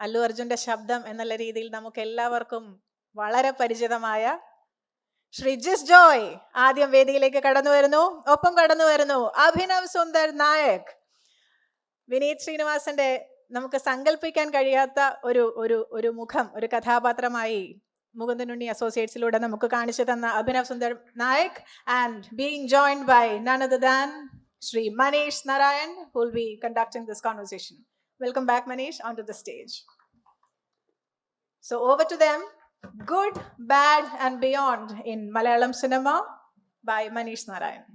അല്ലു അർജുന്റെ ശബ്ദം എന്നുള്ള രീതിയിൽ നമുക്ക് എല്ലാവർക്കും വളരെ പരിചിതമായ ശ്രീ ജിസ് ജോയ് ആദ്യം വേദിയിലേക്ക് കടന്നു വരുന്നു. ഒപ്പം കടന്നു വരുന്നു അഭിനവ് സുന്ദർ നായക്. വിനീത് ശ്രീനിവാസന്റെ നമുക്ക് സങ്കല്പിക്കാൻ കഴിയാത്ത ഒരു ഒരു ഒരു മുഖം, ഒരു കഥാപാത്രമായി മുകുന്ദൻ ഉണ്ണി അസോസിയേറ്റ്സിലൂടെ നമുക്ക് കാണിച്ചു തന്ന Abhinav Sundar Nayak, and being joined by none other than Shri Manish Narayan, who will be conducting this conversation. Welcome back, Manish, onto the stage. So over to them. Good, Bad and Beyond in Malayalam cinema by Manish Narayan.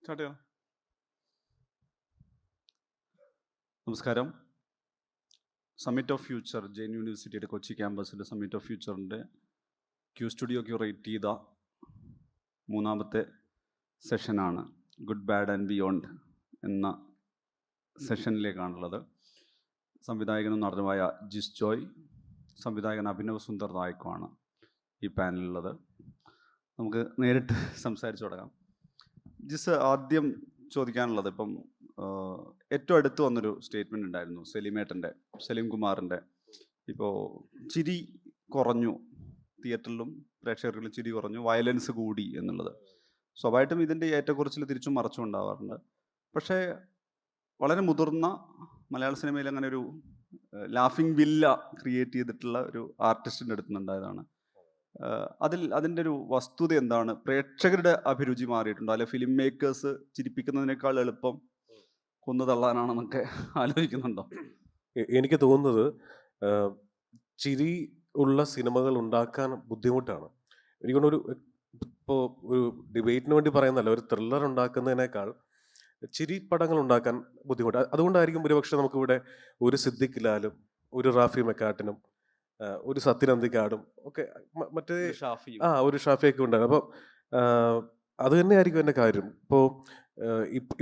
Hello. നമസ്കാരം. Summit of future, Jain യൂണിവേഴ്സിറ്റിയുടെ കൊച്ചി ക്യാമ്പസിൻ്റെ summit of ഫ്യൂച്ചറിൻ്റെ Q studio curate ചെയ്ത മൂന്നാമത്തെ സെഷനാണ് good bad and beyond എന്ന സെഷനിലേക്കാണുള്ളത്. സംവിധായകനും നടനുമായ ജിസ് ജോയ്, സംവിധായകൻ അഭിനവ് സുന്ദർ നായക്കുമാണ് ഈ പാനലിലുള്ളത്. നമുക്ക് നേരിട്ട് സംസാരിച്ചു തുടങ്ങാം. ജിസ്, ആദ്യം ചോദിക്കാനുള്ളത്, ഇപ്പം ഏറ്റവും അടുത്ത് വന്നൊരു സ്റ്റേറ്റ്മെൻറ്റ് ഉണ്ടായിരുന്നു സലീം കുമാറിൻ്റെ. ഇപ്പോൾ ചിരി കുറഞ്ഞു, തിയേറ്ററിലും പ്രേക്ഷകർക്കുള്ള ചിരി കുറഞ്ഞു, വയലൻസ് കൂടി എന്നുള്ളത്. സ്വാഭാവികമായിട്ടും ഇതിൻ്റെ ഏറ്റക്കുറച്ചിൽ തിരിച്ചും മറച്ചും ഉണ്ടാവാറുണ്ട്. പക്ഷേ വളരെ മുതിർന്ന മലയാള സിനിമയിൽ അങ്ങനെ ഒരു ലാഫിംഗ് വില്ല ക്രിയേറ്റ് ചെയ്തിട്ടുള്ള ഒരു ആർട്ടിസ്റ്റിൻ്റെ അടുത്ത് നിന്നുണ്ടായതാണ്. അതിൻ്റെ ഒരു വസ്തുത എന്താണ്? പ്രേക്ഷകരുടെ അഭിരുചി മാറിയിട്ടുണ്ടോ, അല്ലെ ഫിലിം മേക്കേഴ്സ് ചിരിപ്പിക്കുന്നതിനേക്കാൾ എളുപ്പം കൊന്നു തള്ളാനാണെന്നൊക്കെ ആലോചിക്കുന്നുണ്ടോ? എനിക്ക് തോന്നുന്നത് ചിരി ഉള്ള സിനിമകൾ ഉണ്ടാക്കാൻ ബുദ്ധിമുട്ടാണ്. എനിക്കൊരു ഇപ്പോൾ ഒരു ഡിബേറ്റിന് വേണ്ടി പറയുന്നതല്ല, ഒരു ത്രില്ലർ ഉണ്ടാക്കുന്നതിനേക്കാൾ ചിരി പടങ്ങൾ ഉണ്ടാക്കാൻ ബുദ്ധിമുട്ട്. അതുകൊണ്ടായിരിക്കും ഒരുപക്ഷെ നമുക്കിവിടെ ഒരു സിദ്ദിഖ് ലാലും ഒരു റാഫി മെക്കാട്ടിനും ഒരു സത്യൻ അന്തിക്കാടും ഒക്കെ മറ്റേ ഒരു ഷാഫിയൊക്കെ ഉണ്ടാകും. അപ്പം അത് തന്നെയായിരിക്കും എൻ്റെ കാര്യം. ഇപ്പോൾ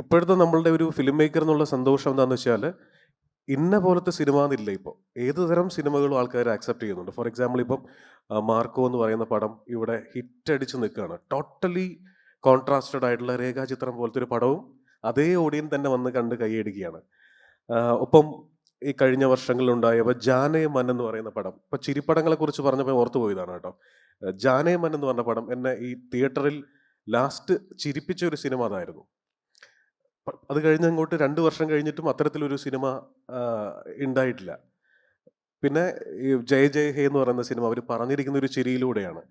ഇപ്പോഴത്തെ നമ്മളുടെ ഒരു ഫിലിം മേക്കർ എന്നുള്ള സന്തോഷം എന്താണെന്ന് വെച്ചാൽ, ഇന്ന പോലത്തെ സിനിമ എന്നില്ല. ഇപ്പോൾ ഏത് തരം സിനിമകളും ആൾക്കാർ ആക്സെപ്റ്റ് ചെയ്യുന്നുണ്ട്. ഫോർ എക്സാമ്പിൾ, ഇപ്പം മാർക്കോ എന്ന് പറയുന്ന പടം ഇവിടെ ഹിറ്റ് അടിച്ച് നിൽക്കുകയാണ്. ടോട്ടലി കോൺട്രാസ്റ്റഡ് ആയിട്ടുള്ള രേഖാചിത്രം പോലത്തെ ഒരു പടവും അതേ ഓഡിയൻസ് തന്നെ വന്ന് കണ്ട് കൈയടിക്കുകയാണ്. ഒപ്പം ഈ കഴിഞ്ഞ വർഷങ്ങളിലുണ്ടായ ജാനേ മൻ എന്ന് പറയുന്ന പടം, ഇപ്പം ചിരിപ്പടങ്ങളെ കുറിച്ച് പറഞ്ഞപ്പോൾ ഓർത്തു പോയതാണ് കേട്ടോ. ജാനേ മൻ എന്ന് പറഞ്ഞ പടം എന്നെ ഈ തിയേറ്ററിൽ ലാസ്റ്റ് ചിരിപ്പിച്ച ഒരു സിനിമ അതായിരുന്നു. അത് കഴിഞ്ഞങ്ങോട്ട് 2 വർഷം കഴിഞ്ഞിട്ടും അത്തരത്തിലൊരു സിനിമ ഉണ്ടായിട്ടില്ല. പിന്നെ ഈ ജയ ജയ ഹേ എന്ന് പറയുന്ന സിനിമ അവർ പറഞ്ഞിരിക്കുന്ന ഒരു ചിരിയിലൂടെയാണ്.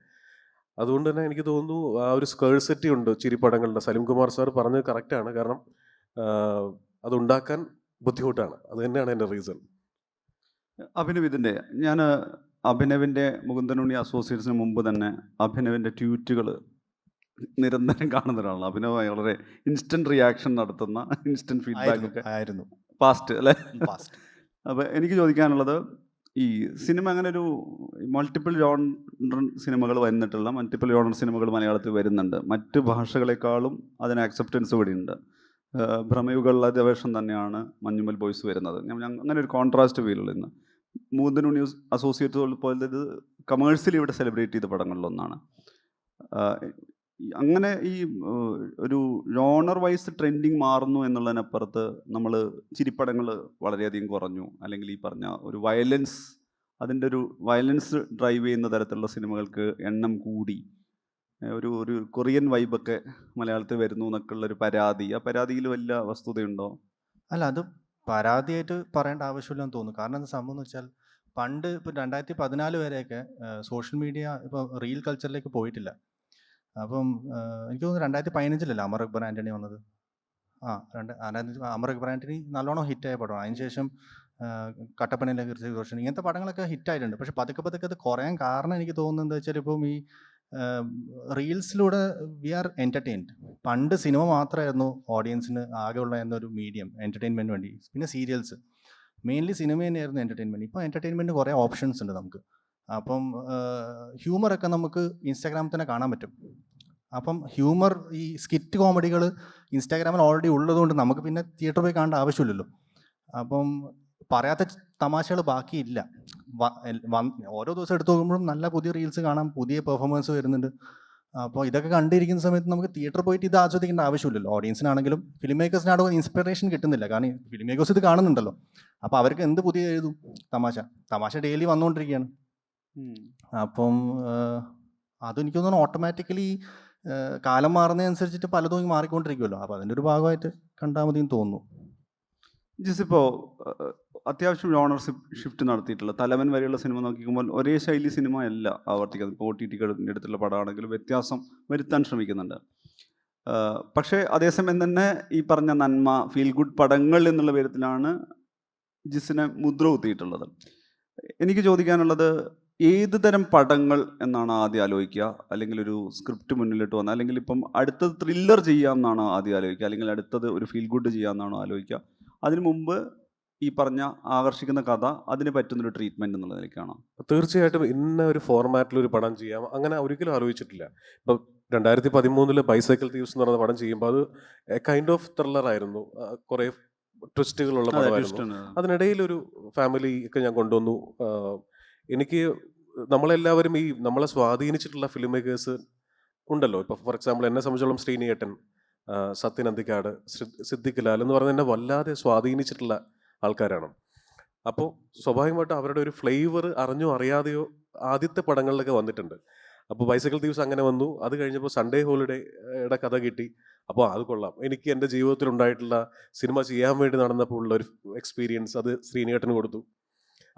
അതുകൊണ്ട് തന്നെ എനിക്ക് തോന്നുന്നു ആ ഒരു സ്കേഴ്സിറ്റി ഉണ്ട് ചിരിപ്പടങ്ങളുടെ. സലീം കുമാർ സാർ പറഞ്ഞത് കറക്റ്റാണ്. കാരണം അതുണ്ടാക്കാൻ ബുദ്ധിമുട്ടാണ്. അത് തന്നെയാണ് എൻ്റെ റീസൺ. ഞാൻ അഭിനവിൻ്റെ മുകുന്ദൻ ഉണ്ണി അസോസിയേറ്റ്സിന് മുമ്പ് തന്നെ അഭിനവിൻ്റെ ട്വീറ്റുകൾ നിരന്തരം കാണുന്ന ഒരാളാണ്. അഭിനവ് വളരെ ഇൻസ്റ്റൻറ്റ് റിയാക്ഷൻ നടത്തുന്ന, ഇൻസ്റ്റൻറ്റ് ഫീഡ്ബാക്ക് ഒക്കെ ആയിരുന്നു പാസ്റ്റ്, അല്ലേ? അപ്പോൾ എനിക്ക് ചോദിക്കാനുള്ളത്, ഈ സിനിമ അങ്ങനെ ഒരു മൾട്ടിപ്പിൾ ജോണർ സിനിമകൾ മലയാളത്തിൽ വരുന്നുണ്ട്. മറ്റ് ഭാഷകളെക്കാളും അതിന് ആക്സെപ്റ്റൻസ് ഇവിടെ ഉണ്ട്. ഭ്രമയുഗമുള്ള ഗവേഷണം തന്നെയാണ് മഞ്ഞുമൽ ബോയ്സ് വരുന്നത്. അങ്ങനെ ഒരു കോൺട്രാസ്റ്റ് ഫീലുള്ള ഇന്ന് മുകുന്ദൻ ഉണ്ണി അസോസിയേറ്റ് പോലത്തെ ഇത് കമേഴ്സ്യലി ഇവിടെ സെലിബ്രേറ്റ് ചെയ്ത പടങ്ങളിലൊന്നാണ്. അങ്ങനെ ഈ ഒരു ജോണർ വൈസ് ട്രെൻഡിങ് മാറുന്നു എന്നുള്ളതിനപ്പുറത്ത് നമ്മൾ ചിരിപ്പടങ്ങൾ വളരെയധികം കുറഞ്ഞു, അല്ലെങ്കിൽ ഈ പറഞ്ഞ ഒരു അതിൻ്റെ ഒരു വയലൻസ് ഡ്രൈവ് ചെയ്യുന്ന തരത്തിലുള്ള സിനിമകൾക്ക് എണ്ണം കൂടി, ഒരു കൊറിയൻ വൈബൊക്കെ മലയാളത്തിൽ വരുന്നു എന്നൊക്കെ ഉള്ളൊരു പരാതി. ആ പരാതിയിൽ വല്ല വസ്തുതയുണ്ടോ? അല്ല, അത് പരാതിയായിട്ട് പറയേണ്ട ആവശ്യമില്ലെന്ന് തോന്നുന്നു. കാരണം എന്താ സംഭവം എന്ന് വെച്ചാൽ, പണ്ട് ഇപ്പോൾ 2014 വരെയൊക്കെ സോഷ്യൽ മീഡിയ ഇപ്പോൾ റീൽ കൾച്ചറിലേക്ക് പോയിട്ടില്ല. അപ്പം എനിക്ക് തോന്നുന്നു 2015 അമർ അക്ബർ ആൻ്റണി വന്നത്. അമർ അക്ബർ ആൻ്റണി നല്ലോണം ഹിറ്റായ പടമാണ്. അതിനുശേഷം കട്ടപ്പനയിലെ ഋതിക് റോഷൻ, ഇങ്ങനത്തെ പടങ്ങളൊക്കെ ഹിറ്റായിട്ടുണ്ട്. പക്ഷെ പതുക്കെ പതുക്കെ അത് കുറയാൻ കാരണം എനിക്ക് തോന്നുന്നത് എന്താ വെച്ചാൽ, ഇപ്പം ഈ റീൽസിലൂടെ വി ആർ എൻ്റർടൈൻഡ്. പണ്ട് സിനിമ മാത്രമായിരുന്നു ഓഡിയൻസിന് ആകെയുള്ള എന്നൊരു മീഡിയം എൻ്റർടൈൻമെൻറ്റിന് വേണ്ടി. പിന്നെ സീരിയൽസ്, മെയിൻലി സിനിമ തന്നെയായിരുന്നു എൻ്റർടൈൻമെൻറ്റ്. ഇപ്പോൾ എൻ്റർടൈൻമെൻറ്റിന് കുറേ ഓപ്ഷൻസ് ഉണ്ട് നമുക്ക്. അപ്പം ഹ്യൂമറൊക്കെ നമുക്ക് ഇൻസ്റ്റാഗ്രാമിൽ തന്നെ കാണാൻ പറ്റും. അപ്പം ഹ്യൂമർ, ഈ സ്കിറ്റ് കോമഡികൾ ഇൻസ്റ്റാഗ്രാമിൽ ഓൾറെഡി ഉള്ളതുകൊണ്ട് നമുക്ക് പിന്നെ തിയേറ്ററിൽ പോയി കാണേണ്ട ആവശ്യമില്ലല്ലോ. അപ്പം പറയാത്ത തമാശകൾ ബാക്കിയില്ല. ഓരോ ദിവസം എടുത്തു നോക്കുമ്പോഴും നല്ല പുതിയ റീൽസ് കാണാം, പുതിയ പെർഫോമൻസ് വരുന്നുണ്ട്. അപ്പോൾ ഇതൊക്കെ കണ്ടിരിക്കുന്ന സമയത്ത് നമുക്ക് തിയേറ്ററിൽ പോയിട്ട് ഇത് ആസ്വദിക്കേണ്ട ആവശ്യമില്ലല്ലോ. ഓഡിയൻസിനാണെങ്കിലും ഫിലിം മേക്കേഴ്സിനാണെങ്കിലും ഇൻസ്പിറേഷൻ കിട്ടുന്നില്ല. കാരണം ഫിലിം മേക്കേഴ്സ് ഇത് കാണുന്നുണ്ടല്ലോ. അപ്പോൾ അവർക്ക് എന്ത് പുതിയ എഴുതും? തമാശ ഡെയിലി വന്നുകൊണ്ടിരിക്കുകയാണ്. അപ്പം അതെനിക്ക് തോന്നുന്നു ഓട്ടോമാറ്റിക്കലി കാലം മാറുന്നതനുസരിച്ചിട്ട് പലതും മാറിക്കൊണ്ടിരിക്കുമല്ലോ. അപ്പോൾ അതിൻ്റെ ഒരു ഭാഗമായിട്ട് കണ്ടാൽ മതി എന്ന് തോന്നുന്നു. ജിസിപ്പോൾ അത്യാവശ്യം ജോണർ ഷിഫ്റ്റ് നടത്തിയിട്ടുള്ള തലവൻ വരെയുള്ള സിനിമ നോക്കിക്കുമ്പോൾ ഒരേ ശൈലി സിനിമ അല്ല ആവർത്തിക്കുന്നത്. ഇപ്പോൾ OTT-കളുടെ അടുത്തുള്ള പടമാണെങ്കിലും വ്യത്യാസം വരുത്താൻ ശ്രമിക്കുന്നുണ്ട്. പക്ഷേ അതേസമയം തന്നെ ഈ പറഞ്ഞ നന്മ, ഫീൽ ഗുഡ് പടങ്ങൾ എന്നുള്ള പേരിലാണ് ജിസിനെ മുദ്ര കുത്തിയിട്ടുള്ളത്. എനിക്ക് ചോദിക്കാനുള്ളത്, ഏത് തരം പടങ്ങൾ എന്നാണ് ആദ്യം ആലോചിക്കുക? അല്ലെങ്കിൽ ഒരു സ്ക്രിപ്റ്റ് മുന്നിലിട്ട് വന്നാൽ, അല്ലെങ്കിൽ ഇപ്പം അടുത്തത് ത്രില്ലർ ചെയ്യാമെന്നാണോ ആദ്യം ആലോചിക്കുക? അല്ലെങ്കിൽ അടുത്തത് ഒരു ഫീൽ ഗുഡ് ചെയ്യാമെന്നാണോ ആലോചിക്കുക? അതിനു മുമ്പ് ഈ പറഞ്ഞ ആകർഷിക്കുന്ന കഥ, അതിന് പറ്റുന്നൊരു ട്രീറ്റ്മെൻറ്റ് എന്നുള്ള നിലയ്ക്കാണോ? തീർച്ചയായിട്ടും ഇന്ന ഒരു ഫോർമാറ്റിൽ ഒരു പടം ചെയ്യാം അങ്ങനെ ഒരിക്കലും ആലോചിച്ചിട്ടില്ല. ഇപ്പം 2013 ബൈസൈക്കിൾ തീവ്സ് എന്ന് പറയുന്ന പടം ചെയ്യുമ്പോൾ അത് കൈൻഡ് ഓഫ് ത്രില്ലർ ആയിരുന്നു. കുറേ ട്വിസ്റ്റുകളുള്ള പടമായിരുന്നു. അതിനിടയിൽ ഒരു ഫാമിലി ഒക്കെ ഞാൻ കൊണ്ടുവന്നു. എനിക്ക് നമ്മളെല്ലാവരും ഈ നമ്മളെ സ്വാധീനിച്ചിട്ടുള്ള ഫിലിം മേക്കേഴ്സ് ഉണ്ടല്ലോ. ഇപ്പോൾ ഫോർ എക്സാമ്പിൾ എന്നെ സംബന്ധിച്ചോളം ശ്രീനിയേട്ടൻ, സത്യൻ അന്തിക്കാട്, സിദ്ദിഖ് ലാൽ എന്ന് പറഞ്ഞാൽ എന്നെ വല്ലാതെ സ്വാധീനിച്ചിട്ടുള്ള ആൾക്കാരാണ്. അപ്പോൾ സ്വാഭാവികമായിട്ടും അവരുടെ ഒരു ഫ്ലേവർ അറിഞ്ഞോ അറിയാതെയോ ആദ്യത്തെ പടങ്ങളിലൊക്കെ വന്നിട്ടുണ്ട്. അപ്പോൾ ബൈസൈക്കിൾ തീവ്സ് അങ്ങനെ വന്നു. അത് കഴിഞ്ഞപ്പോൾ സൺഡേ ഹോളിഡേയുടെ കഥ കിട്ടി. അപ്പോൾ അത് കൊള്ളാം. എനിക്ക് എൻ്റെ ജീവിതത്തിൽ ഉണ്ടായിട്ടുള്ള സിനിമ ചെയ്യാൻ വേണ്ടി നടന്നപ്പോൾ ഉള്ള ഒരു എക്സ്പീരിയൻസ് അത് ശ്രീനിയേട്ടന് കൊടുത്തു.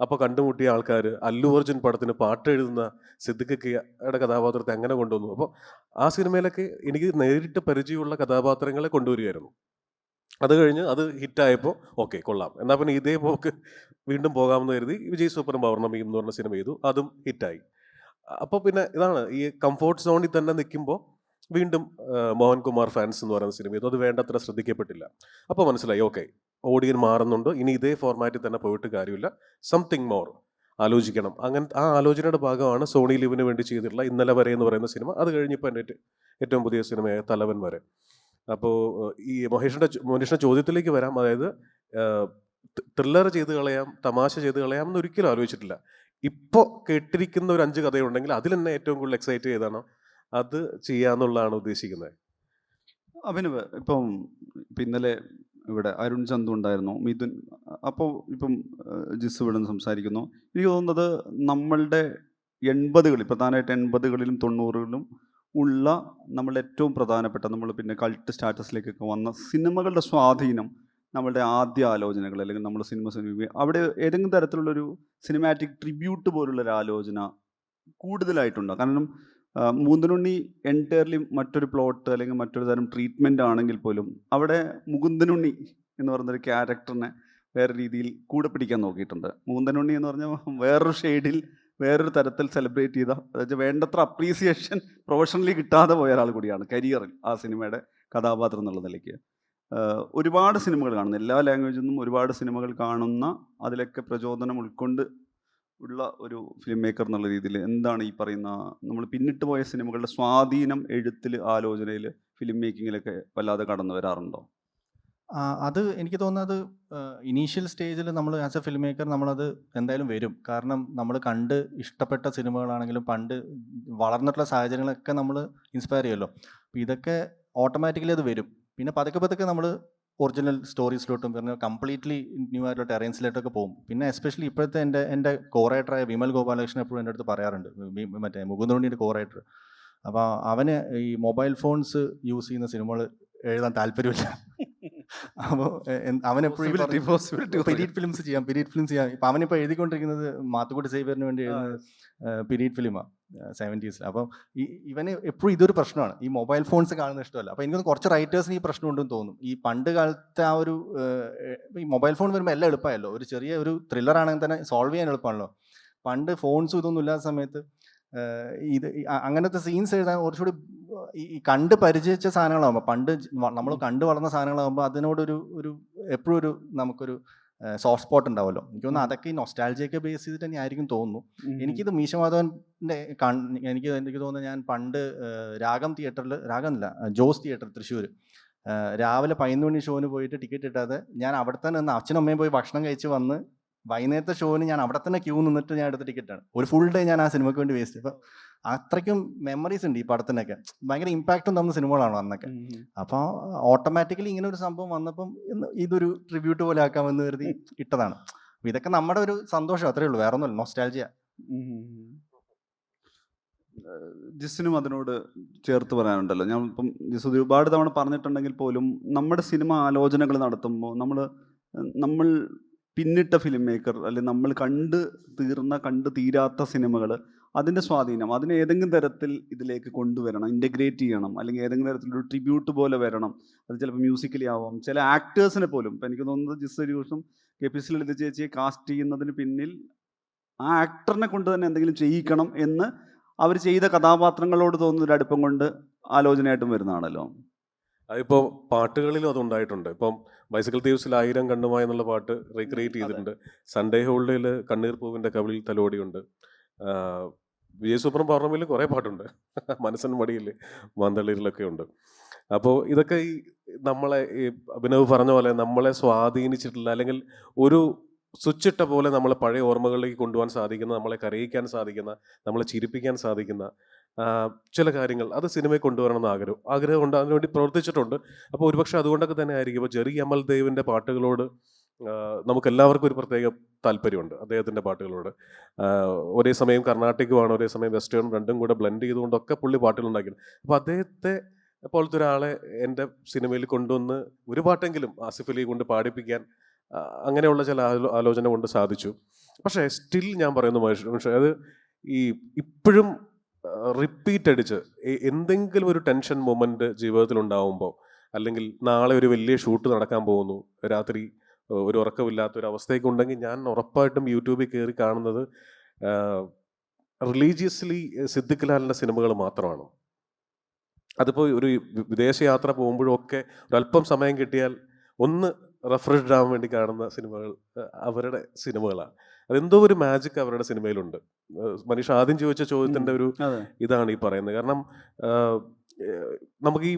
അപ്പോൾ കണ്ടുമുട്ടിയ ആൾക്കാർ അല്ലു അർജുൻ പടത്തിന് പാട്ട് എഴുതുന്ന സിദ്ദിഖയുടെ കഥാപാത്രത്തെ അങ്ങനെ കൊണ്ടുവന്നു. അപ്പോൾ ആ സിനിമയിലൊക്കെ എനിക്ക് നേരിട്ട് പരിചയമുള്ള കഥാപാത്രങ്ങളെ കൊണ്ടുവരികയായിരുന്നു. അത് കഴിഞ്ഞ് അത് ഹിറ്റായപ്പോൾ ഓക്കെ കൊള്ളാം, എന്നാൽ പിന്നെ ഇതേ പോക്ക് വീണ്ടും പോകാമെന്ന് കരുതി വിജയ് സൂപ്പറും പൗർണമിയും എന്ന് പറഞ്ഞ സിനിമ ചെയ്തു. അതും ഹിറ്റായി. അപ്പോൾ പിന്നെ ഇതാണ് ഈ കംഫോർട്ട് സോണിൽ തന്നെ നിൽക്കുമ്പോൾ വീണ്ടും മോഹൻകുമാർ ഫാൻസ് എന്ന് പറയുന്ന സിനിമ ചെയ്തു. അത് വേണ്ടത്ര ശ്രദ്ധിക്കപ്പെട്ടില്ല. അപ്പോൾ മനസ്സിലായി ഓക്കെ ഓഡിയൻ മാറുന്നുണ്ട്, ഇനി ഇതേ ഫോർമാറ്റിൽ തന്നെ പോയിട്ട് കാര്യമില്ല, സംതിങ് മോർ ആലോചിക്കണം. അങ്ങനെ ആ ആലോചനയുടെ ഭാഗമാണ് സോണി ലിവിന് വേണ്ടി ചെയ്തിട്ടുള്ള ഇന്നലെ വരെ എന്ന് പറയുന്ന സിനിമ. അത് കഴിഞ്ഞപ്പോൾ എൻ്റെ ഏറ്റവും പുതിയ സിനിമയായ തലവൻ വരെ. അപ്പോൾ ഈ മോനീഷിൻ്റെ ചോദ്യത്തിലേക്ക് വരാം. അതായത് ത്രില്ലർ ചെയ്ത് കളയാം, തമാശ ചെയ്ത് കളയാം എന്ന് ഒരിക്കലും ആലോചിച്ചിട്ടില്ല. ഇപ്പോൾ കേട്ടിരിക്കുന്ന ഒരു 5 കഥയുണ്ടെങ്കിൽ അതിൽ തന്നെ ഏറ്റവും കൂടുതൽ എക്സൈറ്റ് ചെയ്താണോ അത് ചെയ്യാന്നുള്ളതാണ് ഉദ്ദേശിക്കുന്നത്. അഭിനവ്, ഇപ്പം ഇന്നലെ ഇവിടെ അരുൺ ചന്തു ഉണ്ടായിരുന്നു, മിഥുൻ. അപ്പോൾ ഇപ്പം ജിസ് ഇവിടെ നിന്ന് സംസാരിക്കുന്നു. എനിക്ക് തോന്നുന്നത് നമ്മളുടെ 80-കളിൽ, പ്രധാനമായിട്ട് 80-കളിലും 90-കളിലും ഉള്ള നമ്മളുടെ ഏറ്റവും പ്രധാനപ്പെട്ട, നമ്മൾ പിന്നെ കൾട്ട് സ്റ്റാറ്റസിലേക്കൊക്കെ വന്ന സിനിമകളുടെ സ്വാധീനം നമ്മളുടെ ആദ്യ ആലോചനകൾ, അല്ലെങ്കിൽ നമ്മൾ സിനിമ അവിടെ ഏതെങ്കിലും തരത്തിലുള്ളൊരു സിനിമാറ്റിക് ട്രിബ്യൂട്ട് പോലുള്ളൊരു ആലോചന കൂടുതലായിട്ടുണ്ടോ? കാരണം മുകുന്ദനുണ്ണി എൻറ്റയർലി മറ്റൊരു പ്ലോട്ട് അല്ലെങ്കിൽ മറ്റൊരു തരം ട്രീറ്റ്മെൻ്റ് ആണെങ്കിൽ പോലും അവിടെ മുകുന്ദനുണ്ണി എന്ന് പറയുന്നൊരു ക്യാരക്ടറിനെ വേറെ രീതിയിൽ കൂടെ പിടിക്കാൻ നോക്കിയിട്ടുണ്ട്. മുകുന്ദനുണ്ണി എന്ന് പറഞ്ഞാൽ വേറൊരു ഷെയ്ഡിൽ വേറൊരു തരത്തിൽ സെലിബ്രേറ്റ് ചെയ്ത, അതായത് വേണ്ടത്ര അപ്രീസിയേഷൻ പ്രൊഫഷണലി കിട്ടാതെ പോയ ഒരാൾ കൂടിയാണ് കരിയറിൽ ആ സിനിമയുടെ കഥാപാത്രം എന്നുള്ള നിലയ്ക്ക്. ഒരുപാട് സിനിമകൾ കാണുന്ന, എല്ലാ ലാംഗ്വേജിൽ നിന്നും ഒരുപാട് സിനിമകൾ കാണുന്ന, അതിലൊക്കെ പ്രചോദനം ഉൾക്കൊണ്ട് ഉള്ള ഒരു ഫിലിം മേക്കർ എന്നുള്ള രീതിയിൽ എന്താണ് ഈ പറയുന്ന നമ്മൾ പിന്നിട്ട് പോയ സിനിമകളുടെ സ്വാധീനം എഴുത്തിൽ, ആലോചനയിൽ, ഫിലിം മേക്കിങ്ങിലൊക്കെ വല്ലാതെ കടന്നു വരാറുണ്ടോ? അത് എനിക്ക് തോന്നുന്നത് ഇനീഷ്യൽ സ്റ്റേജിൽ നമ്മൾ ആസ് എ ഫിലിം മേക്കർ നമ്മളത് എന്തായാലും വരും. കാരണം നമ്മൾ കണ്ട് ഇഷ്ടപ്പെട്ട സിനിമകളാണെങ്കിലും പണ്ട് വളർന്നിട്ടുള്ള സാഹചര്യങ്ങളൊക്കെ നമ്മൾ ഇൻസ്പയർ ചെയ്യുമല്ലോ. അപ്പോൾ ഇതൊക്കെ ഓട്ടോമാറ്റിക്കലി അത് വരും. പിന്നെ പതുക്കെ പതുക്കെ നമ്മൾ ഒറിജിനൽ സ്റ്റോറീസിലോട്ടും പിന്നെ കംപ്ലീറ്റ്ലി ന്യൂ ആയിട്ടുള്ള ടെറൈൻസിലോട്ടൊക്കെ പോകും. പിന്നെ എസ്പെഷ്യലി ഇപ്പോഴത്തെ എൻ്റെ കോ-റൈറ്ററായ വിമൽ ഗോപാലകൃഷ്ണൻ എപ്പോഴും എൻ്റെ അടുത്ത് പറയാറുണ്ട്, മറ്റേ മുകുന്ദനുണ്ണിയുടെ കോ-റൈറ്റർ. അപ്പോൾ അവന് ഈ മൊബൈൽ ഫോൺസ് യൂസ് ചെയ്യുന്ന സിനിമകൾ എഴുതാൻ താല്പര്യമില്ല. അപ്പോൾ അവൻ പോസിബിലിറ്റി എപ്പോഴും പീരീഡ് ഫിലിംസ് ചെയ്യാം. ഇപ്പം അവനിപ്പോൾ എഴുതിക്കൊണ്ടിരിക്കുന്നത് മാത്തുക്കുട്ടി സേവ്യറിന് വേണ്ടി എഴുതുന്നത് പീരീഡ് ഫിലിമാണ് 70s. അപ്പം ഇവന് എപ്പോഴും ഇതൊരു പ്രശ്നമാണ്, ഈ മൊബൈൽ ഫോൺസ് കാണുന്ന ഇഷ്ടമല്ല. അപ്പോൾ എനിക്കൊന്ന് കുറച്ച് റൈറ്റേഴ്സിന് ഈ പ്രശ്നം ഉണ്ടെന്ന് തോന്നും. ഈ പണ്ട് കാലത്തെ ആ ഒരു ഈ മൊബൈൽ ഫോൺ വരുമ്പോൾ എല്ലാം എളുപ്പമായല്ലോ, ഒരു ചെറിയ ഒരു ത്രില്ലർ ആണെങ്കിൽ തന്നെ സോൾവ് ചെയ്യാൻ എളുപ്പമാണല്ലോ. പണ്ട് ഫോൺസും ഇതൊന്നും ഇല്ലാത്ത സമയത്ത് അങ്ങനത്തെ സീൻസ് എഴുതാൻ കുറച്ചുകൂടി ഈ കണ്ട് പരിചയിച്ച സാധനങ്ങളാകുമ്പോൾ, പണ്ട് നമ്മൾ കണ്ടു വളർന്ന സാധനങ്ങളാകുമ്പോൾ അതിനോടൊരു എപ്പോഴും നമുക്കൊരു സോഫ്റ്റ് സ്പോട്ട് ഉണ്ടാവുമല്ലോ. എനിക്ക് തോന്നുന്നു അതൊക്കെ ഈ നൊസ്റ്റാൾജിയൊക്കെ ബേസ് ചെയ്തിട്ട് തന്നെ ആയിരിക്കും തോന്നുന്നു. എനിക്കിത് മീശമാധവൻ്റെ എനിക്ക് തോന്നുന്നു, ഞാൻ പണ്ട് രാഗമില്ല ജോസ് തിയേറ്റർ തൃശ്ശൂർ രാവിലെ 11 മണി ഷോന് പോയിട്ട് ടിക്കറ്റ് കിട്ടാതെ ഞാൻ അവിടെ തന്നെ നിന്ന് അച്ഛനും അമ്മയും പോയി ഭക്ഷണം കഴിച്ച് വന്ന് വൈകുന്നേരത്തെ ഷോന് ഞാൻ അവിടെ തന്നെ ക്യൂ നിന്നിട്ട് ഞാൻ എടുത്ത ടിക്കറ്റാണ്. ഒരു ഫുൾ ഡേ ഞാൻ ആ സിനിമയ്ക്ക് വേണ്ടി വേസ്റ്റ്. അപ്പം അത്രയ്ക്കും മെമ്മറീസ് ഉണ്ട് ഈ പടത്തിനൊക്കെ. ഭയങ്കര ഇമ്പാക്റ്റും തന്ന സിനിമകളാണ് അന്നൊക്കെ. അപ്പോൾ ഓട്ടോമാറ്റിക്കലി ഇങ്ങനെ ഒരു സംഭവം വന്നപ്പം ഇതൊരു ട്രിബ്യൂട്ട് പോലെ ആക്കാമെന്ന് കരുതി ഇട്ടതാണ്. അപ്പം ഇതൊക്കെ നമ്മുടെ ഒരു സന്തോഷം, അത്രയേ ഉള്ളൂ, വേറെ ഒന്നുമില്ല. നൊസ്റ്റാൾജിയ. ജിസിനും അതിനോട് ചേർത്ത് പറയാനുണ്ടല്ലോ. ഞാൻ ഇപ്പം ജിസ് ഒരുപാട് തവണ പറഞ്ഞിട്ടുണ്ടെങ്കിൽ പോലും നമ്മുടെ സിനിമ ആലോചനകൾ നടത്തുമ്പോൾ നമ്മൾ പിന്നിട്ട ഫിലിം മേക്കർ, അല്ലെങ്കിൽ നമ്മൾ കണ്ടു തീരാത്ത സിനിമകൾ, അതിൻ്റെ സ്വാധീനം അതിനെ ഏതെങ്കിലും തരത്തിൽ ഇതിലേക്ക് കൊണ്ടുവരണം, ഇൻ്റഗ്രേറ്റ് ചെയ്യണം, അല്ലെങ്കിൽ ഏതെങ്കിലും തരത്തിലൊരു ട്രിബ്യൂട്ട് പോലെ വരണം. അത് ചിലപ്പോൾ മ്യൂസിക്കലി ആവാം, ചില ആക്ടേഴ്സിനെ പോലും. ഇപ്പം എനിക്ക് തോന്നുന്നത് ജിസ് ഒരു ദിവസം KPC ലളിത ചേച്ചിയെ കാസ്റ്റ് ചെയ്യുന്നതിന് പിന്നിൽ ആ ആക്ടറിനെ കൊണ്ട് തന്നെ എന്തെങ്കിലും ചെയ്യിക്കണം എന്ന് അവർ ചെയ്ത കഥാപാത്രങ്ങളോട് തോന്നുന്ന ഒരു അടുപ്പം കൊണ്ട് ആലോചനയായിട്ടും വരുന്നതാണല്ലോ. അതിപ്പോൾ പാട്ടുകളിലും അതുണ്ടായിട്ടുണ്ട്. ഇപ്പം ബൈസിക്കിൾ തീവ്സിൽ 1000 കണ്ണുമായി എന്നുള്ള പാട്ട് റീക്രിയേറ്റ് ചെയ്തിട്ടുണ്ട്. സൺഡേ ഹോളിഡേയിൽ കണ്ണീർ പൂവിൻ്റെ കവിളിൽ തലോടിയുണ്ട്. വിജയ് സൂപ്പറും പൗർണമിയിലും കുറേ പാട്ടുണ്ട്. മനസ്സൻ മടിയിൽ മാന്തളിരിലൊക്കെ ഉണ്ട്. അപ്പോൾ ഇതൊക്കെ ഈ നമ്മളെ ഈ അഭിനവ് പറഞ്ഞ പോലെ നമ്മളെ സ്വാധീനിച്ചിട്ടുള്ള, അല്ലെങ്കിൽ ഒരു സ്വിച്ച് ഇട്ട പോലെ നമ്മളെ പഴയ ഓർമ്മകളിലേക്ക് കൊണ്ടുപോകാൻ സാധിക്കുന്ന, നമ്മളെ കരയിക്കാൻ സാധിക്കുന്ന, നമ്മളെ ചിരിപ്പിക്കാൻ സാധിക്കുന്ന ചില കാര്യങ്ങൾ അത് സിനിമയിൽ കൊണ്ടുവരണമെന്ന് ആഗ്രഹമുണ്ട്. അതിനുവേണ്ടി പ്രവർത്തിച്ചിട്ടുണ്ട്. അപ്പോൾ ഒരുപക്ഷെ അതുകൊണ്ടൊക്കെ തന്നെ ആയിരിക്കും ഇപ്പോൾ ജെറി അമൽ ദേവിൻ്റെ പാട്ടുകളോട് നമുക്കെല്ലാവർക്കും ഒരു പ്രത്യേക താല്പര്യമുണ്ട്. അദ്ദേഹത്തിൻ്റെ പാട്ടുകളോട് ഒരേ സമയം കർണാട്ടിക്കുമാണ്, ഒരേ സമയം വെസ്റ്റേൺ, രണ്ടും കൂടെ ബ്ലെൻഡ് ചെയ്തുകൊണ്ടൊക്കെ പുള്ളി പാട്ടുകളുണ്ടാക്കിയത്. അപ്പോൾ അദ്ദേഹത്തെ പോലത്തെ ഒരാളെ എൻ്റെ സിനിമയിൽ കൊണ്ടുവന്ന് ഒരു പാട്ടെങ്കിലും ആസിഫ് അലി കൊണ്ട് പാടിപ്പിക്കാൻ അങ്ങനെയുള്ള ചില ആലോചന കൊണ്ട് സാധിച്ചു. പക്ഷേ സ്റ്റിൽ ഞാൻ പറയുന്നു മനുഷ്യ, അത് ഈ ഇപ്പോഴും റിപ്പീറ്റ് അടിച്ച് എന്തെങ്കിലും ഒരു ടെൻഷൻ മൊമെൻ്റ് ജീവിതത്തിൽ ഉണ്ടാവുമ്പോൾ, അല്ലെങ്കിൽ നാളെ ഒരു വലിയ ഷൂട്ട് നടക്കാൻ പോകുന്നു, രാത്രി ഒരു ഉറക്കമില്ലാത്തൊരു അവസ്ഥയൊക്കെ ഉണ്ടെങ്കിൽ ഞാൻ ഉറപ്പായിട്ടും യൂട്യൂബിൽ കയറി കാണുന്നത് റിലീജിയസ്ലി സിദ്ദിഖ് ലാലിൻ്റെ സിനിമകൾ മാത്രമാണ്. അതിപ്പോൾ ഒരു വിദേശയാത്ര പോകുമ്പോഴൊക്കെ ഒരല്പം സമയം കിട്ടിയാൽ ഒന്ന് റെഫ്രഷ്ഡ് ആവാൻ വേണ്ടി കാണുന്ന സിനിമകൾ അവരുടെ സിനിമകളാണ്. അതെന്തോ ഒരു മാജിക് അവരുടെ സിനിമയിലുണ്ട്. മനീഷ ആദ്യം ചോദിച്ച ചോദ്യത്തിൻ്റെ ഒരു ഇതാണ് ഈ പറയുന്നത്. കാരണം നമുക്ക് ഈ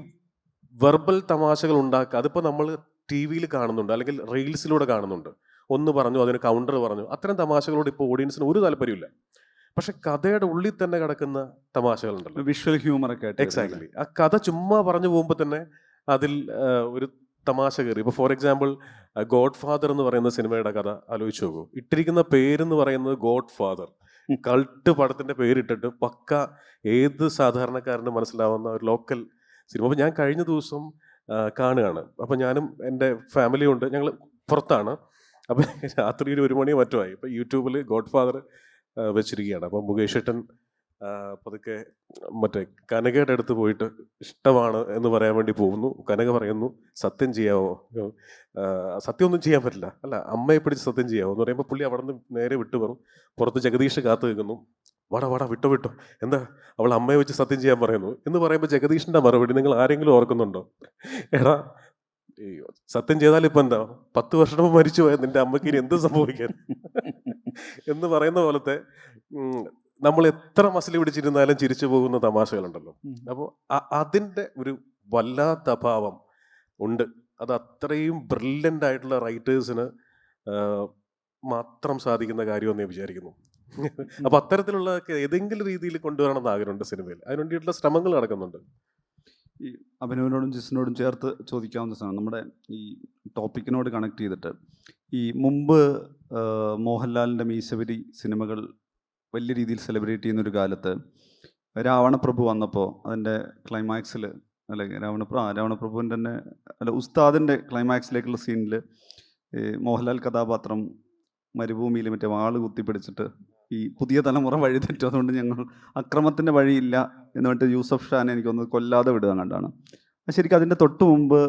വെർബൽ തമാശകൾ ഉണ്ടാക്കുക, അതിപ്പോൾ നമ്മൾ TV കാണുന്നുണ്ട്, അല്ലെങ്കിൽ റീൽസിലൂടെ കാണുന്നുണ്ട്. ഒന്ന് പറഞ്ഞു, അതിന് കൗണ്ടർ പറഞ്ഞു, അത്തരം തമാശകളോട് ഇപ്പോൾ ഓഡിയൻസിന് ഒരു താല്പര്യമില്ല. പക്ഷെ കഥയുടെ ഉള്ളിൽ തന്നെ കിടക്കുന്ന തമാശകളുണ്ടല്ലോ, വിഷ്വൽ ഹ്യൂമറൊക്കെ ആയിട്ട്. എക്സാക്ട്ലി. ആ കഥ ചുമ്മാ പറഞ്ഞു പോകുമ്പോൾ തന്നെ അതിൽ ഒരു തമാശ കയറി. ഇപ്പോൾ ഫോർ എക്സാമ്പിൾ ഗോഡ് ഫാദർ എന്ന് പറയുന്ന സിനിമയുടെ കഥ ആലോചിച്ച് നോക്കൂ. ഇട്ടിരിക്കുന്ന പേരെന്ന് പറയുന്നത് ഗോഡ് ഫാദർ, കൾട്ട് പടത്തിൻ്റെ പേരിട്ടിട്ട് പക്ക ഏത് സാധാരണക്കാരന് മനസ്സിലാവുന്ന ഒരു ലോക്കൽ സിനിമ. അപ്പോൾ ഞാൻ കഴിഞ്ഞ ദിവസം കാണുകയാണ്. അപ്പോൾ ഞാനും എൻ്റെ ഫാമിലിയും ഉണ്ട്, ഞങ്ങൾ പുറത്താണ്. അപ്പോൾ രാത്രി ഒരു 1 മണിയോ മറ്റോ ആയി. ഇപ്പോൾ യൂട്യൂബിൽ ഗോഡ് ഫാദർ വെച്ചിരിക്കുകയാണ്. അപ്പോൾ മുകേഷ് ഏട്ടൻ പതുക്കെ മറ്റേ കനകയുടെ അടുത്ത് പോയിട്ട് ഇഷ്ടമാണ് എന്ന് പറയാൻ വേണ്ടി പോകുന്നു. കനക പറയുന്നു, സത്യം ചെയ്യാവോ? സത്യമൊന്നും ചെയ്യാൻ പറ്റില്ല. അല്ല, അമ്മയെ പിടിച്ച് സത്യം ചെയ്യാവോ എന്ന് പറയുമ്പോൾ പുള്ളി അവിടെ നിന്ന് നേരെ വിട്ടു പറഞ്ഞു. പുറത്ത് ജഗദീഷ് കാത്തു നിൽക്കുന്നു. വാടാ വിട്ടോ, എന്താ അവൾ അമ്മയെ വെച്ച് സത്യം ചെയ്യാൻ പറയുന്നു എന്ന് പറയുമ്പോൾ ജഗദീഷിൻ്റെ മറുപടി നിങ്ങൾ ആരെങ്കിലും ഓർക്കുന്നുണ്ടോ? എടാ, സത്യം ചെയ്താൽ ഇപ്പം എന്താ, 10 വർഷം മുമ്പ് മരിച്ചു പോയാൽ നിന്റെ അമ്മയ്ക്ക് ഇനി എന്ത് സംഭവിക്കാൻ എന്ന് പറയുന്ന പോലത്തെ നമ്മൾ എത്ര മസിൽ പിടിച്ചിരുന്നാലും ചിരിച്ചു പോകുന്ന തമാശകളുണ്ടല്ലോ. അപ്പോൾ അതിൻ്റെ ഒരു വല്ലാത്ത അഭാവം ഉണ്ട്. അത് അത്രയും ബ്രില്യൻ്റ് ആയിട്ടുള്ള റൈറ്റേഴ്സിന് മാത്രം സാധിക്കുന്ന കാര്യമെന്ന് ഞാൻ വിചാരിക്കുന്നു. അപ്പോൾ അത്തരത്തിലുള്ള ഏതെങ്കിലും രീതിയിൽ കൊണ്ടുവരണമെന്ന് ആഗ്രഹമുണ്ട് സിനിമയിൽ. അതിനുവേണ്ടിയിട്ടുള്ള ശ്രമങ്ങൾ നടക്കുന്നുണ്ട്. ഈ അഭിനവിനോടും ജിസിനോടും ചേർത്ത് ചോദിക്കാവുന്ന സാധനം, നമ്മുടെ ഈ ടോപ്പിക്കിനോട് കണക്ട് ചെയ്തിട്ട്, ഈ മുമ്പ് മോഹൻലാലിൻ്റെ മീശവരി സിനിമകൾ വലിയ രീതിയിൽ സെലിബ്രേറ്റ് ചെയ്യുന്നൊരു കാലത്ത് രാവണപ്രഭു വന്നപ്പോൾ അതിൻ്റെ ക്ലൈമാക്സിൽ അല്ലെ രാവണപ്രഭുവിൻ്റെ തന്നെ അല്ല ഉസ്താദിൻ്റെ ക്ലൈമാക്സിലേക്കുള്ള സീനിൽ മോഹൻലാൽ കഥാപാത്രം മരുഭൂമിയിൽ മറ്റേ വാള് കുത്തിപ്പിടിച്ചിട്ട് ഈ പുതിയ തലമുറ വഴി തെറ്റും, അതുകൊണ്ട് ഞങ്ങൾ അക്രമത്തിൻ്റെ വഴിയില്ല എന്ന് പറഞ്ഞിട്ട് യൂസഫ് ഷാനെ എനിക്കൊന്ന് കൊല്ലാതെ വിടുക കണ്ടാണ്. ശരിക്കും അതിൻ്റെ തൊട്ട് മുമ്പ്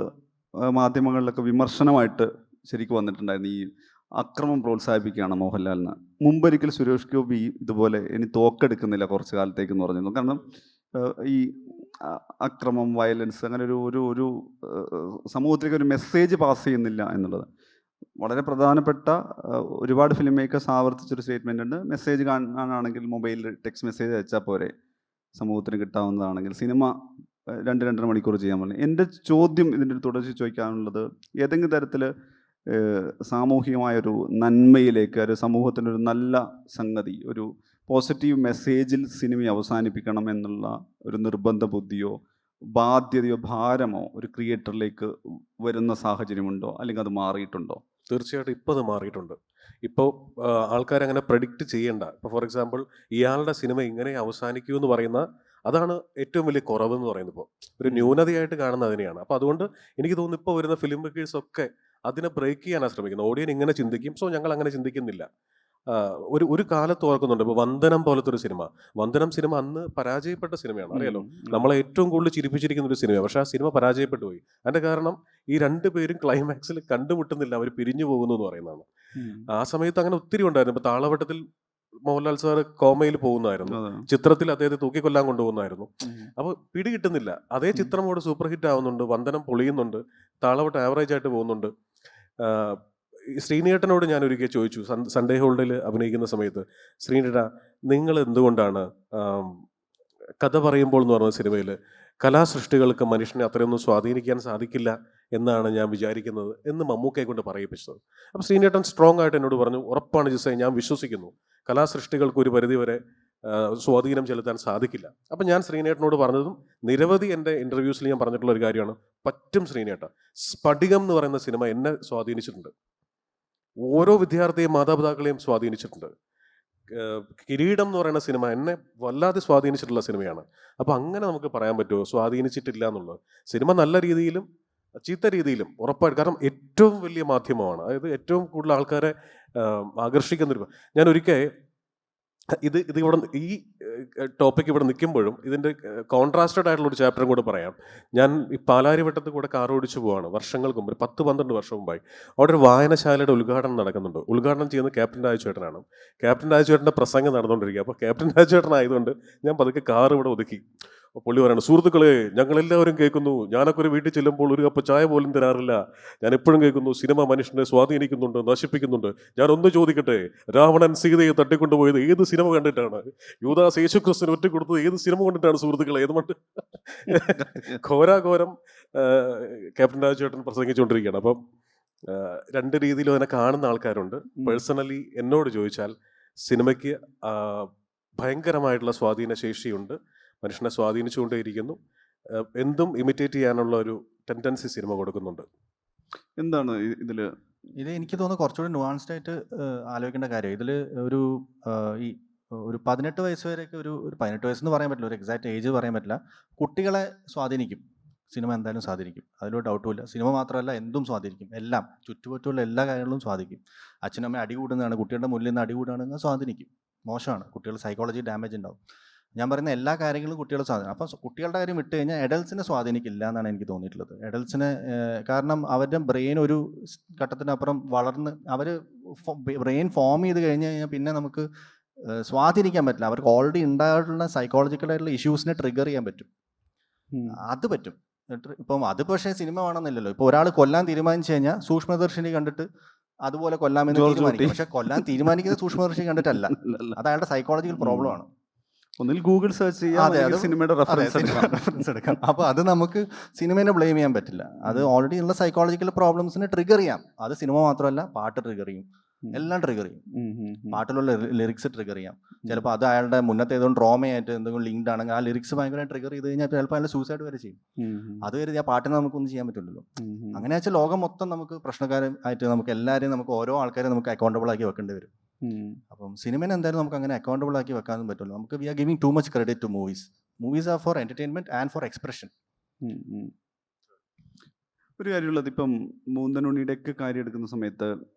മാധ്യമങ്ങളിലൊക്കെ വിമർശനമായിട്ട് ശരിക്കും വന്നിട്ടുണ്ടായിരുന്നു, ഈ അക്രമം പ്രോത്സാഹിപ്പിക്കുകയാണ് മോഹൻലാലിന്. മുമ്പൊരിക്കൽ സുരേഷ് ഗോപി ഇതുപോലെ ഇനി തോക്കെടുക്കുന്നില്ല കുറച്ച് കാലത്തേക്ക് എന്ന് പറഞ്ഞിരുന്നു. കാരണം ഈ അക്രമം, വയലൻസ് അങ്ങനെ ഒരു സമൂഹത്തിലേക്ക് ഒരു മെസ്സേജ് പാസ് ചെയ്യുന്നില്ല എന്നുള്ളത് വളരെ പ്രധാനപ്പെട്ട ഒരുപാട് ഫിലിം മേക്കേഴ്സ് ആവർത്തിച്ചൊരു സ്റ്റേറ്റ്മെൻ്റ് ഉണ്ട്. മെസ്സേജ് കാണാനാണെങ്കിൽ മൊബൈലിൽ ടെക്സ്റ്റ് മെസ്സേജ് അയച്ചാൽ പോരെ, സമൂഹത്തിന് കിട്ടാവുന്നതാണെങ്കിൽ സിനിമ 2-2.5 മണിക്കൂർ ചെയ്യാൻ പറഞ്ഞു. എൻ്റെ ചോദ്യം ഇതിൻ്റെ ഒരു തുടർച്ച ചോദിക്കാനുള്ളത്, ഏതെങ്കിലും തരത്തിൽ സാമൂഹികമായൊരു നന്മയിലേക്ക്, ഒരു സമൂഹത്തിൻ്റെ ഒരു നല്ല സംഗതി, ഒരു പോസിറ്റീവ് മെസ്സേജിൽ സിനിമ അവസാനിപ്പിക്കണം എന്നുള്ള ഒരു നിർബന്ധ ബുദ്ധിയോ ബാധ്യതയോ ഭാരമോ ഒരു ക്രിയേറ്ററിലേക്ക് വരുന്ന സാഹചര്യമുണ്ടോ, അല്ലെങ്കിൽ അത് മാറിയിട്ടുണ്ടോ? തീർച്ചയായിട്ടും ഇപ്പോൾ അത് മാറിയിട്ടുണ്ട്. ഇപ്പോൾ ആൾക്കാരങ്ങനെ പ്രഡിക്റ്റ് ചെയ്യേണ്ട. ഇപ്പോൾ ഫോർ എക്സാമ്പിൾ ഇയാളുടെ സിനിമ ഇങ്ങനെ അവസാനിക്കൂ എന്ന് പറയുന്ന, അതാണ് ഏറ്റവും വലിയ കുറവെന്ന് പറയുന്നത്. ഇപ്പോൾ ഒരു ന്യൂനതയായിട്ട് കാണുന്നത് അതിനെയാണ്. അപ്പോൾ അതുകൊണ്ട് എനിക്ക് തോന്നുന്നു ഇപ്പോൾ വരുന്ന ഫിലിം മേക്കേഴ്സൊക്കെ അതിനെ ബ്രേക്ക് ചെയ്യാനാണ് ശ്രമിക്കുന്നത്. ഓഡിയൻ ഇങ്ങനെ ചിന്തിക്കും, സോ ഞങ്ങൾ അങ്ങനെ ചിന്തിക്കുന്നില്ല. ഒരു കാലത്ത് ഓർക്കുന്നുണ്ട്, ഇപ്പോൾ വന്ദനം പോലത്തെ ഒരു സിനിമ. വന്ദനം സിനിമ അന്ന് പരാജയപ്പെട്ട സിനിമയാണ്, അറിയാലോ. നമ്മളെ ഏറ്റവും കൂടുതൽ ചിരിപ്പിച്ചിരിക്കുന്ന ഒരു സിനിമ. പക്ഷേ ആ സിനിമ പരാജയപ്പെട്ടു പോയി. അതിൻ്റെ കാരണം ഈ രണ്ടുപേരും ക്ലൈമാക്സിൽ കണ്ടുമുട്ടുന്നില്ല, അവർ പിരിഞ്ഞു പോകുന്നു എന്ന് പറയുന്നതാണ്. ആ സമയത്ത് അങ്ങനെ ഒത്തിരി ഉണ്ടായിരുന്നു. ഇപ്പോൾ താളവട്ടത്തിൽ മോഹൻലാൽ സാർ കോമയിൽ പോകുന്നതായിരുന്നു, ചിത്രത്തിൽ അദ്ദേഹത്തെ തൂക്കിക്കൊല്ലാൻ കൊണ്ടുപോകുന്നതായിരുന്നു. അപ്പോൾ പിടി കിട്ടുന്നില്ല. അതേ ചിത്രം കൂടെ സൂപ്പർ ഹിറ്റ് ആവുന്നുണ്ട്, വന്ദനം പൊളിയുന്നുണ്ട്, താളവട്ടം ആവറേജ് ആയിട്ട് പോകുന്നുണ്ട്. ശ്രീനേട്ടനോട് ഞാൻ ഒരിക്കൽ ചോദിച്ചു, സൺഡേ ഹോൾഡിൽ അഭിനയിക്കുന്ന സമയത്ത്, ശ്രീനേട്ട നിങ്ങൾ എന്തുകൊണ്ടാണ് കഥ പറയുമ്പോൾ എന്ന് പറഞ്ഞ സിനിമയിൽ കലാസൃഷ്ടികൾക്ക് മനുഷ്യനെ അത്രയൊന്നും സ്വാധീനിക്കാൻ സാധിക്കില്ല എന്നാണ് ഞാൻ വിചാരിക്കുന്നത് എന്ന് മമ്മൂക്കയെ കൊണ്ട് പറയിപ്പിച്ചത്. അപ്പോൾ ശ്രീനേട്ടൻ സ്ട്രോങ് ആയിട്ട് എന്നോട് പറഞ്ഞു, ഉറപ്പാണ് ജിസേ, ഞാൻ വിശ്വസിക്കുന്നു കലാസൃഷ്ടികൾക്ക് ഒരു പരിധിവരെ സ്വാധീനം ചെലുത്താൻ സാധിക്കില്ല. അപ്പം ഞാൻ ശ്രീനേട്ടനോട് പറഞ്ഞതും നിരവധി എൻ്റെ ഇൻ്റർവ്യൂസിൽ ഞാൻ പറഞ്ഞിട്ടുള്ള ഒരു കാര്യമാണ്, പറ്റും ശ്രീനേട്ട. സ്ഫടികം എന്ന് പറയുന്ന സിനിമ എന്നെ സ്വാധീനിച്ചിട്ടുണ്ട്, ഓരോ വിദ്യാർത്ഥിയെയും മാതാപിതാക്കളെയും സ്വാധീനിച്ചിട്ടുണ്ട്. കിരീടം എന്ന് പറയുന്ന സിനിമ എന്നെ വല്ലാതെ സ്വാധീനിച്ചിട്ടുള്ള സിനിമയാണ്. അപ്പോൾ അങ്ങനെ നമുക്ക് പറയാൻ പറ്റുമോ സ്വാധീനിച്ചിട്ടില്ല എന്നുള്ളത്? സിനിമ നല്ല രീതിയിലും ചീത്ത രീതിയിലും ഉറപ്പായിട്ട്, കാരണം ഏറ്റവും വലിയ മാധ്യമമാണ്, അതായത് ഏറ്റവും കൂടുതൽ ആൾക്കാരെ ആകർഷിക്കുന്നൊരു. ഞാൻ ഒരിക്കൽ ഇവിടെ ഈ ടോപ്പിക് ഇവിടെ നിൽക്കുമ്പോഴും ഇതിൻ്റെ കോൺട്രാസ്റ്റഡ് ആയിട്ടുള്ള ഒരു ചാപ്റ്ററും കൂടെ പറയാം. ഞാൻ ഈ പാലാരിവട്ടത്ത് കൂടെ കാർ ഓടിച്ചു പോവാണ് വർഷങ്ങൾക്ക് മുമ്പ്, 10-12 വർഷം മുമ്പായി. അവിടെ ഒരു വായനശാലയുടെ ഉദ്ഘാടനം നടക്കുന്നുണ്ട്. ഉദ്ഘാടനം ചെയ്യുന്നത് ക്യാപ്റ്റൻ രാജുചേട്ടനാണ്. ക്യാപ്റ്റൻ രാജുചേട്ടൻ്റെ പ്രസംഗം നടന്നുകൊണ്ടിരിക്കുക. അപ്പോൾ ക്യാപ്റ്റൻ രാജുചേട്ടനായതുകൊണ്ട് ഞാൻ പതുക്കെ കാർ ഇവിടെ ഒതുക്കി. പുള്ളി പറയണം, സുഹൃത്തുക്കളെ ഞങ്ങളെല്ലാവരും കേൾക്കുന്നു, ഞാനൊക്കെ ഒരു വീട്ടിൽ ചെല്ലുമ്പോൾ ഒരു കപ്പ് ചായ പോലും തരാറില്ല, ഞാൻ എപ്പോഴും കേൾക്കുന്നു സിനിമ മനുഷ്യനെ സ്വാധീനിക്കുന്നുണ്ട്, നശിപ്പിക്കുന്നുണ്ട്. ഞാനൊന്ന് ചോദിക്കട്ടെ, രാവണൻ സീതയെ തട്ടിക്കൊണ്ടുപോയത് ഏത് സിനിമ കണ്ടിട്ടാണ്? യൂദാസ് യേശുക്രിസ്തുവിന് ഒറ്റ കൊടുത്തത് ഏത് സിനിമ കണ്ടിട്ടാണ് സുഹൃത്തുക്കളെ? ഏതുകൊണ്ട് ഘോരാഘോരം ക്യാപ്റ്റൻ രാജുചേട്ടൻ പ്രസംഗിച്ചുകൊണ്ടിരിക്കുകയാണ്. അപ്പം രണ്ട് രീതിയിലും അതിനെ കാണുന്ന ആൾക്കാരുണ്ട്. പേഴ്സണലി എന്നോട് ചോദിച്ചാൽ സിനിമയ്ക്ക് ഭയങ്കരമായിട്ടുള്ള സ്വാധീന ശേഷിയുണ്ട്, മനുഷ്യനെ സ്വാധീനിച്ചുകൊണ്ടേയിരിക്കുന്നു. എന്തും ഇമിറ്റേറ്റ് ചെയ്യാനുള്ള ഒരു ടെൻഡൻസി സിനിമ കൊടുക്കുന്നുണ്ട്. എന്താണ് ഇതിൽ എനിക്ക് തോന്നുന്നു കുറച്ചുകൂടി നുവാൻസ്ഡ് ആയിട്ട് ആലോചിക്കേണ്ട കാര്യം. ഇതിൽ ഈ ഒരു 18 വയസ്സ് വരെയൊക്കെ ഒരു 18 വയസ്സെന്ന് പറയാൻ പറ്റില്ല, ഒരു എക്സാക്ട് ഏജ് പറയാൻ പറ്റില്ല. കുട്ടികളെ സ്വാധീനിക്കും സിനിമ, എന്തായാലും സ്വാധീനിക്കും, അതിലൊരു ഡൗട്ടുമില്ല. സിനിമ മാത്രമല്ല, എന്തും സ്വാധീനിക്കും, എല്ലാം ചുറ്റുപറ്റുള്ള എല്ലാ കാര്യങ്ങളും സ്വാധീനിക്കും. അച്ഛനമ്മ അടികൂടുന്നതാണ്, കുട്ടികളുടെ മുന്നിൽ നിന്ന് അടികൂടുകയാണെങ്കിൽ സ്വാധീനിക്കും, മോശമാണ്, കുട്ടികൾ സൈക്കോളജി ഡാമേജ് ഉണ്ടാവും. ഞാൻ പറയുന്ന എല്ലാ കാര്യങ്ങളും കുട്ടികളെ സ്വാധീനം. അപ്പം കുട്ടികളുടെ കാര്യം വിട്ട് കഴിഞ്ഞാൽ എഡൽസിനെ സ്വാധീനിക്കില്ല എന്നാണ് എനിക്ക് തോന്നിയിട്ടുള്ളത്. എഡൽസിനെ കാരണം അവരുടെ ബ്രെയിൻ ഒരു ഘട്ടത്തിനപ്പുറം വളർന്ന് അവർ ബ്രെയിൻ ഫോം ചെയ്ത് കഴിഞ്ഞ് കഴിഞ്ഞാൽ പിന്നെ നമുക്ക് സ്വാധീനിക്കാൻ പറ്റില്ല. അവർക്ക് ഓൾറെഡി ഉണ്ടായിട്ടുള്ള സൈക്കോളജിക്കലായിട്ടുള്ള ഇഷ്യൂസിനെ ട്രിഗർ ചെയ്യാൻ പറ്റും, അത് പറ്റും. ഇപ്പം അത് പക്ഷേ സിനിമ വേണമെന്നില്ലല്ലോ. ഇപ്പോൾ ഒരാൾ കൊല്ലാൻ തീരുമാനിച്ചു കഴിഞ്ഞാൽ സൂക്ഷ്മദർശിനി കണ്ടിട്ട് അതുപോലെ കൊല്ലാമെന്ന് തീരുമാനിക്കും. പക്ഷെ കൊല്ലാൻ തീരുമാനിക്കുന്നത് സൂക്ഷ്മദർശിനി കണ്ടിട്ടല്ല, അത് അയാളുടെ സൈക്കോളജിക്കൽ പ്രോബ്ലം ആണ്. ഒന്നിൽ ഗൂഗിൾ സെർച്ച് ചെയ്യാം, സിനിമയുടെ റെഫറൻസ് എടുക്കാം. അപ്പോൾ അത് നമുക്ക് സിനിമേനെ ബ്ലെയിം ചെയ്യാൻ പറ്റില്ല. അത് ഓൾറെഡി ഉള്ള സൈക്കോളജിക്കൽ പ്രോബ്ലംസിനെ ട്രിഗർ ചെയ്യാം. അത് സിനിമ മാത്രമല്ല, പാട്ട് ട്രിഗർ ചെയ്യും, എല്ലാം ട്രിഗർ ചെയ്യും. പാട്ടിലുള്ള ലിറിക്സ് ട്രിഗർ ചെയ്യാം. ചിലപ്പോൾ അത് അയാളുടെ മുന്നത്തെ ഏതുകൊണ്ട് ട്രോമയായിട്ട് എന്തെങ്കിലും ലിങ്ക്ഡ് ആണെങ്കിൽ ആ ലിറിക്സ് ഭയങ്കരമായി ട്രിഗർ ചെയ്ത് കഴിഞ്ഞാൽ ചിലപ്പോൾ അയാൾ സൂസൈഡ് വരെ ചെയ്യും. അത് കരുതി ആ പാട്ടിനെ നമുക്കൊന്നും ചെയ്യാൻ പറ്റില്ലല്ലോ. അങ്ങനെ വെച്ചാൽ ലോകം മൊത്തം നമുക്ക് പ്രശ്നക്കാരായിട്ട് നമുക്ക് എല്ലാവരെയും നമുക്ക് ഓരോ ആൾക്കാരെ നമുക്ക് അക്കൗണ്ടബിൾ ആക്കി വെക്കേണ്ടി വരും. അപ്പം സിനിമനെ എന്തായാലും നമുക്ക് അങ്ങനെ അക്കൗണ്ടബിൾ ആക്കി വെക്കാനും പറ്റുമല്ലോ. നമുക്ക് we are giving too much credit to movies. Movies are for entertainment and for expression. Um, um. ഒരു കാര്യമുള്ളത് ഇപ്പം മൂന്തനുണ്ണിയുടെയൊക്കെ കാര്യം എടുക്കുന്ന സമയത്ത്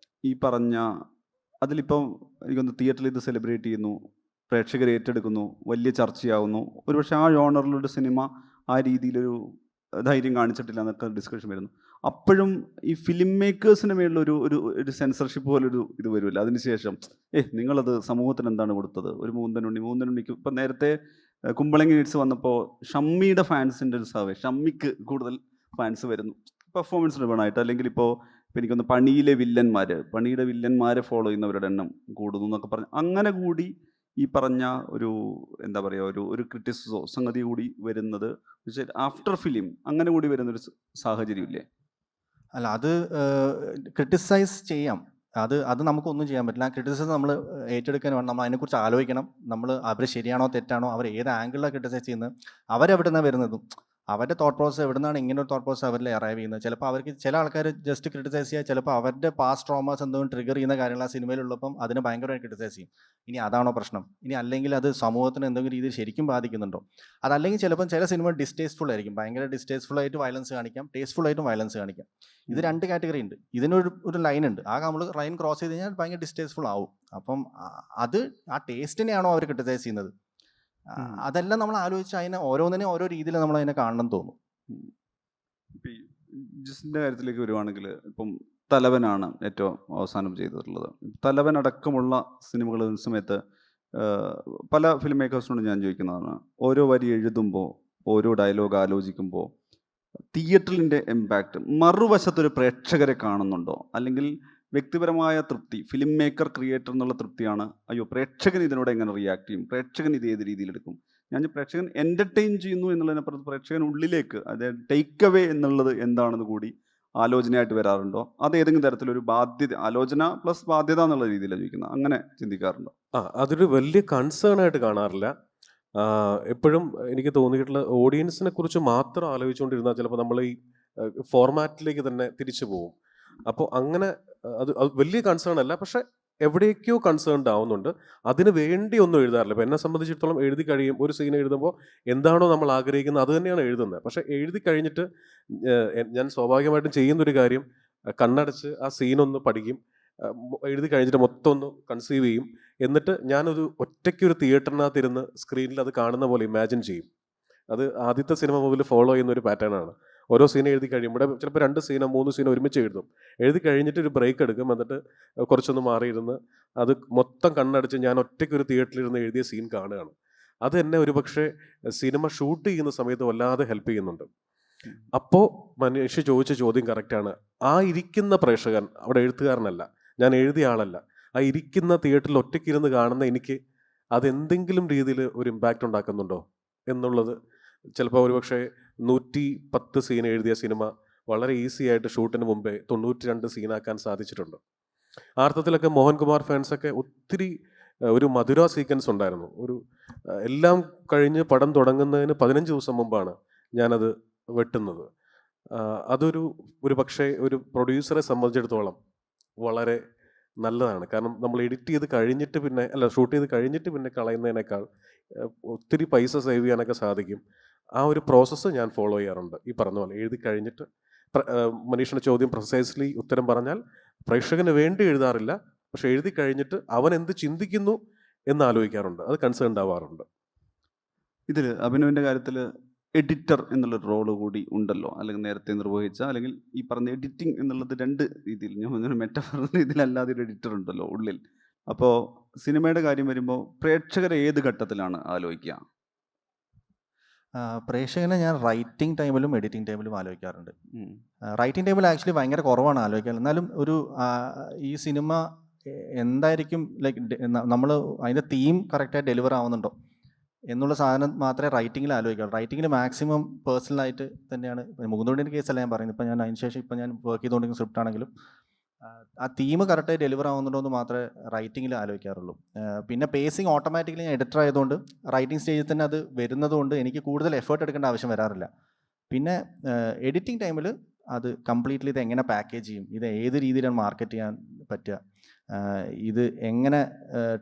ഈ പറഞ്ഞ അതിലിപ്പം എനിക്കൊന്ന് തിയേറ്ററിൽ ഇത് സെലിബ്രേറ്റ് ചെയ്യുന്നു, പ്രേക്ഷകർ ഏറ്റെടുക്കുന്നു, വലിയ ചർച്ചയാവുന്നു. ഒരുപക്ഷെ ആ ജോണറിലൊരു സിനിമ ആ രീതിയിലൊരു ധൈര്യം കാണിച്ചിട്ടില്ല എന്നൊക്കെ ഡിസ്കഷൻ വരുന്നു. അപ്പോഴും ഈ ഫിലിം മേക്കേഴ്സിന് മേളിലൊരു ഒരു ഒരു സെൻസർഷിപ്പ് പോലൊരു ഇത് വരുമല്ലോ. അതിനുശേഷം നിങ്ങളത് സമൂഹത്തിന് എന്താണ് കൊടുത്തത്? ഒരു മൂന്തനുണ്ണിക്ക് ഇപ്പം നേരത്തെ കുമ്പളങ്ങി നീഡ്സ് വന്നപ്പോൾ ഷമ്മിയുടെ ഫാൻസിൻ്റെ ഒരു സർവേ, ഷമ്മിക്ക് കൂടുതൽ ഫാൻസ് വരുന്നു പെർഫോമൻസ് ഡ്രിവണായിട്ട്. അല്ലെങ്കിൽ ഇപ്പോൾ എനിക്കൊന്ന് പണിയുടെ വില്ലന്മാരെ ഫോളോ ചെയ്യുന്നവരുടെ എണ്ണം കൂടുന്നു എന്നൊക്കെ പറഞ്ഞ് അങ്ങനെ കൂടി ഈ പറഞ്ഞ ഒരു എന്താ പറയുക ഒരു ക്രിറ്റിസിസോ സംഗതി കൂടി വരുന്നത് ആഫ്റ്റർ ഫിലിം അങ്ങനെ കൂടി വരുന്നൊരു സാഹചര്യം ഇല്ലേ? അല്ല, അത് ക്രിട്ടിസൈസ് ചെയ്യാം. അത് നമുക്കൊന്നും ചെയ്യാൻ പറ്റില്ല. ആ ക്രിറ്റിസിസം നമ്മൾ ഏറ്റെടുക്കാൻ വേണം. നമ്മൾ അതിനെക്കുറിച്ച് ആലോചിക്കണം. നമ്മൾ അവർ ശരിയാണോ തെറ്റാണോ, അവർ ഏത് ആംഗിളിലാണ് ക്രിട്ടിസൈസ് ചെയ്യുന്നത്, അവരെവിടെ നിന്നാണ് വരുന്നതും, അവരുടെ തോട്ട് പ്രോസസ് എവിടെ നിന്നാണ് ഇങ്ങനെ ഒരു തോട്ട് പ്രോസസ് അവരിൽ അറൈവ് ചെയ്യുന്നത്. ചിലപ്പോൾ അവർക്ക് ചില ആൾക്കാർ ജസ്റ്റ് ക്രിട്ടിസൈസ് ചെയ്യുക, ചിലപ്പോൾ അവരുടെ പാസ്റ്റ് ട്രോമാസ് എന്തെങ്കിലും ട്രിഗർ ചെയ്യുന്ന കാര്യങ്ങൾ ആ സിനിമയിലുള്ളപ്പം അതിനെ ഭയങ്കരമായി ക്രിട്ടിസൈസ് ചെയ്യും. ഇനി അതാണോ പ്രശ്നം? ഇനി അല്ലെങ്കിൽ അത് സമൂഹത്തിന് എന്തെങ്കിലും രീതിയിൽ ശരിക്കും ബാധിക്കുന്നുണ്ടോ? അതല്ലെങ്കിൽ ചിലപ്പം ചില സിനിമ ഡിസ്റ്റേസ്റ്റ്ഫുൾ ആയിരിക്കും, ഭയങ്കര ഡിസ്റ്റേസ്റ്റ്ഫുൾ ആയിട്ട് വയലൻസ് കാണിക്കാം, ടേസ്റ്റ്ഫുൾ ആയിട്ടും വയലൻസ് കാണിക്കാം. ഇത് രണ്ട് കാറ്റഗറി ഉണ്ട്. ഇതിനൊരു ലൈൻ ഉണ്ട്. ആ നമ്മൾ ലൈൻ ക്രോസ് ചെയ്ത് കഴിഞ്ഞാൽ ഭയങ്കര ഡിസ്റ്റേസ്റ്റ്ഫുൾ ആവും. അപ്പം അത് ആ ടേസ്റ്റിനെയാണോ അവർ ക്രിട്ടിസൈസ് ചെയ്യുന്നത്? അതെല്ലാം നമ്മൾ ആലോചിച്ച് അതിനെ ഓരോന്നിനും ഓരോ രീതിയിൽ നമ്മൾ അതിനെ കാണണം തോന്നും. ഇപ്പം ഈ ജിസിൻ്റെ കാര്യത്തിലേക്ക് വരുവാണെങ്കിൽ ഇപ്പം തലവനാണ് ഏറ്റവും അവസാനം ചെയ്തിട്ടുള്ളത്. തലവൻ അടക്കമുള്ള സിനിമകൾ സമയത്ത് പല ഫിലിം മേക്കേഴ്സിനോട് ഞാൻ ചോദിക്കുന്നതാണ്, ഓരോ വരി എഴുതുമ്പോൾ ഓരോ ഡയലോഗ് ആലോചിക്കുമ്പോൾ തിയേറ്ററിൻ്റെ ഇമ്പാക്റ്റ് മറുവശത്തൊരു പ്രേക്ഷകരെ കാണുന്നുണ്ടോ? അല്ലെങ്കിൽ വ്യക്തിപരമായ തൃപ്തി, ഫിലിം മേക്കർ ക്രിയേറ്റർ എന്നുള്ള തൃപ്തിയാണ്, അയ്യോ പ്രേക്ഷകൻ ഇതിനോട് എങ്ങനെ റിയാക്ട് ചെയ്യും, പ്രേക്ഷകൻ ഇത് ഏത് രീതിയിലെടുക്കും, ഞാൻ പ്രേക്ഷകൻ എൻ്റർടൈൻ ചെയ്യുന്നു എന്നുള്ളതിനപ്പുറത്ത് പ്രേക്ഷകൻ ഉള്ളിലേക്ക് അതായത് ടേക്ക് അവേ എന്നുള്ളത് എന്താണെന്ന് കൂടി ആലോചനയായിട്ട് വരാറുണ്ടോ? അത് ഏതെങ്കിലും തരത്തിലൊരു ബാധ്യത, ആലോചന പ്ലസ് ബാധ്യത എന്നുള്ള രീതിയിലാണ് ചോദിക്കുന്നത്, അങ്ങനെ ചിന്തിക്കാറുണ്ടോ? അതൊരു വലിയ കൺസേൺ ആയിട്ട് കാണാറില്ല. എപ്പോഴും എനിക്ക് തോന്നിയിട്ടുള്ള ഓഡിയൻസിനെ കുറിച്ച് മാത്രം ആലോചിച്ചുകൊണ്ടിരുന്നാൽ ചിലപ്പോൾ നമ്മൾ ഈ ഫോർമാറ്റിലേക്ക് തന്നെ തിരിച്ചു പോകും. അപ്പോൾ അങ്ങനെ അത് വലിയ കൺസേൺ അല്ല, പക്ഷെ എവിടേക്കോ കൺസേൺഡ് ആവുന്നുണ്ട്. അതിന് വേണ്ടി ഒന്നും എഴുതാറില്ല. ഇപ്പം എന്നെ സംബന്ധിച്ചിടത്തോളം എഴുതി കഴിയും, ഒരു സീൻ എഴുതുമ്പോൾ എന്താണോ നമ്മൾ ആഗ്രഹിക്കുന്നത് അത് തന്നെയാണ് എഴുതുന്നത്. പക്ഷെ എഴുതി കഴിഞ്ഞിട്ട് ഞാൻ സ്വാഭാവികമായിട്ടും ചെയ്യുന്നൊരു കാര്യം, കണ്ണടച്ച് ആ സീനൊന്ന് പഠിക്കും, എഴുതി കഴിഞ്ഞിട്ട് മൊത്തം ഒന്ന് കൺസീവ് ചെയ്യും. എന്നിട്ട് ഞാനൊരു ഒറ്റയ്ക്കൊരു തിയേറ്ററിനകത്ത് ഇരുന്ന് സ്ക്രീനിൽ അത് കാണുന്ന പോലെ ഇമാജിൻ ചെയ്യും. അത് ആദ്യത്തെ സിനിമ മുതൽ ഫോളോ ചെയ്യുന്ന ഒരു പാറ്റേൺ ആണ്. ഓരോ സീൻ എഴുതി കഴിയുമ്പോൾ ചിലപ്പോൾ 2 സീനോ 3 സീനോ ഒരുമിച്ച് എഴുതും. എഴുതി കഴിഞ്ഞിട്ട് ഒരു ബ്രേക്ക് എടുക്കും. എന്നിട്ട് കുറച്ചൊന്ന് മാറിയിരുന്ന് അത് മൊത്തം കണ്ണടച്ച് ഞാൻ ഒറ്റയ്ക്കൊരു തിയേറ്ററിലിരുന്ന് എഴുതിയ സീൻ കാണുകയാണ്. അത് എന്നെ ഒരുപക്ഷെ സിനിമ ഷൂട്ട് ചെയ്യുന്ന സമയത്ത് വല്ലാതെ ഹെൽപ്പ് ചെയ്യുന്നുണ്ട്. അപ്പോൾ മനുഷ്യ ചോദിച്ച ചോദ്യം കറക്റ്റാണ്. ആ ഇരിക്കുന്ന പ്രേക്ഷകൻ അവിടെ എഴുത്തുകാരനല്ല, ഞാൻ എഴുതിയ ആളല്ല. ആ ഇരിക്കുന്ന തിയേറ്ററിൽ ഒറ്റയ്ക്കിരുന്ന് കാണുന്ന എനിക്ക് അതെന്തെങ്കിലും രീതിയിൽ ഒരു ഇമ്പാക്റ്റ് ഉണ്ടാക്കുന്നുണ്ടോ എന്നുള്ളത്. ചിലപ്പോൾ ഒരുപക്ഷെ 110 സീൻ എഴുതിയ സിനിമ വളരെ ഈസി ആയിട്ട് ഷൂട്ടിന് മുമ്പേ 92 സീനാക്കാൻ സാധിച്ചിട്ടുണ്ട്. ആ അർത്ഥത്തിലൊക്കെ മോഹൻകുമാർ ഫാൻസൊക്കെ ഒത്തിരി ഒരു മധുര സീക്വൻസ് ഉണ്ടായിരുന്നു. എല്ലാം കഴിഞ്ഞ് പടം തുടങ്ങുന്നതിന് 15 ദിവസം മുമ്പാണ് ഞാനത് വെട്ടുന്നത്. ഒരു പക്ഷേ ഒരു പ്രൊഡ്യൂസറെ സംബന്ധിച്ചിടത്തോളം വളരെ നല്ലതാണ്. കാരണം നമ്മൾ എഡിറ്റ് ചെയ്ത് കഴിഞ്ഞിട്ട് ഷൂട്ട് ചെയ്ത് കഴിഞ്ഞിട്ട് പിന്നെ കളയുന്നതിനേക്കാൾ ഒത്തിരി പൈസ സേവ് ചെയ്യാനൊക്കെ സാധിക്കും. ആ ഒരു പ്രോസസ്സ് ഞാൻ ഫോളോ ചെയ്യാറുണ്ട്. ഈ പറഞ്ഞ പോലെ എഴുതി കഴിഞ്ഞിട്ട് മനീഷിൻ്റെ ചോദ്യം പ്രിസൈസ്ലി ഉത്തരം പറഞ്ഞാൽ പ്രേക്ഷകന് വേണ്ടി എഴുതാറില്ല, പക്ഷെ എഴുതി കഴിഞ്ഞിട്ട് അവൻ എന്ത് ചിന്തിക്കുന്നു എന്ന് ആലോചിക്കാറുണ്ട്. അത് കൺസേൺഡ് ആവാറുണ്ട്. ഇതിൽ അഭിനവിൻ്റെ കാര്യത്തിൽ എഡിറ്റർ എന്നുള്ളൊരു റോള് കൂടി ഉണ്ടല്ലോ, അല്ലെങ്കിൽ നേരത്തെ നിർവഹിച്ച, അല്ലെങ്കിൽ ഈ പറഞ്ഞ എഡിറ്റിംഗ് എന്നുള്ളത് 2 രീതിയിൽ, ഞാൻ പറഞ്ഞ മെറ്റഫർ രീതിയിലല്ലാതെ ഒരു എഡിറ്റർ ഉണ്ടല്ലോ ഉള്ളിൽ. അപ്പോൾ സിനിമയുടെ കാര്യം വരുമ്പോൾ പ്രേക്ഷകരെ ഏത് ഘട്ടത്തിലാണ് ആലോചിക്കുക? പ്രേക്ഷകനെ ഞാൻ റൈറ്റിംഗ് ടൈമിലും എഡിറ്റിംഗ് ടൈമിലും ആലോചിക്കാറുണ്ട്. റൈറ്റിംഗ് ടൈമിൽ ആക്ച്വലി ഭയങ്കര കുറവാണ് ആലോചിക്കാൻ. എന്നാലും ഈ സിനിമ എന്തായിരിക്കും, ലൈക്ക് നമ്മൾ അതിൻ്റെ തീം കറക്റ്റായിട്ട് ഡെലിവർ ആവുന്നുണ്ടോ എന്നുള്ള സാധനം മാത്രമേ റൈറ്റിങ്ങിൽ ആലോചിക്കാറുള്ളൂ. റൈറ്റിങ്ങിൽ മാക്സിമം പേഴ്സണലായിട്ട് തന്നെയാണ്. മുകുന്ദൻ്റെ കേസല്ല ഞാൻ പറയുന്നത്. ഇപ്പം ഞാൻ അതിന് ശേഷം ഇപ്പം ഞാൻ വർക്ക് ചെയ്തുകൊണ്ടിരിക്കുന്ന സ്ക്രിപ്റ്റ് ആണെങ്കിലും ആ തീം കറക്റ്റായി ഡെലിവർ ആവുന്നുണ്ടോ എന്ന് മാത്രമേ റൈറ്റിങ്ങിൽ ആലോചിക്കാറുള്ളൂ. പിന്നെ പേസിങ് ഓട്ടോമാറ്റിക്കലി ഞാൻ എഡിറ്റർ ആയതുകൊണ്ട് റൈറ്റിംഗ് സ്റ്റേജിൽ തന്നെ അത് വരുന്നതുകൊണ്ട് എനിക്ക് കൂടുതൽ എഫേർട്ട് എടുക്കേണ്ട ആവശ്യം വരാറില്ല. പിന്നെ എഡിറ്റിംഗ് ടൈമിൽ അത് കംപ്ലീറ്റ്ലി ഇത് എങ്ങനെ പാക്കേജ് ചെയ്യും, ഇത് ഏത് രീതിയിലാണ് മാർക്കറ്റ് ചെയ്യാൻ പറ്റുക, ഇത് എങ്ങനെ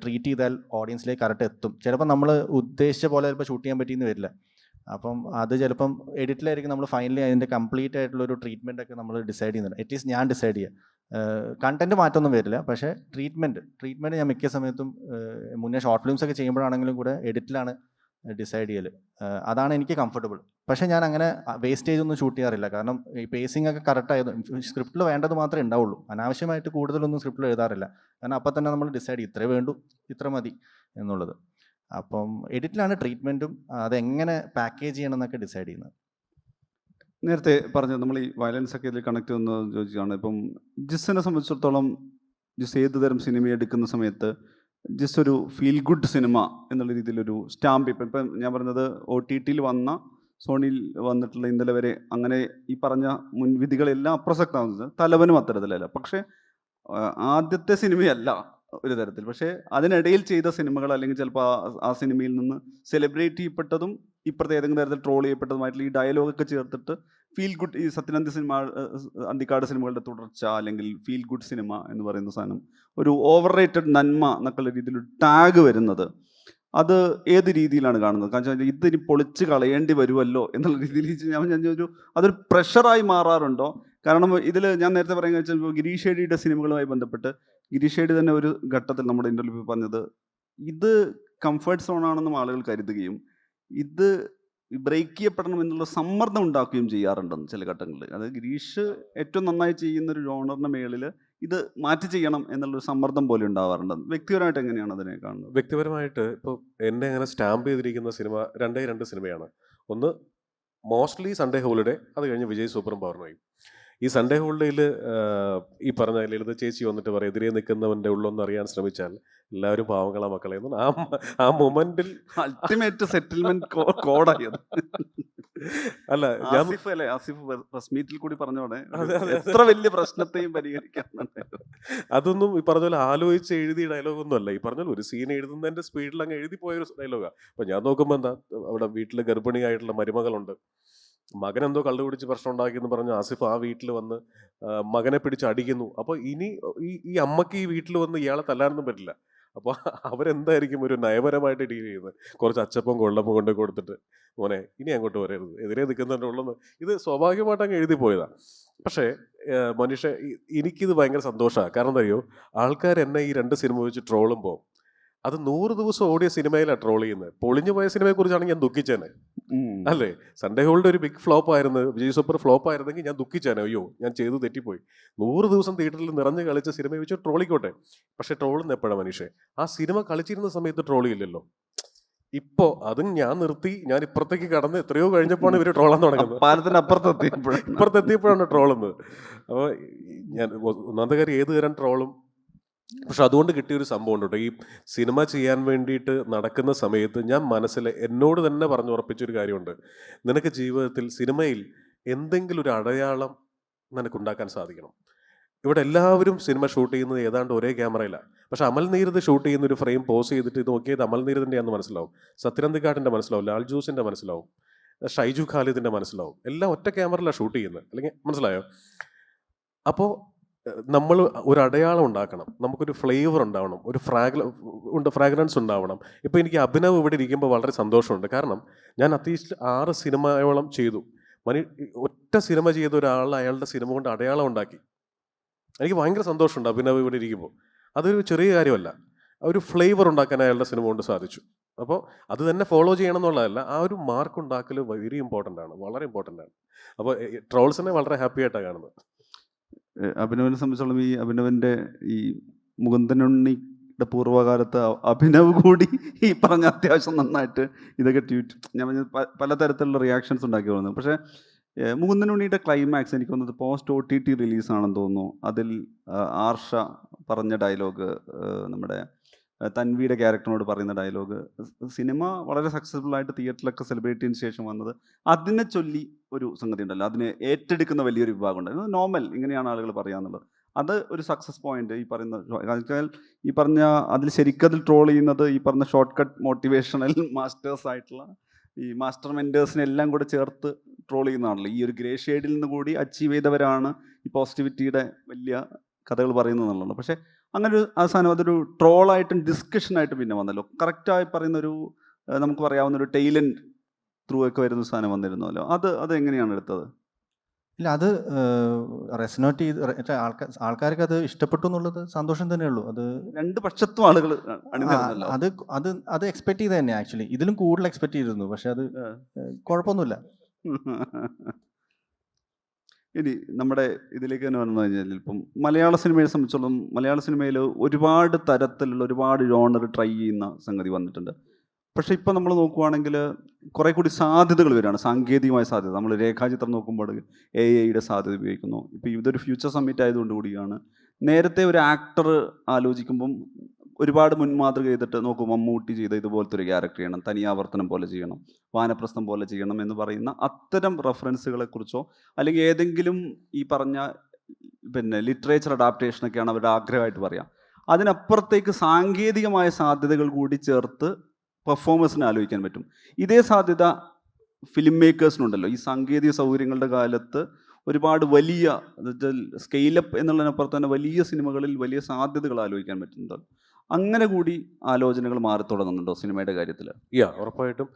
ട്രീറ്റ് ചെയ്താൽ ഓഡിയൻസിലേക്ക് കറക്റ്റ് എത്തും. ചിലപ്പോൾ നമ്മൾ ഉദ്ദേശിച്ച പോലെ ചിലപ്പോൾ ഷൂട്ട് ചെയ്യാൻ പറ്റിയെന്ന് വരില്ല. അപ്പം അത് ചിലപ്പം എഡിറ്റിലായിരിക്കും നമ്മൾ ഫൈനലി അതിൻ്റെ കംപ്ലീറ്റ് ആയിട്ടുള്ള ഒരു ട്രീറ്റ്മെൻ്റ് ഒക്കെ നമ്മൾ ഡിസൈഡ് ചെയ്യുന്നുണ്ട്. അറ്റ്ലീസ്റ്റ് ഞാൻ ഡിസൈഡ് ചെയ്യുക. കണ്ടന്റ് മാറ്റമൊന്നും വരില്ല, പക്ഷേ ട്രീറ്റ്മെൻറ്റ് ഞാൻ മിക്ക സമയത്തും മുന്നേ ഷോർട്ട് ഫിലിംസ് ഒക്കെ ചെയ്യുമ്പോഴാണെങ്കിലും കൂടെ എഡിറ്റിലാണ് ഡിസൈഡ് ചെയ്യൽ. അതാണ് എനിക്ക് കംഫർട്ടബിൾ. പക്ഷേ ഞാൻ അങ്ങനെ വേസ്റ്റേജ് ഒന്നും ഷൂട്ട് ചെയ്യാറില്ല. കാരണം ഈ പേസിംഗ് ഒക്കെ കറക്റ്റ് ആയത് സ്ക്രിപ്റ്റിൽ വേണ്ടത് മാത്രമേ ഉണ്ടാവുള്ളൂ. അനാവശ്യമായിട്ട് കൂടുതലൊന്നും സ്ക്രിപ്റ്റിൽ എഴുതാറില്ല. കാരണം അപ്പം തന്നെ നമ്മൾ ഡിസൈഡ് ചെയ്യും ഇത്രേ വേണ്ടു, ഇത്ര മതി എന്നുള്ളത്. അപ്പം എഡിറ്റിലാണ് ട്രീറ്റ്മെൻറ്റും അതെങ്ങനെ പാക്കേജ് ചെയ്യണം എന്നൊക്കെ ഡിസൈഡ് ചെയ്യുന്നത്. നേരത്തെ പറഞ്ഞത് നമ്മൾ ഈ വയലൻസ് ഒക്കെ ഇതിൽ കണക്ട് ചെയ്യുന്ന ചോദിച്ചാണ്. ഇപ്പം ജിസ്സിനെ സംബന്ധിച്ചിടത്തോളം ജിസ് ഏത് തരം സിനിമ എടുക്കുന്ന സമയത്ത് ജസ്റ്റ് ഒരു ഫീൽ ഗുഡ് സിനിമ എന്നുള്ള രീതിയിലൊരു സ്റ്റാമ്പ് ഇപ്പം ഞാൻ പറഞ്ഞത് OTT-യിൽ വന്ന സോണിയിൽ വന്നിട്ടുള്ള ഇന്നലെ വരെ അങ്ങനെ ഈ പറഞ്ഞ മുൻവിധികളെല്ലാം അപ്രസക്തമാകുന്നത്. തലവനും അത്തരത്തിലല്ല. പക്ഷേ ആദ്യത്തെ സിനിമയല്ല ഒരു തരത്തിൽ. പക്ഷേ അതിനിടയിൽ ചെയ്ത സിനിമകൾ അല്ലെങ്കിൽ ചിലപ്പോൾ ആ സിനിമയിൽ നിന്ന് സെലിബ്രേറ്റ് ചെയ്യപ്പെട്ടതും ഇപ്പോഴത്തെ ഏതെങ്കിലും തരത്തിൽ ട്രോൾ ചെയ്യപ്പെട്ടതുമായിട്ടുള്ള ഈ ഡയലോഗൊക്കെ ചേർത്തിട്ട് ഫീൽ ഗുഡ്, ഈ സത്യനന്ദി സിനിമ അന്തിക്കാട് സിനിമകളുടെ തുടർച്ച അല്ലെങ്കിൽ ഫീൽ ഗുഡ് സിനിമ എന്ന് പറയുന്ന സാധനം ഒരു ഓവർ റേറ്റഡ് നന്മ എന്നൊക്കെയുള്ള രീതിയിൽ ടാഗ് വരുന്നത്, അത് ഏത് രീതിയിലാണ് കാണുന്നത്? കാരണം വെച്ചാൽ ഇതിനി പൊളിച്ച് കളയേണ്ടി വരുമല്ലോ എന്നുള്ള രീതിയിൽ അതൊരു പ്രഷറായി മാറാറുണ്ടോ? കാരണം ഇതിൽ ഞാൻ നേരത്തെ പറയുന്നത് വെച്ചാൽ ഗിരീഷ് ഷേഡിയുടെ സിനിമകളുമായി ബന്ധപ്പെട്ട് ഗിരീഷ് ഷേഡി തന്നെ ഒരു ഘട്ടത്തിൽ നമ്മുടെ ഇൻ്റർവ്യൂ പറഞ്ഞത് ഇത് കംഫർട്ട് സോണാണെന്നും ആളുകൾ കരുതുകയും ഇത് ബ്രേക്ക് ചെയ്യപ്പെടണം എന്നുള്ള സമ്മർദ്ദം ഉണ്ടാക്കുകയും ചെയ്യാറുണ്ടെന്ന് ചില ഘട്ടങ്ങളിൽ. അത് ഗിരീഷ് ഏറ്റവും നന്നായി ചെയ്യുന്ന ഒരു ജോണറിൻ്റെ മേളിൽ ഇത് മാറ്റി ചെയ്യണം എന്നുള്ളൊരു സമ്മർദ്ദം പോലെ ഉണ്ടാവാറുണ്ട്. വ്യക്തിപരമായിട്ട് എങ്ങനെയാണ് അതിനെ കാണുന്നത്? വ്യക്തിപരമായിട്ട് ഇപ്പോൾ എന്നെ അങ്ങനെ സ്റ്റാമ്പ് ചെയ്തിരിക്കുന്ന സിനിമ രണ്ട് സിനിമയാണ്. ഒന്ന് മോസ്റ്റ്ലി സൺഡേ ഹോളിഡേ, അത് കഴിഞ്ഞ് വിജയ് സൂപ്പറും പൗർണമിയും. ഈ സൺഡേ ഹോളിഡേയിൽ ഈ പറഞ്ഞ ലളിത ചേച്ചി വന്നിട്ട് പറയും എതിരെ നിൽക്കുന്നവൻ്റെ ഉള്ളൊന്ന് അറിയാൻ ശ്രമിച്ചാൽ എല്ലാവരും പാവങ്ങളാ മക്കളെ എന്ന്. ആ മൊമെന്റിൽ അൾട്ടിമേറ്റ് സെറ്റിൽമെന്റ് കോഡായത്. അല്ല ഞാൻ ആസിഫ് പ്രസ് മീറ്റിൽ കൂടി പറഞ്ഞോടെ എത്ര വലിയ പ്രശ്നത്തെയും പരിഹരിക്കാൻ അതൊന്നും ഈ പറഞ്ഞ പോലെ ആലോചിച്ച് എഴുതിയ ഡയലോഗൊന്നും അല്ല. ഈ പറഞ്ഞ പോലെ ഒരു സീൻ എഴുതുന്നതിന്റെ സ്പീഡിൽ അങ്ങ് എഴുതി പോയൊരു ഡയലോഗാണ്. അപ്പൊ ഞാൻ നോക്കുമ്പോൾ എന്താ, അവിടെ വീട്ടിൽ ഗർഭിണിയായിട്ടുള്ള മരുമകളുണ്ട്, മകൻ എന്തോ കള്ളു കുടിച്ച് പ്രശ്നം ഉണ്ടാക്കിയെന്ന് പറഞ്ഞ് ആസിഫ് ആ വീട്ടിൽ വന്ന് മകനെ പിടിച്ച് അടിക്കുന്നു. അപ്പോൾ ഇനി ഈ അമ്മക്ക് ഈ വീട്ടിൽ വന്ന് ഇയാളെ തല്ലാനൊന്നും പറ്റില്ല. അപ്പോൾ അവരെന്തായിരിക്കും ഒരു നയപരമായിട്ട് ഡീൽ ചെയ്യുന്നത്? കുറച്ച് അച്ചപ്പം കൊള്ളപ്പം കൊണ്ട് കൊടുത്തിട്ട് മോനെ ഇനി അങ്ങോട്ട് വരരുത്, എതിരെ നിൽക്കുന്നതിൻ്റെ ഉള്ളെന്ന്. ഇത് സ്വാഭാവികമായിട്ട് അങ്ങ് എഴുതി പോയതാണ്. പക്ഷേ മനുഷ്യ എനിക്കിത് ഭയങ്കര സന്തോഷമാണ്. കാരണം എന്താ അറിയോ, ആൾക്കാർ എന്നെ ഈ 2 സിനിമ വെച്ച് ട്രോളുമ്പോൾ അത് 100 ദിവസം ഓടിയ സിനിമയിലാണ് ട്രോൾ ചെയ്യുന്നത്. പൊളിഞ്ഞു പോയ സിനിമയെ കുറിച്ചാണെങ്കിൽ ഞാൻ ദുഃഖിച്ചേനെ, അല്ലേ? സൺഡേ ഹോളിഡേ ഒരു ബിഗ് ഫ്ലോപ്പ് ആയിരുന്നു, വിജയ് സൂപ്പർ ഫ്ലോപ്പ് ആയിരുന്നെങ്കിൽ ഞാൻ ദുഃഖിച്ചേനെ, അയ്യോ ഞാൻ ചെയ്തു തെറ്റിപ്പോയി. 100 ദിവസം തിയേറ്ററിൽ നിറഞ്ഞു കളിച്ച സിനിമയെ വെച്ച് ട്രോളിക്കോട്ടെ. പക്ഷെ ട്രോളുന്ന എപ്പോഴാണ് മനുഷ്യൻ? ആ സിനിമ കളിച്ചിരുന്ന സമയത്ത് ട്രോളിയില്ലല്ലോ. ഇപ്പോൾ അതും ഞാൻ നിർത്തി, ഞാൻ ഇപ്പുറത്തേക്ക് കടന്ന് എത്രയോ കഴിഞ്ഞപ്പോഴാണ് ഇവർ ട്രോളാൻ തുടങ്ങുന്നത്. ഇപ്പുറത്തെത്തിയപ്പോഴാണ് ട്രോളുന്നത്. അപ്പോൾ ഞാൻ ഒന്നാമത്തെ കാര്യം ഏത് തരം ട്രോളും. പക്ഷെ അതുകൊണ്ട് കിട്ടിയൊരു സംഭവം ഉണ്ട് കേട്ടോ. ഈ സിനിമ ചെയ്യാൻ വേണ്ടിയിട്ട് നടക്കുന്ന സമയത്ത് ഞാൻ മനസ്സിൽ എന്നോട് തന്നെ പറഞ്ഞു ഉറപ്പിച്ചൊരു കാര്യമുണ്ട്. നിനക്ക് ജീവിതത്തിൽ സിനിമയിൽ എന്തെങ്കിലും ഒരു അടയാളം നിനക്കുണ്ടാക്കാൻ സാധിക്കണം. ഇവിടെ എല്ലാവരും സിനിമ ഷൂട്ട് ചെയ്യുന്നത് ഏതാണ്ട് ഒരേ ക്യാമറയിലാണ്. പക്ഷെ അമൽ നീരദ് ഷൂട്ട് ചെയ്യുന്ന ഒരു ഫ്രെയിം പോസ് ചെയ്തിട്ട് ഇത് നോക്കിയത് അമൽ നീരദിൻ്റെ ആണെന്ന് മനസ്സിലാവും, സത്യനന്ദിക്കാട്ടിൻ്റെ മനസ്സിലാവും, ലാൽ ജോസിൻ്റെ മനസ്സിലാവും, ഷൈജു ഖാലിദിൻ്റെ മനസ്സിലാവും. എല്ലാം ഒറ്റ ക്യാമറയിലാണ് ഷൂട്ട് ചെയ്യുന്നത്. അല്ലെങ്കിൽ മനസ്സിലായോ? അപ്പോൾ നമ്മൾ ഒരു അടയാളം ഉണ്ടാക്കണം, നമുക്കൊരു ഫ്ലേവർ ഉണ്ടാവണം, ഒരു ഫ്രാഗ്രൻസ് ഉണ്ടാവണം. ഇപ്പോൾ എനിക്ക് അഭിനവ് ഇവിടെ ഇരിക്കുമ്പോൾ വളരെ സന്തോഷമുണ്ട്. കാരണം ഞാൻ അറ്റ്ലീസ്റ്റ് 6 സിനിമയോളം ചെയ്തു. ഒറ്റ സിനിമ ചെയ്ത ഒരാൾ അയാളുടെ സിനിമ കൊണ്ട് അടയാളം ഉണ്ടാക്കി. എനിക്ക് ഭയങ്കര സന്തോഷമുണ്ട് അഭിനവ് ഇവിടെ ഇരിക്കുമ്പോൾ. അതൊരു ചെറിയ കാര്യമല്ല, ഒരു ഫ്ലേവർ ഉണ്ടാക്കാൻ അയാളുടെ സിനിമ കൊണ്ട് സാധിച്ചു. അപ്പോൾ അത് തന്നെ ഫോളോ ചെയ്യണം എന്നുള്ളതല്ല, ആ ഒരു മാർക്ക് ഉണ്ടാക്കൽ വെരി ഇമ്പോർട്ടൻ്റ് ആണ്, വളരെ ഇമ്പോർട്ടൻ്റ് ആണ്. അപ്പോൾ ട്രോൾസിനെ വളരെ ഹാപ്പി ആയിട്ടാണ് കാണുന്നത്. അഭിനവിനെ സംബന്ധിച്ചോളം ഈ അഭിനവിൻ്റെ ഈ മുകുന്ദനുണ്ണിയുടെ പൂർവ്വകാലത്ത് അഭിനവ് കൂടി ഈ പറഞ്ഞ അത്യാവശ്യം നന്നായിട്ട് ഇതൊക്കെ ഞാൻ പലതരത്തിലുള്ള റിയാക്ഷൻസ് ഉണ്ടാക്കി വന്നത്. പക്ഷേ മുകുന്ദനുണ്ണിയുടെ ക്ലൈമാക്സ് എനിക്ക് തോന്നുന്നത് പോസ്റ്റ് OTT റിലീസാണെന്ന് തോന്നുന്നു. അതിൽ ആർഷ പറഞ്ഞ ഡയലോഗ്, നമ്മുടെ തൻവിയുടെ ക്യാരക്ടറിനോട് പറയുന്ന ഡയലോഗ്, സിനിമ വളരെ സക്സസ്ഫുൾ ആയിട്ട് തിയേറ്ററിലൊക്കെ സെലിബ്രേറ്റ് ചെയ്തതിന് ശേഷം വന്നത്, അതിനെ ചൊല്ലി ഒരു സംഗതി ഉണ്ടല്ലോ, അതിനെ ഏറ്റെടുക്കുന്ന വലിയൊരു വിഭാഗം ഉണ്ടായിരുന്നു. നോർമൽ ഇങ്ങനെയാണ് ആളുകൾ പറയാന്നുള്ളത്. അത് ഒരു സക്സസ് പോയിന്റ്. ഈ പറഞ്ഞ അതിൽ ശരിക്കതിൽ ട്രോൾ ചെയ്യുന്നത് ഈ പറഞ്ഞ ഷോർട്ട് കട്ട് മോട്ടിവേഷണൽ മാസ്റ്റേഴ്സ് ആയിട്ടുള്ള ഈ മാസ്റ്റർ മെൻറ്റേഴ്സിനെ എല്ലാം കൂടെ ചേർത്ത് ട്രോൾ ചെയ്യുന്നതാണല്ലോ. ഈ ഒരു ഗ്രേ ഷെയ്ഡിൽ നിന്ന് കൂടി അച്ചീവ് ചെയ്തവരാണ് ഈ പോസിറ്റിവിറ്റിയുടെ വലിയ കഥകൾ പറയുന്നതെന്നുള്ളത്. പക്ഷേ അങ്ങനെ ഒരു അവസാനം അതൊരു ട്രോളായിട്ടും ഡിസ്കഷനായിട്ടും പിന്നെ വന്നല്ലോ. കറക്റ്റായി പറയുന്നൊരു നമുക്ക് പറയാവുന്നൊരു ടെയിലൻഡ് ത്രൂ ഒക്കെ വരുന്ന സാധനം വന്നിരുന്നല്ലോ, അത് എങ്ങനെയാണ് എടുത്തത്? ഇല്ല, അത് റെസനേറ്റ് ചെയ്ത് ആൾക്കാർക്ക് അത് ഇഷ്ടപ്പെട്ടു എന്നുള്ളത് സന്തോഷം തന്നെയുള്ളൂ. അത് രണ്ട് പക്ഷത്തും ആളുകൾ ആ, അണിനിരുന്നല്ലോ. അത് അത് അത് എക്സ്പെക്ട് ചെയ്ത് തന്നെ ആക്ച്വലി. ഇതിലും കൂടുതൽ എക്സ്പെക്ട് ചെയ്തിരുന്നു, പക്ഷെ അത് കുഴപ്പമൊന്നുമില്ല. ഇനി നമ്മുടെ ഇതിലേക്ക് തന്നെ വന്നു കഴിഞ്ഞാൽ, ഇപ്പം മലയാള സിനിമയെ സംബന്ധിച്ചോളം മലയാള സിനിമയിൽ ഒരുപാട് തരത്തിലുള്ള ഒരുപാട് ജോണർ ട്രൈ ചെയ്യുന്ന സംഗതി വന്നിട്ടുണ്ട്. പക്ഷേ ഇപ്പം നമ്മൾ നോക്കുവാണെങ്കിൽ കുറേ കൂടി സാധ്യതകൾ വരികയാണ്, സാങ്കേതികമായ സാധ്യത. നമ്മൾ രേഖാചിത്രം നോക്കുമ്പോൾ AI-യുടെ സാധ്യത ഉപയോഗിക്കുന്നു. ഇപ്പോൾ ഇതൊരു ഫ്യൂച്ചർ സമ്മിറ്റ് ആയതുകൊണ്ട് കൂടിയാണ്. നേരത്തെ ഒരു ആക്ടർ ആലോചിക്കുമ്പം ഒരുപാട് മുൻമാതൃക ചെയ്തിട്ട് നോക്കും, മമ്മൂട്ടി ചെയ്ത ഇതുപോലത്തെ ഒരു ക്യാരക്ടർ ചെയ്യണം, തനിയാവർത്തനം പോലെ ചെയ്യണം, വാനപ്രസ്ഥം പോലെ ചെയ്യണം എന്ന് പറയുന്ന അത്തരം റെഫറൻസുകളെക്കുറിച്ചോ അല്ലെങ്കിൽ ഏതെങ്കിലും ഈ പറഞ്ഞ ലിറ്ററേച്ചർ അഡാപ്റ്റേഷനൊക്കെയാണ് അവരുടെ ആഗ്രഹമായിട്ട് പറയാം. അതിനപ്പുറത്തേക്ക് സാങ്കേതികമായ സാധ്യതകൾ കൂടി ചേർത്ത് പെർഫോമൻസിന് ആലോചിക്കാൻ പറ്റും. ഇതേ സാധ്യത ഫിലിം മേക്കേഴ്സിനുണ്ടല്ലോ. ഈ സാങ്കേതിക സൗകര്യങ്ങളുടെ കാലത്ത് ഒരുപാട് വലിയ സ്കെയിലപ്പ് എന്നുള്ളതിനപ്പുറത്ത് തന്നെ വലിയ സിനിമകളിൽ വലിയ സാധ്യതകൾ ആലോചിക്കാൻ പറ്റുന്നുണ്ട്. അങ്ങനെ കൂടി ആലോചനകൾ മാറി തുടങ്ങുന്നുണ്ടോ സിനിമയുടെ കാര്യത്തിൽ? ഉറപ്പായിട്ടും.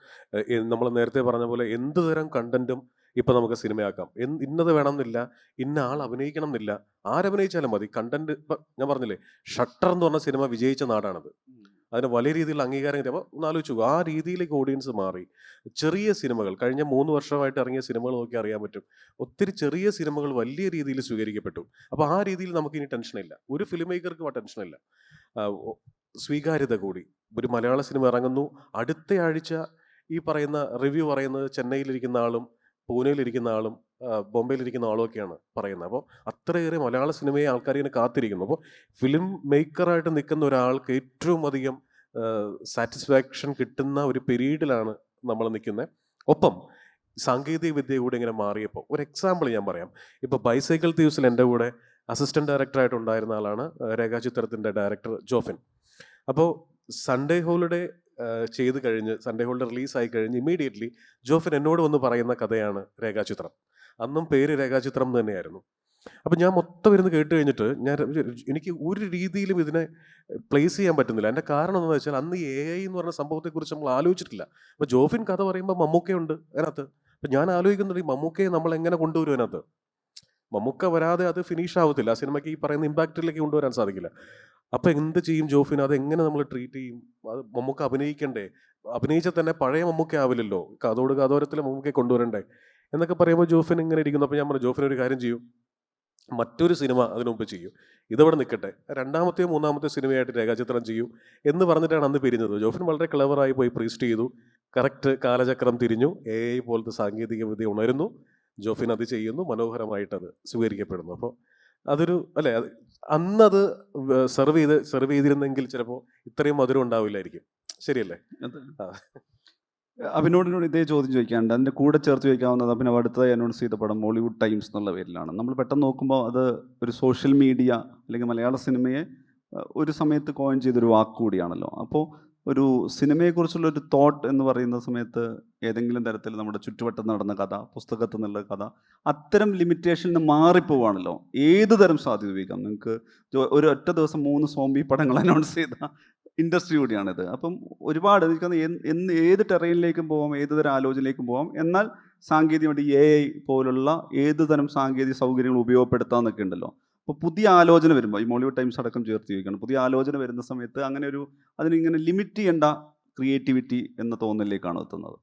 നമ്മൾ നേരത്തെ പറഞ്ഞ പോലെ എന്ത് തരം കണ്ടന്റും ഇപ്പം നമുക്ക് സിനിമയാക്കാം. ഇന്നത് വേണമെന്നില്ല, ഇന്ന ആൾ അഭിനയിക്കണം എന്നില്ല, ആരഭിനയിച്ചാലും മതി. കണ്ടന്റ് ഇപ്പം ഞാൻ പറഞ്ഞില്ലേ, ഷട്ടർ എന്ന് പറഞ്ഞ സിനിമ വിജയിച്ച നാടാണത്. അതിന് വലിയ രീതിയിലുള്ള അംഗീകാരം കിട്ടിയപ്പോൾ ഒന്ന് ആലോചിച്ചു, ആ രീതിയിലേക്ക് ഓഡിയൻസ് മാറി. ചെറിയ സിനിമകൾ കഴിഞ്ഞ 3 വർഷമായിട്ട് ഇറങ്ങിയ സിനിമകൾ നോക്കി അറിയാൻ പറ്റും, ഒത്തിരി ചെറിയ സിനിമകൾ വലിയ രീതിയിൽ സ്വീകരിക്കപ്പെട്ടു. അപ്പോൾ ആ രീതിയിൽ നമുക്ക് ഇനി ടെൻഷനില്ല, ഒരു ഫിലിം മേക്കർക്കും ആ ടെൻഷനില്ല. സ്വീകാര്യത കൂടി. ഒരു മലയാള സിനിമ ഇറങ്ങുന്നു, അടുത്ത ആഴ്ച ഈ പറയുന്ന റിവ്യൂ പറയുന്നത് ചെന്നൈയിലിരിക്കുന്ന ആളും പൂനെയിലിരിക്കുന്ന ആളും ബോംബെയിലിരിക്കുന്ന ആളും ഒക്കെയാണ് പറയുന്നത്. അപ്പോൾ അത്രയേറെ മലയാള സിനിമയെ ആൾക്കാർ ഇങ്ങനെ കാത്തിരിക്കുന്നു. അപ്പോൾ ഫിലിം മേക്കറായിട്ട് നിൽക്കുന്ന ഒരാൾക്ക് ഏറ്റവും അധികം സാറ്റിസ്ഫാക്ഷൻ കിട്ടുന്ന ഒരു പീരീഡിലാണ് നമ്മൾ നിൽക്കുന്നത്. ഒപ്പം സാങ്കേതിക വിദ്യ കൂടെ ഇങ്ങനെ മാറിയപ്പോൾ ഒരു എക്സാമ്പിൾ ഞാൻ പറയാം. ഇപ്പോൾ ബൈസൈക്കിൾ തീവ്സിൽ എൻ്റെ കൂടെ അസിസ്റ്റന്റ് ഡയറക്ടറായിട്ട് ഉണ്ടായിരുന്ന ആളാണ് രേഖാചിത്രത്തിൻ്റെ ഡയറക്ടർ ജോഫിൻ. അപ്പോൾ സൺഡേ ഹോളിഡേ ചെയ്ത് കഴിഞ്ഞ്, സൺഡേ ഹോളിഡേ റിലീസായി കഴിഞ്ഞ് ഇമ്മീഡിയറ്റ്ലി ജോഫിൻ എന്നോട് വന്ന് പറയുന്ന കഥയാണ് രേഖാചിത്രം. അന്നും പേര് രേഖാചിത്രം തന്നെയായിരുന്നു. അപ്പം ഞാൻ മൊത്തം ഇരുന്ന് കേട്ട് കഴിഞ്ഞിട്ട് എനിക്ക് ഒരു രീതിയിലും ഇതിനെ പ്ലേസ് ചെയ്യാൻ പറ്റുന്നില്ല. എൻ്റെ കാരണം എന്താണെന്ന് വെച്ചാൽ അന്ന് AI എന്ന് പറഞ്ഞ സംഭവത്തെക്കുറിച്ച് നമ്മൾ ആലോചിച്ചിട്ടില്ല. അപ്പോൾ ജോഫിൻ കഥ പറയുമ്പോൾ മമ്മൂക്കയുണ്ട് അതിനകത്ത്. അപ്പം ഞാൻ ആലോചിക്കുന്നുണ്ട്, ഈ മമ്മൂക്കയെ നമ്മൾ എങ്ങനെ കൊണ്ടുവരും അതിനകത്ത്. മമ്മൂക്ക വരാതെ അത് ഫിനിഷ് ആവത്തില്ല, ആ സിനിമയ്ക്ക് ഈ പറയുന്ന ഇമ്പാക്റ്റിലേക്ക് കൊണ്ടുവരാൻ സാധിക്കില്ല. അപ്പം എന്ത് ചെയ്യും ജോഫിൻ, അതെങ്ങനെ നമ്മൾ ട്രീറ്റ് ചെയ്യും? അത് മമ്മൂക്ക അഭിനയിക്കണ്ടേ, അഭിനയിച്ചാൽ തന്നെ പഴയ മമ്മൂക്ക ആവില്ലല്ലോ, കാതോരത്തിൽ മമ്മൂക്കയെ കൊണ്ടുവരണ്ടേ എന്നൊക്കെ പറയുമ്പോൾ ജോഫിൻ ഇങ്ങനെ ഇരിക്കുന്നു. അപ്പോൾ ഞാൻ പറഞ്ഞു, ജോഫിൻ ഒരു കാര്യം ചെയ്യും, മറ്റൊരു സിനിമ അതിനുമുമ്പ് ചെയ്യും, ഇതവിടെ നിൽക്കട്ടെ, രണ്ടാമത്തെയോ മൂന്നാമത്തെയോ സിനിമയായിട്ട് രേഖാചിത്രം ചെയ്യും എന്ന് പറഞ്ഞിട്ടാണ് അന്ന് പിരിഞ്ഞത്. ജോഫിൻ വളരെ ക്ലവറായി പോയി പ്രീസ്റ്റ് ചെയ്തു. കറക്റ്റ് കാലചക്രം തിരിഞ്ഞു, AI പോലത്തെ സാങ്കേതിക വിദ്യ ഉണരുന്നു, ജോഫിൻ അത് ചെയ്യുന്നു, മനോഹരമായിട്ടത് സ്വീകരിക്കപ്പെടുന്നു. അപ്പോൾ അതൊരു അല്ലേ, അന്നത് സെർവ് ചെയ്തിരുന്നെങ്കിൽ ചിലപ്പോൾ ഇത്രയും മധുരം ഉണ്ടാവില്ലായിരിക്കും. ശരിയല്ലേ? അഭിനോടിനോട് ഇതേ ചോദ്യം ചോദിക്കാനുണ്ട്. അതിൻ്റെ കൂടെ ചേർത്ത് ചോദിക്കാവുന്നത്, അഭിനവ് അടുത്തതായി അനൗൺസ് ചെയ്ത പടം മോളിവുഡ് ടൈംസ് എന്നുള്ള പേരിലാണ്. നമ്മൾ പെട്ടെന്ന് നോക്കുമ്പോൾ അത് ഒരു സോഷ്യൽ മീഡിയ അല്ലെങ്കിൽ മലയാള സിനിമയെ ഒരു സമയത്ത് കോയിൻ ചെയ്തൊരു വാക്ക് കൂടിയാണല്ലോ. അപ്പോൾ ഒരു സിനിമയെക്കുറിച്ചുള്ള ഒരു തോട്ട് എന്ന് പറയുന്ന സമയത്ത് ഏതെങ്കിലും തരത്തിൽ നമ്മുടെ ചുറ്റുവട്ടം നടന്ന കഥ, പുസ്തകത്തിൽ നിന്നുള്ള കഥ, അത്തരം ലിമിറ്റേഷനിൽ നിന്ന് മാറിപ്പോവാണല്ലോ. ഏത് തരം സാധ്യത ഉപയോഗിക്കാം നിങ്ങൾക്ക്. ഒരു ഒറ്റ ദിവസം 3 സോംബി പടങ്ങൾ അനൗൺസ് ചെയ്ത ഇൻഡസ്ട്രി കൂടിയാണിത്. അപ്പം ഒരുപാട് എനിക്കൊന്ന് ഏത് ടെറൈനിലേക്കും പോകാം, ഏത് തരം ആലോചനയിലേക്കും പോകാം. എന്നാൽ സാങ്കേതികമായിട്ട് AI പോലുള്ള ഏത് തരം സാങ്കേതിക സൗകര്യങ്ങൾ ഉപയോഗപ്പെടുത്താമെന്നൊക്കെ ഉണ്ടല്ലോ. അപ്പോൾ പുതിയ ആലോചന വരുമ്പോൾ ഈ മോളിവുഡ് ടൈംസ് അടക്കം ചേർത്ത് ചോദിക്കണം, പുതിയ ആലോചന വരുന്ന സമയത്ത് അങ്ങനെ അതിനിങ്ങനെ ലിമിറ്റ് ചെയ്യേണ്ട ക്രിയേറ്റിവിറ്റി എന്ന തോന്നലിലേക്കാണ് എത്തുന്നത്.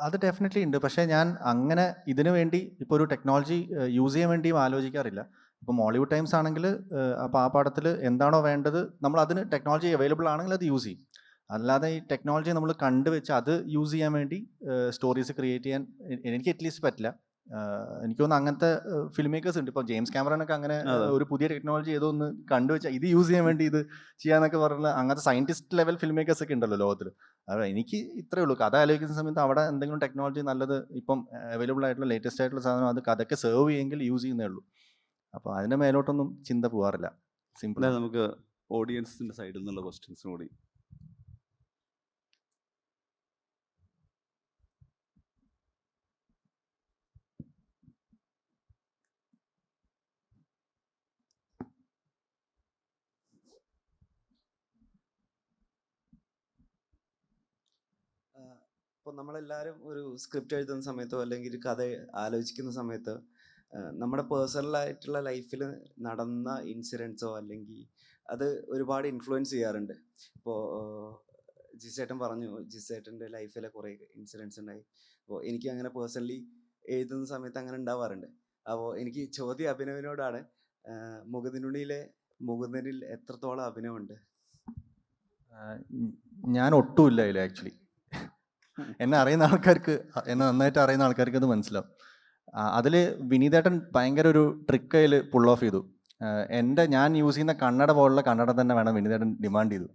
അത് ഡെഫിനറ്റ്ലി ഉണ്ട്. പക്ഷേ ഞാൻ അങ്ങനെ ഇതിനു വേണ്ടി ഇപ്പോൾ ഒരു ടെക്നോളജി യൂസ് ചെയ്യാൻ വേണ്ടിയും ആലോചിക്കാറില്ല. ഇപ്പോൾ മോളിവുഡ് ടൈംസ് ആണെങ്കിൽ അപ്പോൾ ആ പടത്തിൽ എന്താണോ വേണ്ടത് നമ്മൾ അതിന് ടെക്നോളജി അവൈലബിൾ ആണെങ്കിൽ അത് യൂസ് ചെയ്യും. അല്ലാതെ ഈ ടെക്നോളജി നമ്മൾ കണ്ടുവെച്ച് അത് യൂസ് ചെയ്യാൻ വേണ്ടി സ്റ്റോറീസ് ക്രിയേറ്റ് ചെയ്യാൻ എനിക്ക് അറ്റ്ലീസ്റ്റ് പറ്റില്ല. എനിക്ക് തോന്നുന്നു അങ്ങനത്തെ ഫിലിം മേക്കേഴ്സ് ഉണ്ട്. ഇപ്പോൾ ജെയിംസ് ക്യാമറനൊക്കെ അങ്ങനെ ഒരു പുതിയ ടെക്നോളജി ഏതോ ഒന്ന് കണ്ടുവെച്ചാൽ ഇത് യൂസ് ചെയ്യാൻ വേണ്ടി ഇത് ചെയ്യാന്നൊക്കെ പറഞ്ഞാൽ അങ്ങനത്തെ സയൻറ്റിസ്റ്റ് ലെവൽ ഫിലിം മേക്കേഴ്സ് ഒക്കെ ഉണ്ടല്ലോ ലോകത്തിൽ. അപ്പോൾ എനിക്ക് ഇത്രയേ ഉള്ളൂ, കഥ ആലോചിക്കുന്ന സമയത്ത് അവിടെ എന്തെങ്കിലും ടെക്നോളജി നല്ലത് ഇപ്പം അവൈലബിൾ ആയിട്ടുള്ള ലേറ്റസ്റ്റ് ആയിട്ടുള്ള സാധനം അത് കഥയ്ക്ക് സെർവ് ചെയ്യുമെങ്കിൽ യൂസ് ചെയ്യുന്നേ ഉള്ളൂ. അപ്പോൾ അതിൻ്റെ മേലോട്ടൊന്നും ചിന്ത പോകാറില്ല. സിമ്പിൾ. നമുക്ക് ഓഡിയൻസിൻ്റെ സൈഡിൽ നിന്നുള്ള ക്വസ്റ്റ്യൻസ് കൂടി. ഇപ്പോൾ നമ്മളെല്ലാവരും ഒരു സ്ക്രിപ്റ്റ് എഴുതുന്ന സമയത്തോ അല്ലെങ്കിൽ ഒരു കഥ ആലോചിക്കുന്ന സമയത്ത് നമ്മുടെ പേഴ്സണലായിട്ടുള്ള ലൈഫിൽ നടന്ന ഇൻസിഡൻസോ അല്ലെങ്കിൽ അത് ഒരുപാട് ഇൻഫ്ലുവൻസ് ചെയ്യാറുണ്ട്. ഇപ്പോൾ ജിസേട്ടൻ പറഞ്ഞു ജിസേട്ടൻ്റെ ലൈഫിലെ കുറേ ഇൻസിഡൻസ് ഉണ്ടായി. അപ്പോൾ എനിക്ക് അങ്ങനെ പേഴ്സണലി എഴുതുന്ന സമയത്ത് അങ്ങനെ ഉണ്ടാവാറുണ്ട്. അപ്പോൾ എനിക്ക് ചോദ്യം അഭിനവിനോടാണ്. മുകുന്ദനുണ്ണിയിലെ മുകുന്ദനിൽ എത്രത്തോളം അഭിനയമുണ്ട്? ഞാൻ ഒട്ടുമില്ല അതിൽ ആക്ച്വലി. എന്നെ അറിയുന്ന ആൾക്കാർക്ക്, എന്നെ നന്നായിട്ട് അറിയുന്ന ആൾക്കാർക്ക് അത് മനസ്സിലാവും. അതിൽ വിനീതേട്ടൻ ഭയങ്കര ഒരു ട്രിക്ക് അതിൽ പുൾ ഓഫ് ചെയ്തു. ഞാൻ യൂസ് ചെയ്യുന്ന കണ്ണട പോലുള്ള കണ്ണട തന്നെ വേണം വിനീതേട്ടൻ ഡിമാൻഡ് ചെയ്തു.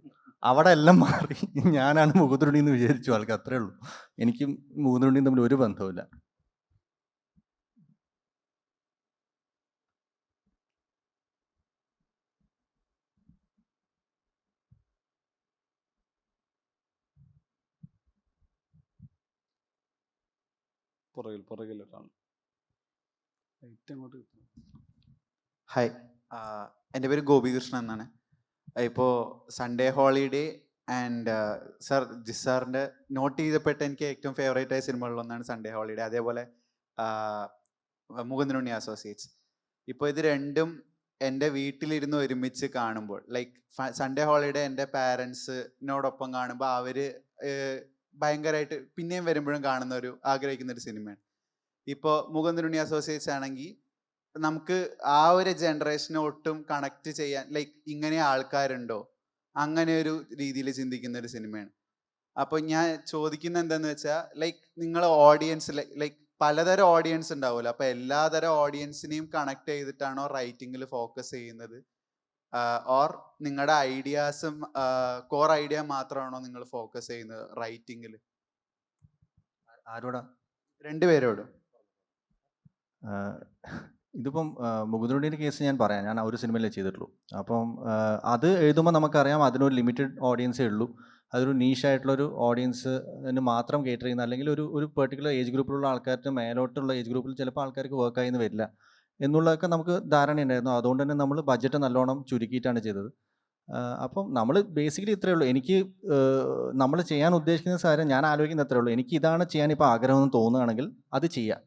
അവിടെ എല്ലാം മാറി ഞാനാണ് മുകുന്ദനുണ്ണി എന്ന് വിചാരിച്ചു ആൾക്ക്. അത്രേ ഉള്ളൂ. എനിക്കും മുകുന്ദനുണ്ണിയും തമ്മിൽ ഒരു ബന്ധവുമില്ല. പുറകിലിട്ടാണ് ഏറ്റവും അങ്ങോട്ട് ഹായ്, എൻ്റെ പേര് ഗോപികൃഷ്ണൻ എന്നാണ്. ഇപ്പോൾ സൺഡേ ഹോളിഡേ ആൻഡ് സർ ജിസ് സാറിൻ്റെ നോട്ട് ചെയ്തപ്പെട്ട എനിക്ക് ഏറ്റവും ഫേവറേറ്റ് ആയ സിനിമകളിലൊന്നാണ് സൺഡേ ഹോളിഡേ, അതേപോലെ മുകുന്ദനുണ്ണി അസോസിയേറ്റ്സ്. ഇപ്പോൾ ഇത് രണ്ടും എൻ്റെ വീട്ടിലിരുന്ന് ഒരുമിച്ച് കാണുമ്പോൾ, ലൈക്ക് സൺഡേ ഹോളിഡേ എൻ്റെ പാരൻസിനോടൊപ്പം കാണുമ്പോൾ അവർ ഭയങ്കരമായിട്ട് പിന്നെയും വരുമ്പോഴും കാണുന്ന ആഗ്രഹിക്കുന്ന ഒരു സിനിമയാണ്. ഇപ്പോൾ മുകുന്ദനുണ്ണി അസോസിയേറ്റ്സ് ആണെങ്കിൽ നമുക്ക് ആ ഒരു ജനറേഷനെ ഒട്ടും കണക്ട് ചെയ്യാൻ, ലൈക്ക് ഇങ്ങനെ ആൾക്കാരുണ്ടോ അങ്ങനെ ഒരു രീതിയിൽ ചിന്തിക്കുന്ന ഒരു സിനിമയാണ്. അപ്പോൾ ഞാൻ ചോദിക്കുന്നത് എന്താന്ന് വെച്ചാൽ, ലൈക്ക് നിങ്ങൾ ഓഡിയൻസ് ലൈക്ക് പലതരം ഓഡിയൻസ് ഉണ്ടാവുമല്ലോ, അപ്പോൾ എല്ലാതരം ഓഡിയൻസിനെയും കണക്ട് ചെയ്തിട്ടാണോ റൈറ്റിങ്ങിൽ ഫോക്കസ് ചെയ്യുന്നത്, ഓർ നിങ്ങളുടെ ഐഡിയാസും കോർ ഐഡിയ മാത്രമാണോ നിങ്ങൾ ഫോക്കസ് ചെയ്യുന്നത് റൈറ്റിങ്ങിൽ? ആരോടാ? രണ്ടുപേരോടും. ഇതിപ്പം മുകുന്ദനുണ്ണിയുടെ കേസ് ഞാൻ പറയാം. ഞാൻ ആ ഒരു സിനിമയിലേ ചെയ്തിട്ടുള്ളൂ. അപ്പം അത് എഴുതുമ്പോൾ നമുക്കറിയാം അതിനൊരു ലിമിറ്റഡ് ഓഡിയൻസേ ഉള്ളൂ. അതൊരു നീഷായിട്ടുള്ളൊരു ഓഡിയൻസിന് മാത്രം കേറ്റർ ചെയ്യുന്ന, അല്ലെങ്കിൽ ഒരു പെർട്ടിക്കുലർ ഏജ് ഗ്രൂപ്പിലുള്ള ആൾക്കാർക്ക് മേലോട്ടുള്ള ഏജ് ഗ്രൂപ്പിൽ ചിലപ്പോൾ ആൾക്കാർക്ക് വർക്കായിന്ന് വരില്ല എന്നുള്ളതൊക്കെ നമുക്ക് ധാരണയുണ്ടായിരുന്നു. അതുകൊണ്ട് തന്നെ നമ്മൾ ബഡ്ജറ്റ് നല്ലോണം ചുരുക്കിയിട്ടാണ് ചെയ്തത്. അപ്പം നമ്മൾ ബേസിക്കലി ഇത്രയേ ഉള്ളൂ. എനിക്ക് നമ്മൾ ചെയ്യാൻ ഉദ്ദേശിക്കുന്ന കാര്യം ഞാൻ ആലോചിക്കുന്നത് അത്രയേ ഉള്ളൂ. എനിക്ക് ഇതാണ് ചെയ്യാൻ ഇപ്പോൾ ആഗ്രഹമെന്ന് തോന്നുകയാണെങ്കിൽ അത് ചെയ്യുക.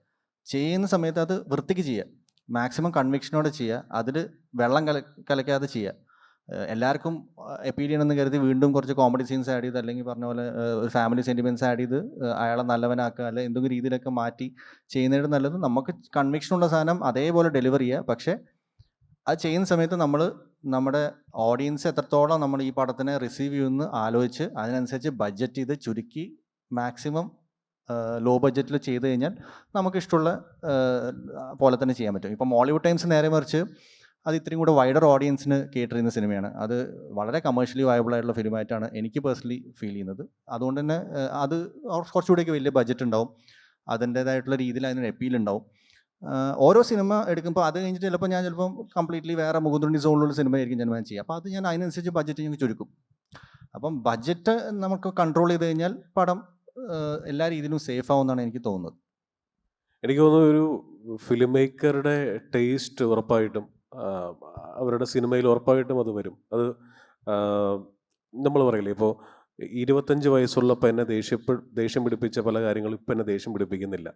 ചെയ്യുന്ന സമയത്ത് അത് വൃത്തിക്ക് ചെയ്യുക, മാക്സിമം കൺവിക്ഷനോടെ ചെയ്യുക, അതിൽ വെള്ളം കലക്കാതെ ചെയ്യുക. എല്ലാവർക്കും അപ്പീൽ ചെയ്യണമെന്ന് കരുതി വീണ്ടും കുറച്ച് കോമഡി സീൻസ് ആഡ് ചെയ്ത്, അല്ലെങ്കിൽ പറഞ്ഞ പോലെ ഒരു ഫാമിലി സെൻറ്റിമെൻറ്റ്സ് ആഡ് ചെയ്ത് അയാളെ നല്ലവനാക്കുക, അല്ലെങ്കിൽ എന്തെങ്കിലും രീതിയിലൊക്കെ മാറ്റി ചെയ്യുന്നതിന് നല്ലത് നമുക്ക് കൺവിക്ഷനുള്ള സാധനം അതേപോലെ ഡെലിവർ ചെയ്യുക. പക്ഷേ അത് ചെയ്യുന്ന സമയത്ത് നമ്മൾ നമ്മുടെ ഓഡിയൻസ് എത്രത്തോളം നമ്മൾ ഈ പടത്തിനെ റിസീവ് ചെയ്യുമെന്ന് ആലോചിച്ച് അതിനനുസരിച്ച് ബഡ്ജറ്റ് ചെയ്ത് ചുരുക്കി മാക്സിമം ലോ ബഡ്ജറ്റിൽ ചെയ്ത് കഴിഞ്ഞാൽ നമുക്കിഷ്ടമുള്ള പോലെ തന്നെ ചെയ്യാൻ പറ്റും. ഇപ്പം മോളിവുഡ് ടൈംസ് നേരെ മറിച്ച് അത് ഇത്രയും കൂടെ വൈഡർ ഓഡിയൻസിന് കേറ്റർ ചെയ്യുന്ന സിനിമയാണ്. അത് വളരെ കമേഴ്ഷ്യലി വയബിൾ ആയിട്ടുള്ള ഫിലിമായിട്ടാണ് എനിക്ക് പേഴ്സണലി ഫീൽ ചെയ്യുന്നത്. അതുകൊണ്ട് തന്നെ അത് കുറച്ചുകൂടെയൊക്കെ വലിയ ബഡ്ജറ്റ് ഉണ്ടാവും, അതിൻ്റേതായിട്ടുള്ള രീതിയിൽ അതിന് അപ്പീൽ ഉണ്ടാവും. ഓരോ സിനിമ എടുക്കുമ്പോൾ അത് കഴിഞ്ഞിട്ട് ചിലപ്പോൾ കംപ്ലീറ്റ്ലി വേറെ മുകുന്ദനുണ്ണി സോണിലുള്ള സിനിമയായിരിക്കും ഞാൻ ചെയ്യുക. അപ്പോൾ അത് ഞാൻ അതിനനുസരിച്ച് ബഡ്ജറ്റ് ഞങ്ങൾ ചുരുക്കും. അപ്പം ബഡ്ജറ്റ് നമുക്ക് കൺട്രോൾ ചെയ്ത് കഴിഞ്ഞാൽ പടം എല്ലാ രീതിയിലും സേഫ് ആവുമെന്നാണ് എനിക്ക് തോന്നുന്നത്. എനിക്ക് തോന്നുന്നു ഒരു ഫിലിം മേക്കറുടെ ടേസ്റ്റ് ഉറപ്പായിട്ടും അവരുടെ സിനിമയിൽ ഉറപ്പായിട്ടും അത് വരും. അത് നമ്മൾ പറയില്ലേ, ഇപ്പോൾ 25 വയസ്സുള്ളപ്പോൾ എന്നെ ദേഷ്യം പിടിപ്പിച്ച പല കാര്യങ്ങളും ഇപ്പം എന്നെ ദേഷ്യം പിടിപ്പിക്കുന്നില്ല,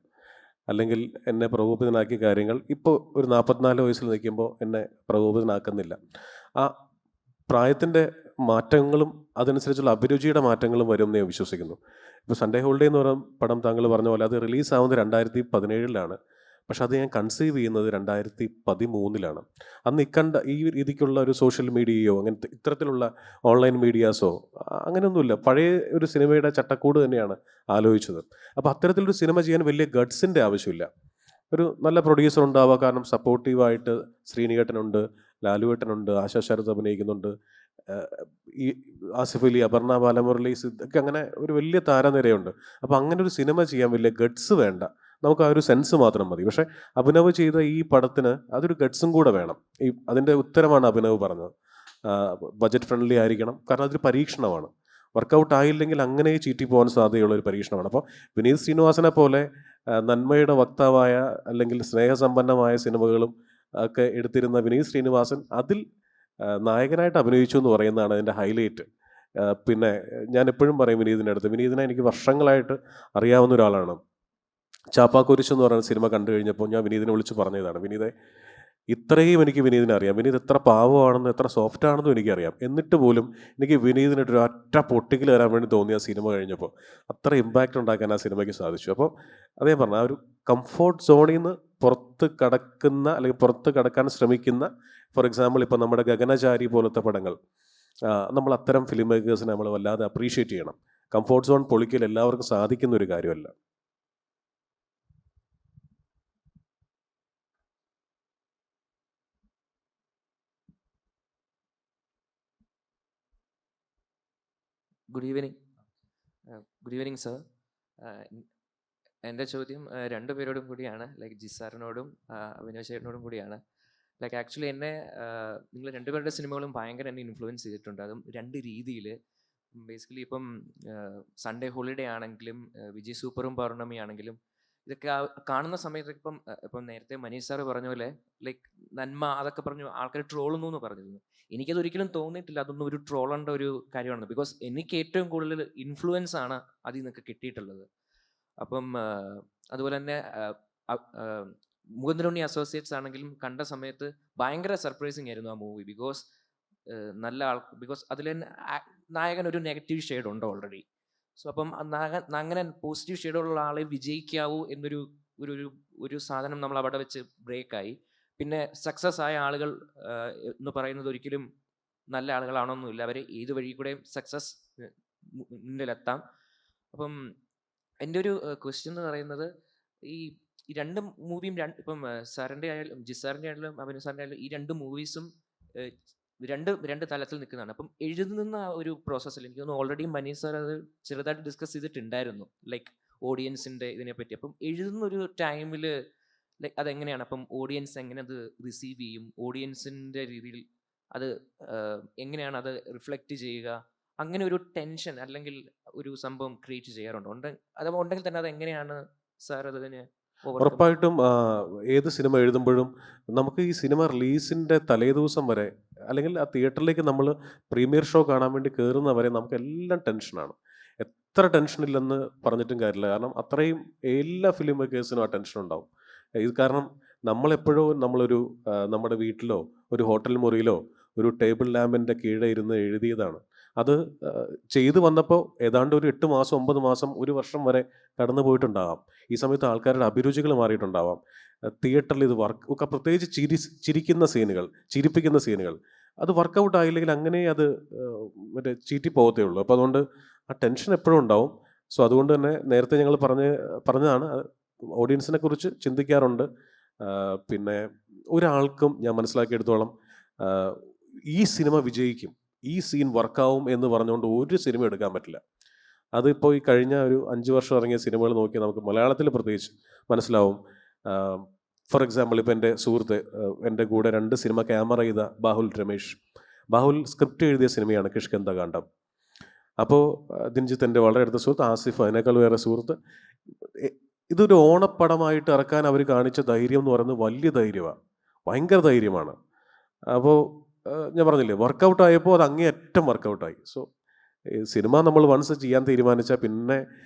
അല്ലെങ്കിൽ എന്നെ പ്രകോപിതനാക്കിയ കാര്യങ്ങൾ ഇപ്പോൾ ഒരു 44 വയസ്സിൽ നിൽക്കുമ്പോൾ എന്നെ പ്രകോപിതനാക്കുന്നില്ല. ആ പ്രായത്തിൻ്റെ മാറ്റങ്ങളും അതനുസരിച്ചുള്ള അഭിരുചിയുടെ മാറ്റങ്ങളും വരും എന്ന് ഞാൻ വിശ്വസിക്കുന്നു. ഇപ്പോൾ സൺഡേ ഹോളിഡേ എന്ന് പറയുന്ന പടം താങ്കൾ പറഞ്ഞ പോലെ അത് റിലീസാവുന്നത് 2017 പക്ഷെ അത് ഞാൻ കൺസീവ് ചെയ്യുന്നത് 2013 അന്ന് ഈ രീതിക്കുള്ള ഒരു സോഷ്യൽ മീഡിയയോ അങ്ങനത്തെ ഇത്തരത്തിലുള്ള ഓൺലൈൻ മീഡിയാസോ അങ്ങനെയൊന്നുമില്ല. പഴയ ഒരു സിനിമയുടെ ചട്ടക്കൂട് തന്നെയാണ് ആലോചിച്ചത്. അപ്പോൾ അത്തരത്തിലൊരു സിനിമ ചെയ്യാൻ വലിയ ഗഡ്സിൻ്റെ ആവശ്യമില്ല. ഒരു നല്ല പ്രൊഡ്യൂസർ ഉണ്ടാവുക, കാരണം സപ്പോർട്ടീവായിട്ട് ശ്രീനികേട്ടനുണ്ട്, ലാലുവേട്ടനുണ്ട്, ആശാ ശരത് അഭിനയിക്കുന്നുണ്ട്, ഈ ആസിഫ് അലി, അപർണ ബാലമുരളി, സിദ്ദൊക്കെ, അങ്ങനെ ഒരു വലിയ താരനിരയുണ്ട്. അപ്പോൾ അങ്ങനെ ഒരു സിനിമ ചെയ്യാൻ വലിയ ഗഡ്സ് വേണ്ട, നമുക്ക് ആ ഒരു സെൻസ് മാത്രം മതി. പക്ഷേ അഭിനവ് ചെയ്ത ഈ പടത്തിന് അതൊരു ഗഡ്സും കൂടെ വേണം. അതിൻ്റെ ഉത്തരമാണ് അഭിനവ് പറഞ്ഞത്. ബജറ്റ് ഫ്രണ്ട്ലി ആയിരിക്കണം, കാരണം അതൊരു പരീക്ഷണമാണ്. വർക്കൗട്ട് ആയില്ലെങ്കിൽ അങ്ങനെ ചീറ്റി പോകാൻ സാധ്യതയുള്ള ഒരു പരീക്ഷണമാണ്. അപ്പോൾ വിനീത് ശ്രീനിവാസനെ പോലെ നന്മയുടെ വക്താവായ അല്ലെങ്കിൽ സ്നേഹസമ്പന്നമായ സിനിമകളും ഒക്കെ എടുത്തിരുന്ന വിനീത് ശ്രീനിവാസൻ അതിൽ നായകനായിട്ട് അഭിനയിച്ചു എന്ന് പറയുന്നതാണ് അതിൻ്റെ ഹൈലൈറ്റ്. പിന്നെ ഞാൻ എപ്പോഴും പറയും വിനീതിൻ്റെ അടുത്ത്, വിനീതിനെ എനിക്ക് വർഷങ്ങളായിട്ട് അറിയാവുന്ന ഒരാളാണ്. ചാപ്പാക്കുരിശ് എന്ന് പറയുന്ന സിനിമ കണ്ടു കഴിഞ്ഞപ്പോൾ ഞാൻ വിനീതിനെ വിളിച്ച് പറഞ്ഞതാണ്, വിനീതെ ഇത്രയും എനിക്ക് വിനീതിനെ അറിയാം, വിനീത് എത്ര പാവമാണെന്നും എത്ര സോഫ്റ്റ് ആണെന്നും എനിക്കറിയാം, എന്നിട്ട് പോലും എനിക്ക് വിനീതിനായിട്ട് ഒരു ഒറ്റ പൊട്ടിക്കൽ വരാൻ വേണ്ടി തോന്നിയ സിനിമ കഴിഞ്ഞപ്പോൾ അത്ര ഇമ്പാക്റ്റ് ഉണ്ടാക്കാൻ ആ സിനിമയ്ക്ക് സാധിച്ചു. അപ്പോൾ അതേ പറഞ്ഞ ആ ഒരു കംഫോർട്ട് സോണിൽ നിന്ന് പുറത്ത് കടക്കുന്ന അല്ലെങ്കിൽ പുറത്ത് കടക്കാൻ ശ്രമിക്കുന്ന, ഫോർ എക്സാമ്പിൾ ഇപ്പോൾ നമ്മുടെ ഗഗനചാരി പോലത്തെ പടങ്ങൾ, നമ്മൾ അത്തരം ഫിലിം മേക്കേഴ്സിനെ നമ്മൾ വല്ലാതെ അപ്രീഷിയേറ്റ് ചെയ്യണം. കംഫോർട്ട് സോൺ പൊളിക്കൽ എല്ലാവർക്കും സാധിക്കുന്ന ഒരു കാര്യമല്ല. Good evening. Good evening sir. എൻ്റെ ചോദ്യം രണ്ടുപേരോടും കൂടിയാണ്, ലൈക്ക് ജിസാറിനോടും അഭിനവ് ചേട്ടനോടും കൂടിയാണ്. ലൈക്ക് ആക്ച്വലി എന്നെ നിങ്ങൾ രണ്ടുപേരുടെ സിനിമകളും ഭയങ്കര എന്നെ ഇൻഫ്ലുവൻസ് ചെയ്തിട്ടുണ്ട്, അതും രണ്ട് രീതിയിൽ. ബേസിക്കലി ഇപ്പം സൺഡേ ഹോളിഡേ ആണെങ്കിലും വിജയ് സൂപ്പറും പൗർണമി ആണെങ്കിലും ഇതൊക്കെ കാണുന്ന സമയത്ത് ഇപ്പം നേരത്തെ മനീഷ് സാറ് പറഞ്ഞ പോലെ ലൈക്ക് നന്മ അതൊക്കെ പറഞ്ഞു ആൾക്കാർ ട്രോളുന്നു എന്ന് പറഞ്ഞിരുന്നു. എനിക്കതൊരിക്കലും തോന്നിയിട്ടില്ല അതൊന്നും ഒരു ട്രോളേണ്ട ഒരു കാര്യമാണെന്ന്. ബിക്കോസ് എനിക്ക് ഏറ്റവും കൂടുതൽ ഇൻഫ്ലുവൻസ് ആണ് അതിൽ നിന്നൊക്കെ കിട്ടിയിട്ടുള്ളത്. അപ്പം അതുപോലെ തന്നെ മുകുന്ദനുണ്ണി അസോസിയേറ്റ്സ് ആണെങ്കിലും കണ്ട സമയത്ത് ഭയങ്കര സർപ്രൈസിങ് ആയിരുന്നു ആ മൂവി. ബിക്കോസ് ബിക്കോസ് അതിൽ നായകൻ ഒരു നെഗറ്റീവ് ഷെയ്ഡ് ഉണ്ട് ഓൾറെഡി. സോ അപ്പം അങ്ങനെ പോസിറ്റീവ് ഷെയ്ഡുള്ള ആളെ വിജയിക്കാവൂ എന്നൊരു ഒരു സാധനം നമ്മൾ അവിടെ വെച്ച് ബ്രേക്കായി. പിന്നെ സക്സസ് ആയ ആളുകൾ എന്ന് പറയുന്നത് ഒരിക്കലും നല്ല ആളുകളാണോന്നുമില്ല, അവർ ഏത് വഴി കൂടെയും സക്സസ് മുന്നിലെത്താം. അപ്പം എൻ്റെ ഒരു ക്വസ്റ്റ്യൻ എന്ന് പറയുന്നത് ഈ രണ്ട് മൂവിയും ഇപ്പം സാറിൻ്റെ ആയാലും ജിസാറിൻ്റെ ആയാലും അഭിനവ് സാറിൻ്റെ ആയാലും ഈ രണ്ട് മൂവീസും രണ്ട് തലത്തിൽ നിൽക്കുന്നതാണ്. അപ്പം എഴുതുന്ന ഒരു പ്രോസസ്സിൽ എനിക്ക് തോന്നുന്നു ഓൾറെഡി മനീഷ് സാർ അത് ചെറുതായിട്ട് ഡിസ്കസ് ചെയ്തിട്ടുണ്ടായിരുന്നു, ലൈക്ക് ഓഡിയൻസിൻ്റെ ഇതിനെപ്പറ്റി. അപ്പം എഴുതുന്ന ഒരു ടൈമിൽ ലൈക്ക് അതെങ്ങനെയാണ്, അപ്പം ഓഡിയൻസ് എങ്ങനെ അത് റിസീവ് ചെയ്യും, ഓഡിയൻസിൻ്റെ രീതിയിൽ അത് എങ്ങനെയാണ് അത് റിഫ്ലക്റ്റ് ചെയ്യുക, അങ്ങനെ ഒരു ടെൻഷൻ അല്ലെങ്കിൽ ഒരു സംഭവം ക്രിയേറ്റ് ചെയ്യാറുണ്ട്? അത് ഉണ്ടെങ്കിൽ തന്നെ അത് എങ്ങനെയാണ് സാർ അതിന് ഉറപ്പായിട്ടും ഏത് സിനിമ എഴുതുമ്പോഴും നമുക്ക് ഈ സിനിമ റിലീസിൻ്റെ തലേദിവസം വരെ അല്ലെങ്കിൽ ആ തിയേറ്ററിലേക്ക് നമ്മൾ പ്രീമിയർ ഷോ കാണാൻ വേണ്ടി കയറുന്നവരെ നമുക്ക് എല്ലാം ടെൻഷനാണ്. എത്ര ടെൻഷൻ ഇല്ലെന്ന് പറഞ്ഞിട്ടും കാര്യമില്ല, കാരണം അത്രയും എല്ലാ ഫിലിം മേക്കേഴ്സിനും ആ ടെൻഷൻ ഉണ്ടാവും. ഇത് കാരണം നമ്മളെപ്പോഴോ നമ്മളൊരു നമ്മുടെ വീട്ടിലോ ഒരു ഹോട്ടൽ മുറിയിലോ ഒരു ടേബിൾ ലാമ്പിൻ്റെ കീഴെ ഇരുന്ന് എഴുതിയതാണ്. അത് ചെയ്തു വന്നപ്പോൾ ഏതാണ്ട് ഒരു 8 മാസം 9 മാസം 1 വർഷം വരെ കടന്നു പോയിട്ടുണ്ടാകാം. ഈ സമയത്ത് ആൾക്കാരുടെ അഭിരുചികൾ മാറിയിട്ടുണ്ടാവാം. തിയേറ്ററിൽ ഇത് ഒക്കെ പ്രത്യേകിച്ച് ചിരിക്കുന്ന സീനുകൾ, ചിരിപ്പിക്കുന്ന സീനുകൾ അത് വർക്കൗട്ട് ആയില്ലെങ്കിൽ അങ്ങനെ അത് മറ്റേ ചീറ്റി പോകത്തേ ഉള്ളൂ. അപ്പോൾ അതുകൊണ്ട് ആ ടെൻഷൻ എപ്പോഴും ഉണ്ടാവും. സോ അതുകൊണ്ട് തന്നെ നേരത്തെ ഞങ്ങൾ പറഞ്ഞതാണ്, ഓഡിയൻസിനെ കുറിച്ച് ചിന്തിക്കാറുണ്ട്. പിന്നെ ഒരാൾക്കും ഞാൻ മനസ്സിലാക്കിയെടുത്തോളം ഈ സിനിമ വിജയിക്കും, ഈ സീൻ വർക്കാവും എന്ന് പറഞ്ഞുകൊണ്ട് ഒരു സിനിമ എടുക്കാൻ പറ്റില്ല. അതിപ്പോൾ ഈ കഴിഞ്ഞ ഒരു 5 വർഷം ഇറങ്ങിയ സിനിമകൾ നോക്കിയാൽ നമുക്ക് മലയാളത്തിൽ പ്രത്യേകിച്ച് മനസ്സിലാവും. ഫോർ എക്സാമ്പിൾ ഇപ്പോൾ എൻ്റെ സുഹൃത്ത്, എൻ്റെ കൂടെ 2 സിനിമ ക്യാമറ ചെയ്ത ബാഹുൽ രമേഷ്, ബാഹുൽ സ്ക്രിപ്റ്റ് എഴുതിയ സിനിമയാണ് കിഷ്കിന്ധാകാന്ഡം. അപ്പോൾ ദിൻജിത്ത് എൻ്റെ വളരെ അടുത്ത സുഹൃത്ത്, ആസിഫ് അതിനേക്കാൾ വേറെ സുഹൃത്ത്. ഇതൊരു ഓണപ്പടമായിട്ട് ഇറക്കാൻ അവർ കാണിച്ച ധൈര്യം എന്ന് പറയുന്നത് വലിയ ധൈര്യമാണ്, ഭയങ്കര ധൈര്യമാണ്. അപ്പോൾ ഞാൻ പറഞ്ഞില്ലേ, വർക്കൗട്ട് ആയപ്പോൾ അത് അങ്ങേയറ്റം വർക്കൗട്ടായി. സോ സിനിമ നമ്മൾ വൺസ് ചെയ്യാൻ തീരുമാനിച്ചാൽ പിന്നെ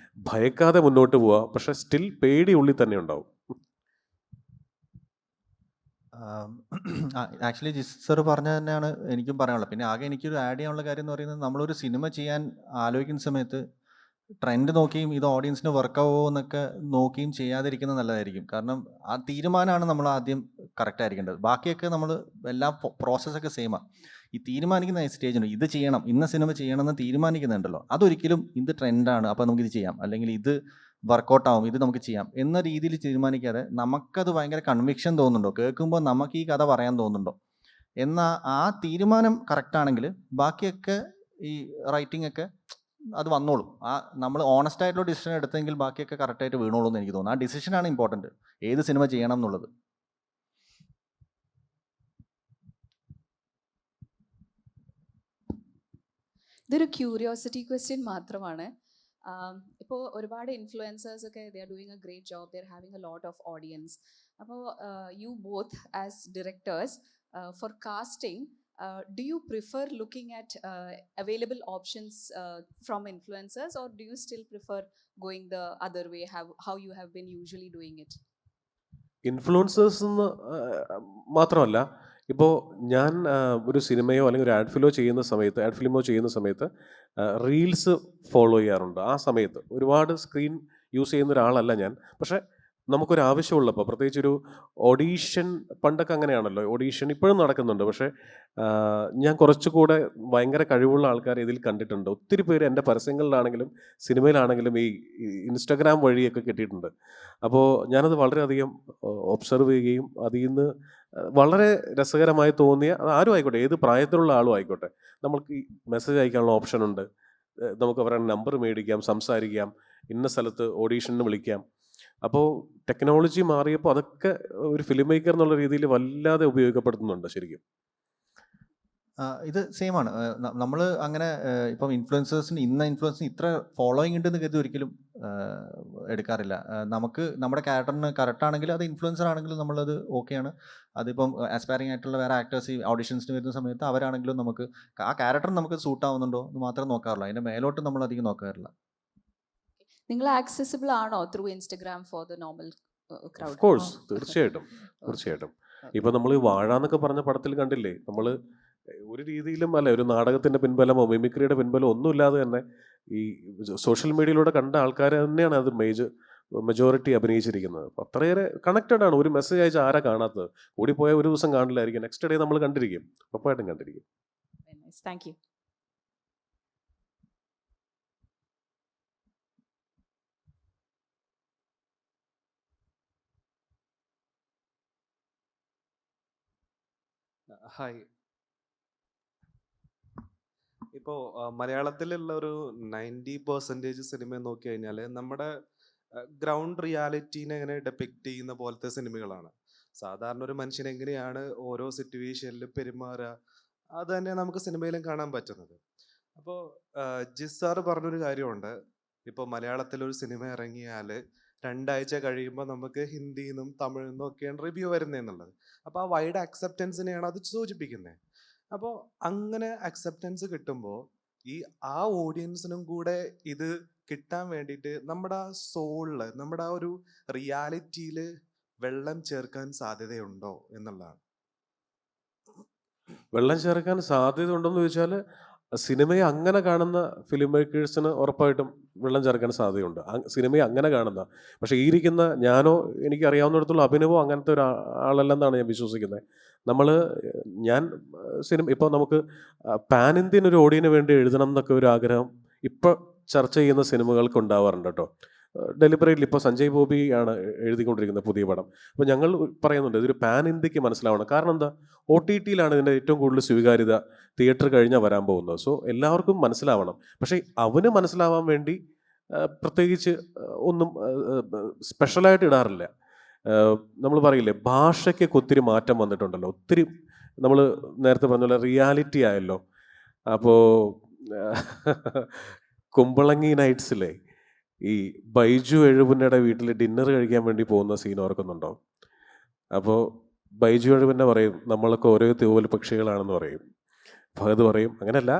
ഭയക്കാതെ മുന്നോട്ട് പോവുക, പക്ഷെ സ്റ്റിൽ പേടി ഉള്ളിൽ തന്നെ ഉണ്ടാവും. ആക്ച്വലി ജിസർ പറഞ്ഞ തന്നെയാണ് എനിക്കും പറയാനുള്ളത്. പിന്നെ ആകെ എനിക്കൊരു ആഡ് ചെയ്യാനുള്ള കാര്യം എന്ന് പറയുന്നത്, നമ്മളൊരു സിനിമ ചെയ്യാൻ ആലോചിക്കുന്ന സമയത്ത് ട്രെൻഡ് നോക്കിയും ഇത് ഓഡിയൻസിന് വർക്കാവോ എന്നൊക്കെ നോക്കിയും ചെയ്യാതിരിക്കുന്നത് നല്ലതായിരിക്കും. കാരണം ആ തീരുമാനമാണ് നമ്മൾ ആദ്യം കറക്റ്റ് ആയിരിക്കേണ്ടത്. ബാക്കിയൊക്കെ നമ്മൾ എല്ലാ പ്രോസസ്സൊക്കെ സെയിമാണ്. ഈ തീരുമാനിക്കുന്ന സ്റ്റേജുണ്ട്, ഇത് ചെയ്യണം, ഇന്ന സിനിമ ചെയ്യണമെന്ന് തീരുമാനിക്കുന്നുണ്ടല്ലോ, അതൊരിക്കലും ഇത് ട്രെൻഡാണ് അപ്പോൾ നമുക്കിത് ചെയ്യാം, അല്ലെങ്കിൽ ഇത് വർക്കൗട്ടാവും, ഇത് നമുക്ക് ചെയ്യാം എന്ന രീതിയിൽ തീരുമാനിക്കാതെ നമുക്കത് ഭയങ്കര കൺവിക്ഷൻ തോന്നുന്നുണ്ടോ, കേൾക്കുമ്പോൾ നമുക്ക് ഈ കഥ പറയാൻ തോന്നുന്നുണ്ടോ എന്ന ആ തീരുമാനം കറക്റ്റാണെങ്കിൽ ബാക്കിയൊക്കെ ഈ റൈറ്റിംഗ് ഒക്കെ അത് വന്നോളും. ആ നമ്മൾ ഓണസ്റ്റ് ആയിട്ടുള്ള ഡിസിഷൻ എടുത്തെങ്കിൽ ബാക്കിയൊക്കെ കറക്റ്റായിട്ട് വീണോളൂ എന്ന് എനിക്ക് തോന്നുന്നു. ആ ഡിസിഷനാണ് ഇമ്പോർട്ടൻറ്റ്, ഏത് സിനിമ ചെയ്യണം എന്നുള്ളത്. ഇതൊരു ക്യൂരിയോസിറ്റി ക്വസ്റ്റ്യൻ മാത്രമാണ്. ഇപ്പോൾ ഒരുപാട് ഇൻഫ്ലുവൻസേഴ്സ് ഒക്കെ they are doing a great job, they are having a lot of audience. അപ്പോൾ you both as directors for casting, do you prefer looking at available options from influencers, or do you still prefer going the other way, how you have been usually doing it? Influencers എന്ന് മാത്രമല്ല, ഇപ്പോൾ ഞാൻ ഒരു സിനിമയോ അല്ലെങ്കിൽ ഒരു add ഫിലിമോ ചെയ്യുന്ന സമയത്ത് reels follow ചെയ്യാറുണ്ട്. ആ സമയത്ത് ഒരുപാട് സ്ക്രീൻ യൂസ് ചെയ്യുന്ന ഒരാളല്ല ഞാൻ. പക്ഷേ നമുക്കൊരു ആവശ്യമുള്ളപ്പോൾ, പ്രത്യേകിച്ച് ഒരു ഓഡീഷൻ, പണ്ടൊക്കെ അങ്ങനെയാണല്ലോ, ഓഡീഷൻ ഇപ്പോഴും നടക്കുന്നുണ്ട്. പക്ഷേ ഞാൻ കുറച്ചുകൂടെ ഭയങ്കര കഴിവുള്ള ആൾക്കാരെ ഇതിൽ കണ്ടിട്ടുണ്ട്. ഒത്തിരി പേര് എൻ്റെ പരസ്യങ്ങളിലാണെങ്കിലും സിനിമയിലാണെങ്കിലും ഈ ഇൻസ്റ്റഗ്രാം വഴിയൊക്കെ കിട്ടിയിട്ടുണ്ട്. അപ്പോൾ ഞാനത് വളരെയധികം ഒബ്സർവ് ചെയ്യുകയും അതിൽ നിന്ന് വളരെ രസകരമായി തോന്നിയ, അത് ആരും ആയിക്കോട്ടെ, ഏത് പ്രായത്തിലുള്ള ആളും ആയിക്കോട്ടെ, നമ്മൾക്ക് ഈ മെസ്സേജ് അയക്കാനുള്ള ഓപ്ഷനുണ്ട്. നമുക്ക് അവരുടെ നമ്പർ മേടിക്കാം, സംസാരിക്കാം, ഇന്ന സ്ഥലത്ത് ഓഡീഷന് വിളിക്കാം. അപ്പോൾ ടെക്നോളജി മാറിയപ്പോൾ അതൊക്കെ ഒരു ഫിലിം മേക്കർ എന്നുള്ള രീതിയിൽ വല്ലാതെ ഉപയോഗപ്പെടുത്തുന്നുണ്ട് ശരിക്കും. ഇത് സെയിം ആണ്. നമ്മൾ അങ്ങനെ ഇപ്പം ഇൻഫ്ലുവൻസേഴ്സിന് ഇൻഫ്ലുവൻസിന് ഇത്ര ഫോളോയിങ് ഉണ്ടെന്ന് കരുതി ഒരിക്കലും എടുക്കാറില്ല. നമുക്ക് നമ്മുടെ ക്യാരക്ടറിന് കറക്റ്റ് ആണെങ്കിൽ അത് ഇൻഫ്ലുവൻസർ ആണെങ്കിലും നമ്മളത് ഓക്കെയാണ്. അതിപ്പം ആസ്പയറിംഗ് ആയിട്ടുള്ള വേറെ ആക്ടേഴ്സ് ഈ ഓഡിഷൻസിന് വരുന്ന സമയത്ത് അവരാണെങ്കിലും നമുക്ക് ആ ക്യാരക്ടർ നമുക്ക് സൂട്ട് ആവുന്നുണ്ടോ എന്ന് മാത്രമേ നോക്കാറുള്ളൂ. അതിൻ്റെ മേലോട്ട് നമ്മൾ അധികം നോക്കാറില്ല. നിങ്ങൾ ആക്സസിബിൾ ആണോ through Instagram for the normal crowd? Of course, തീർച്ചയായിട്ടും. ഇപ്പം നമ്മൾ ഈ വാഴ എന്നൊക്കെ പറഞ്ഞ പടത്തിൽ കണ്ടില്ലേ, നമ്മൾ ഒരു രീതിയിലും അല്ല, ഒരു നാടകത്തിൻ്റെ പിൻബലമോ മിമിക്രിയുടെ പിൻബലമോ ഒന്നുമില്ലാതെ തന്നെ ഈ സോഷ്യൽ മീഡിയയിലൂടെ കണ്ട ആൾക്കാർ തന്നെയാണ് അത് മെജോറിറ്റി അഭിനയിച്ചിരിക്കുന്നത്. അപ്പം അത്രയേറെ കണക്റ്റഡ് ആണ്. ഒരു മെസ്സേജ് അയച്ചാൽ ആരാ കാണാത്തത്? കൂടിപ്പോയാൽ ഒരു ദിവസം കാണില്ലായിരിക്കും, നെക്സ്റ്റ് ഡേ നമ്മൾ കണ്ടിരിക്കും, ഉറപ്പായിട്ടും കണ്ടിരിക്കും. Thank you. ഹായ്. ഇപ്പോൾ മലയാളത്തിലുള്ള ഒരു 90% സിനിമ നോക്കി കഴിഞ്ഞാൽ നമ്മുടെ ഗ്രൗണ്ട് റിയാലിറ്റീനെ എങ്ങനെ ഡെപ്പിക്റ്റ് ചെയ്യുന്ന പോലത്തെ സിനിമകളാണ്. സാധാരണ ഒരു മനുഷ്യൻ എങ്ങനെയാണ് ഓരോ സിറ്റുവേഷനിലും പെരുമാറുക, അത് തന്നെ നമുക്ക് സിനിമയിലും കാണാൻ പറ്റുന്നത്. അപ്പോൾ ജിസ് സാറ് പറഞ്ഞൊരു കാര്യമുണ്ട്, ഇപ്പോൾ മലയാളത്തിലൊരു സിനിമ ഇറങ്ങിയാൽ 2 ആഴ്ച കഴിയുമ്പോൾ നമുക്ക് ഹിന്ദിയിൽ നിന്നും തമിഴിൽ നിന്നും ഒക്കെയാണ് റിവ്യൂ വരുന്നതെന്നുള്ളത്. അപ്പോൾ ആ വൈഡ് അക്സെപ്റ്റൻസിനെയാണ് അത് സൂചിപ്പിക്കുന്നത്. അപ്പോൾ അങ്ങനെ അക്സെപ്റ്റൻസ് കിട്ടുമ്പോൾ ആ ഓഡിയൻസിനും കൂടെ ഇത് കിട്ടാൻ വേണ്ടിയിട്ട് നമ്മുടെ ആ സോളിൽ, നമ്മുടെ ആ ഒരു റിയാലിറ്റിയിൽ വെള്ളം ചേർക്കാൻ സാധ്യതയുണ്ടോ എന്നുള്ളതാണ്. വെള്ളം ചേർക്കാൻ സാധ്യത ഉണ്ടെന്ന് ചോദിച്ചാൽ സിനിമയെ അങ്ങനെ കാണുന്ന ഫിലിം മേക്കേഴ്സിന് ഉറപ്പായിട്ടും വെള്ളം ചേർക്കാൻ സാധ്യതയുണ്ട്. സിനിമയെ അങ്ങനെ കാണുന്ന, പക്ഷേ ഈ ഇരിക്കുന്ന ഞാനോ എനിക്കറിയാവുന്നിടത്തോളം അഭിനവോ അങ്ങനത്തെ ഒരു ആളല്ലെന്നാണ് ഞാൻ വിശ്വസിക്കുന്നത്. ഞാൻ സിനിമ ഇപ്പോൾ നമുക്ക് പാൻ ഇന്ത്യൻ ഒരു ഓഡിയന് വേണ്ടി എഴുതണം എന്നൊക്കെ ഒരു ആഗ്രഹം ഇപ്പോൾ ചർച്ച ചെയ്യുന്ന സിനിമകൾക്ക് ഉണ്ടാവാറുണ്ട് കേട്ടോ. ഡെലിബറേറ്റ്ലി ഇപ്പോൾ സഞ്ജയ് ബോബി ആണ് എഴുതിക്കൊണ്ടിരിക്കുന്ന പുതിയ പടം. അപ്പോൾ ഞങ്ങൾ പറയുന്നുണ്ട് ഇതൊരു പാൻ ഇന്ത്യക്ക് മനസ്സിലാവണം. കാരണം എന്താ, OTT-യിലാണ് ഇതിൻ്റെ ഏറ്റവും കൂടുതൽ സ്വീകാര്യത, തിയേറ്റർ കഴിഞ്ഞാൽ വരാൻ പോകുന്നത്. സോ എല്ലാവർക്കും മനസ്സിലാവണം. പക്ഷേ അവന് മനസ്സിലാവാൻ വേണ്ടി പ്രത്യേകിച്ച് ഒന്നും സ്പെഷ്യലായിട്ട് ഇടാറില്ല. നമ്മൾ പറയില്ലേ, ഭാഷയ്ക്കൊക്കെ ഒത്തിരി മാറ്റം വന്നിട്ടുണ്ടല്ലോ, ഒത്തിരി. നമ്മൾ നേരത്തെ പറഞ്ഞ പോലെ റിയാലിറ്റി ആയല്ലോ. അപ്പോൾ കുമ്പളങ്ങി നൈറ്റ്സിലെ ഈ ബൈജു എഴുപുന്നയുടെ വീട്ടിൽ ഡിന്നർ കഴിക്കാൻ വേണ്ടി പോകുന്ന സീൻ ഓർക്കുന്നുണ്ടോ? അപ്പോൾ ബൈജു എഴുപുന്ന പറയും നമ്മളൊക്കെ ഓരോ തൂവൽ പക്ഷികളാണെന്ന് പറയും. ഭഗത് പറയും അങ്ങനെയല്ല,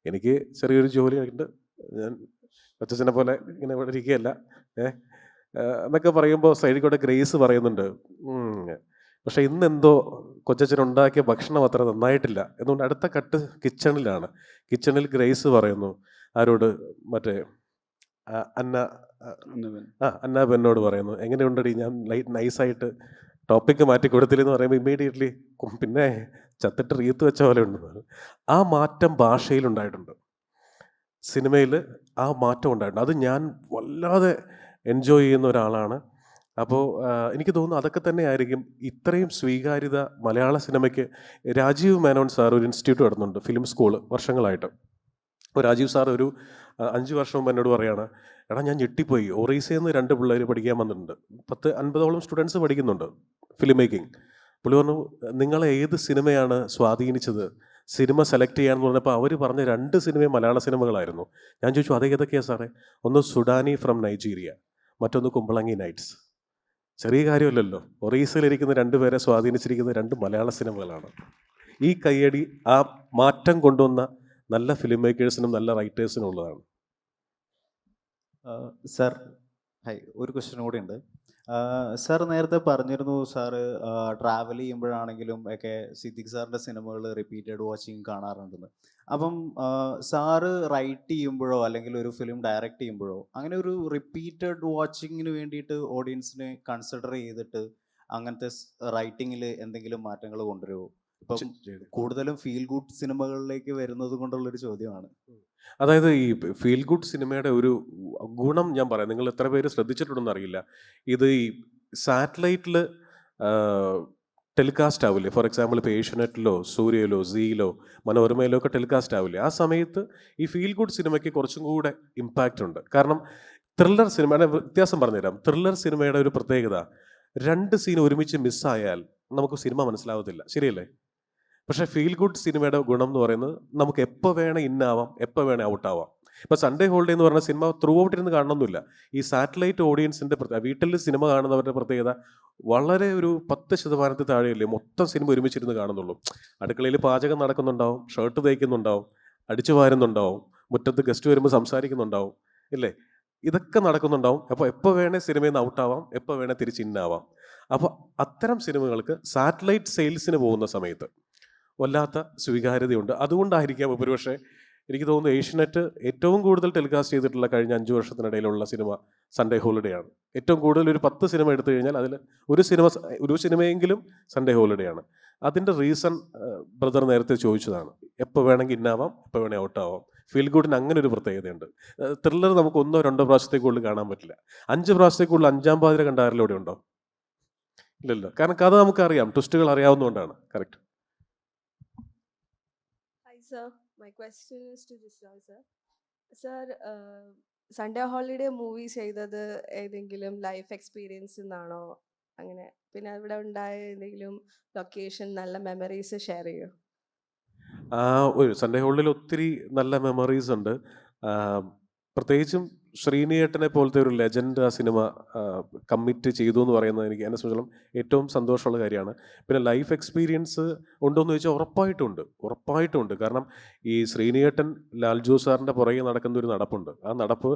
എനിക്ക് ചെറിയൊരു ജോലി ഉണ്ട്, ഞാൻ കൊച്ചച്ഛനെ പോലെ ഇങ്ങനെ ഇവിടെ ഇരിക്കുകയല്ല എന്നൊക്കെ പറയുമ്പോൾ സൈഡിൽ കൂടെ ഗ്രേസ് പറയുന്നുണ്ട്, പക്ഷെ ഇന്നെന്തോ കൊച്ചച്ഛൻ ഉണ്ടാക്കിയ ഭക്ഷണം അത്ര നന്നായിട്ടില്ല. എന്നുകൊണ്ട് അടുത്ത കട്ട് കിച്ചണിലാണ്. കിച്ചണിൽ ഗ്രേസ് പറയുന്നു ആരോട്, മറ്റേ അന്നാബെന്നോട് പറയുന്നു, എങ്ങനെയുണ്ടടി ഞാൻ നൈസായിട്ട് ടോപ്പിക്ക് മാറ്റി കൊടുത്തില്ലെന്ന് പറയുമ്പോൾ ഇമ്മീഡിയറ്റ്ലി പിന്നെ ചത്തിട്ട് റീത്ത് വെച്ച പോലെ ഉണ്ട്. ആ മാറ്റം ഭാഷയിലുണ്ടായിട്ടുണ്ട്, സിനിമയിൽ ആ മാറ്റം ഉണ്ടായിട്ടുണ്ട്. അത് ഞാൻ വല്ലാതെ എൻജോയ് ചെയ്യുന്ന ഒരാളാണ്. അപ്പോൾ എനിക്ക് തോന്നുന്നു അതൊക്കെ തന്നെ ആയിരിക്കും ഇത്രയും സ്വീകാര്യത മലയാള സിനിമയ്ക്ക്. രാജീവ് മേനോൻ സാർ ഒരു ഇൻസ്റ്റിറ്റ്യൂട്ട് നടത്തുന്നുണ്ട്, ഫിലിം സ്കൂൾ, വർഷങ്ങളായിട്ട്. അപ്പോൾ രാജീവ് സാർ ഒരു 5 വർഷം മുമ്പ് എന്നോട് പറയാണ്, എടാ ഞാൻ ഞെട്ടിപ്പോയി, ഒറീസയിൽ നിന്ന് 2 പിള്ളേർ പഠിക്കാൻ വന്നിട്ടുണ്ട്, 10-50ഓളം സ്റ്റുഡൻസ് പഠിക്കുന്നുണ്ട് ഫിലിം മേക്കിംഗ്. പുള്ളി പറഞ്ഞു, നിങ്ങളെ ഏത് സിനിമയാണ് സ്വാധീനിച്ചത് സിനിമ സെലക്ട് ചെയ്യാമെന്ന് പറഞ്ഞപ്പോൾ അവർ പറഞ്ഞ 2 സിനിമയും മലയാള സിനിമകളായിരുന്നു. ഞാൻ ചോദിച്ചു അത് ഏതൊക്കെയാണ് സാറേ? ഒന്ന് സുഡാനി ഫ്രം നൈജീരിയ, മറ്റൊന്ന് കുമ്പളങ്ങി നൈറ്റ്സ്. ചെറിയ കാര്യമല്ലല്ലോ, ഒറീസയിലിരിക്കുന്ന 2 പേരെ സ്വാധീനിച്ചിരിക്കുന്ന 2 മലയാള സിനിമകളാണ്. ഈ കയ്യടി ആ മാറ്റം കൊണ്ടുവന്ന നല്ല ഫിലിം മേക്കേഴ്സിനും നല്ല റൈറ്റേഴ്സിനും ഉള്ളതാണ്. സർ, ഹായ്, ഒരു ക്വസ്റ്റ്യൻ കൂടി ഉണ്ട്. സാർ നേരത്തെ പറഞ്ഞിരുന്നു സാറ് ട്രാവൽ ചെയ്യുമ്പോഴാണെങ്കിലും ഒക്കെ സിദ്ദിഖ് സാറിൻ്റെ സിനിമകൾ റിപ്പീറ്റഡ് വാച്ചിങ് കാണാറുണ്ടെന്ന്. അപ്പം സാറ് റൈറ്റ് ചെയ്യുമ്പോഴോ അല്ലെങ്കിൽ ഒരു ഫിലിം ഡയറക്റ്റ് ചെയ്യുമ്പോഴോ അങ്ങനെ ഒരു റിപ്പീറ്റഡ് വാച്ചിങ്ങിന് വേണ്ടിയിട്ട് ഓഡിയൻസിനെ കൺസിഡർ ചെയ്തിട്ട് അങ്ങനത്തെ റൈറ്റിങ്ങിൽ എന്തെങ്കിലും മാറ്റങ്ങൾ കൊണ്ടുവരുമോ? ഇപ്പം കൂടുതലും ഫീൽ ഗുഡ് സിനിമകളിലേക്ക് വരുന്നത് കൊണ്ടുള്ളൊരു ചോദ്യമാണ്. അതായത് ഈ ഫീൽ ഗുഡ് സിനിമയുടെ ഒരു ഗുണം ഞാൻ പറയാം, നിങ്ങൾ എത്ര പേര് ശ്രദ്ധിച്ചിട്ടുണ്ടെന്ന് അറിയില്ല. ഇത് ഈ സാറ്റലൈറ്റിൽ ടെലികാസ്റ്റ് ആവില്ലേ, ഫോർ എക്സാമ്പിൾ ഇപ്പോൾ ഏഷ്യനെറ്റിലോ സൂര്യയിലോ സീയിലോ മനോരമയിലോ ഒക്കെ ടെലികാസ്റ്റ് ആവില്ലേ, ആ സമയത്ത് ഈ ഫീൽ ഗുഡ് സിനിമയ്ക്ക് കുറച്ചും കൂടെ ഇമ്പാക്റ്റ് ഉണ്ട്. കാരണം ത്രില്ലർ സിനിമയുടെ വ്യത്യാസം പറഞ്ഞുതരാം. ത്രില്ലർ സിനിമയുടെ ഒരു പ്രത്യേകത, 2 സീൻ ഒരുമിച്ച് മിസ്സായാൽ നമുക്ക് സിനിമ മനസ്സിലാവത്തില്ല, ശരിയല്ലേ? പക്ഷേ ഫീൽ ഗുഡ് സിനിമയുടെ ഗുണം എന്ന് പറയുന്നത് നമുക്ക് എപ്പോൾ വേണേൽ ഇന്നാവാം, എപ്പോൾ വേണേൽ ഔട്ടാവാം. ഇപ്പോൾ സൺഡേ ഹോളിഡേ എന്ന് പറഞ്ഞ സിനിമ ത്രൂ ഔട്ട് ഇരുന്ന് കാണണമെന്നില്ല. ഈ സാറ്റലൈറ്റ് ഓഡിയൻസിൻ്റെ വീട്ടിൽ സിനിമ കാണുന്നവരുടെ പ്രത്യേകത വളരെ ഒരു 10% താഴെയല്ലേ മൊത്തം സിനിമ ഒരുമിച്ചിരുന്ന് കാണുന്നുള്ളൂ. അടുക്കളയിൽ പാചകം നടക്കുന്നുണ്ടാവും, ഷർട്ട് തയ്ക്കുന്നുണ്ടാവും, അടിച്ചു വാരുന്നുണ്ടാവും, മുറ്റത്ത് ഗസ്റ്റ് വരുമ്പോൾ സംസാരിക്കുന്നുണ്ടാവും, ഇല്ലേ? ഇതൊക്കെ നടക്കുന്നുണ്ടാവും. അപ്പോൾ എപ്പോൾ വേണേൽ സിനിമയിൽ നിന്ന് ഔട്ടാവാം, എപ്പോൾ വേണേൽ തിരിച്ച് ഇന്നാവാം. അപ്പോൾ അത്തരം സിനിമകൾക്ക് സാറ്റലൈറ്റ് സെയിൽസിന് പോകുന്ന സമയത്ത് വല്ലാത്ത സ്വീകാര്യതയുണ്ട്. അതുകൊണ്ടായിരിക്കാം ഒരുപക്ഷെ എനിക്ക് തോന്നുന്നു ഏഷ്യനെറ്റ് ഏറ്റവും കൂടുതൽ ടെലികാസ്റ്റ് ചെയ്തിട്ടുള്ള കഴിഞ്ഞ 5 വർഷത്തിനിടയിലുള്ള സിനിമ സൺഡേ ഹോളിഡേ ആണ്. ഏറ്റവും കൂടുതൽ ഒരു 10 സിനിമ എടുത്തു കഴിഞ്ഞാൽ അതിൽ ഒരു സിനിമയെങ്കിലും സൺഡേ ഹോളിഡേ ആണ്. അതിൻ്റെ റീസൺ ബ്രദർ നേരത്തെ ചോദിച്ചതാണ്. എപ്പോൾ വേണമെങ്കിൽ ഇന്നാവാം, എപ്പോൾ വേണമെങ്കിൽ ഔട്ടാവാം. ഫീൽ ഗുഡിന് അങ്ങനെ ഒരു പ്രത്യേകതയുണ്ട്. ത്രില്ലർ നമുക്ക് 1 2 പ്രാവശ്യത്തേക്കുള്ളിൽ കാണാൻ പറ്റില്ല. 5 പ്രാവശ്യത്തേക്കുള്ളിൽ 5-ാം പാതിര കണ്ട ആരെങ്കിലും ഇവിടെ ഉണ്ടോ? ഇല്ലല്ലോ. കാരണം കഥ നമുക്കറിയാം, ട്വിസ്റ്റുകൾ അറിയാവുന്നതുകൊണ്ടാണ്. Correct. Sir, my question is to Jisoy sir. Sir, Sunday holiday movie ചെയ്തത് ഏതെങ്കിലും ലൈഫ് എക്സ്പീരിയൻസ് നിന്നാണോ? അങ്ങനെ പിന്നെ അവിടെ ഉണ്ടായ ഏതെങ്കിലും ലൊക്കേഷൻ നല്ല മെമ്മറീസ് ഷെയർ ചെയ്യോ? ഒരു സൺഡേ ഹോളിൽ ഒത്തിരി നല്ല മെമ്മറീസ് ഉണ്ട്. പ്രത്യേകിച്ചും ശ്രീനിയേട്ടനെ പോലത്തെ ഒരു ലെജൻഡ് ആ സിനിമ കമ്മിറ്റ് ചെയ്തു എന്ന് പറയുന്നത് എനിക്ക് എന്നെ സംബന്ധിച്ചിടത്തോളം ഏറ്റവും സന്തോഷമുള്ള കാര്യമാണ്. പിന്നെ ലൈഫ് എക്സ്പീരിയൻസ് ഉണ്ടോ എന്ന് ചോദിച്ചാൽ ഉറപ്പായിട്ടുണ്ട്. കാരണം ഈ ശ്രീനിയേട്ടൻ ലാൽജു സാറിൻ്റെ പുറകെ നടക്കുന്ന ഒരു നടപ്പുണ്ട്. ആ നടപ്പ്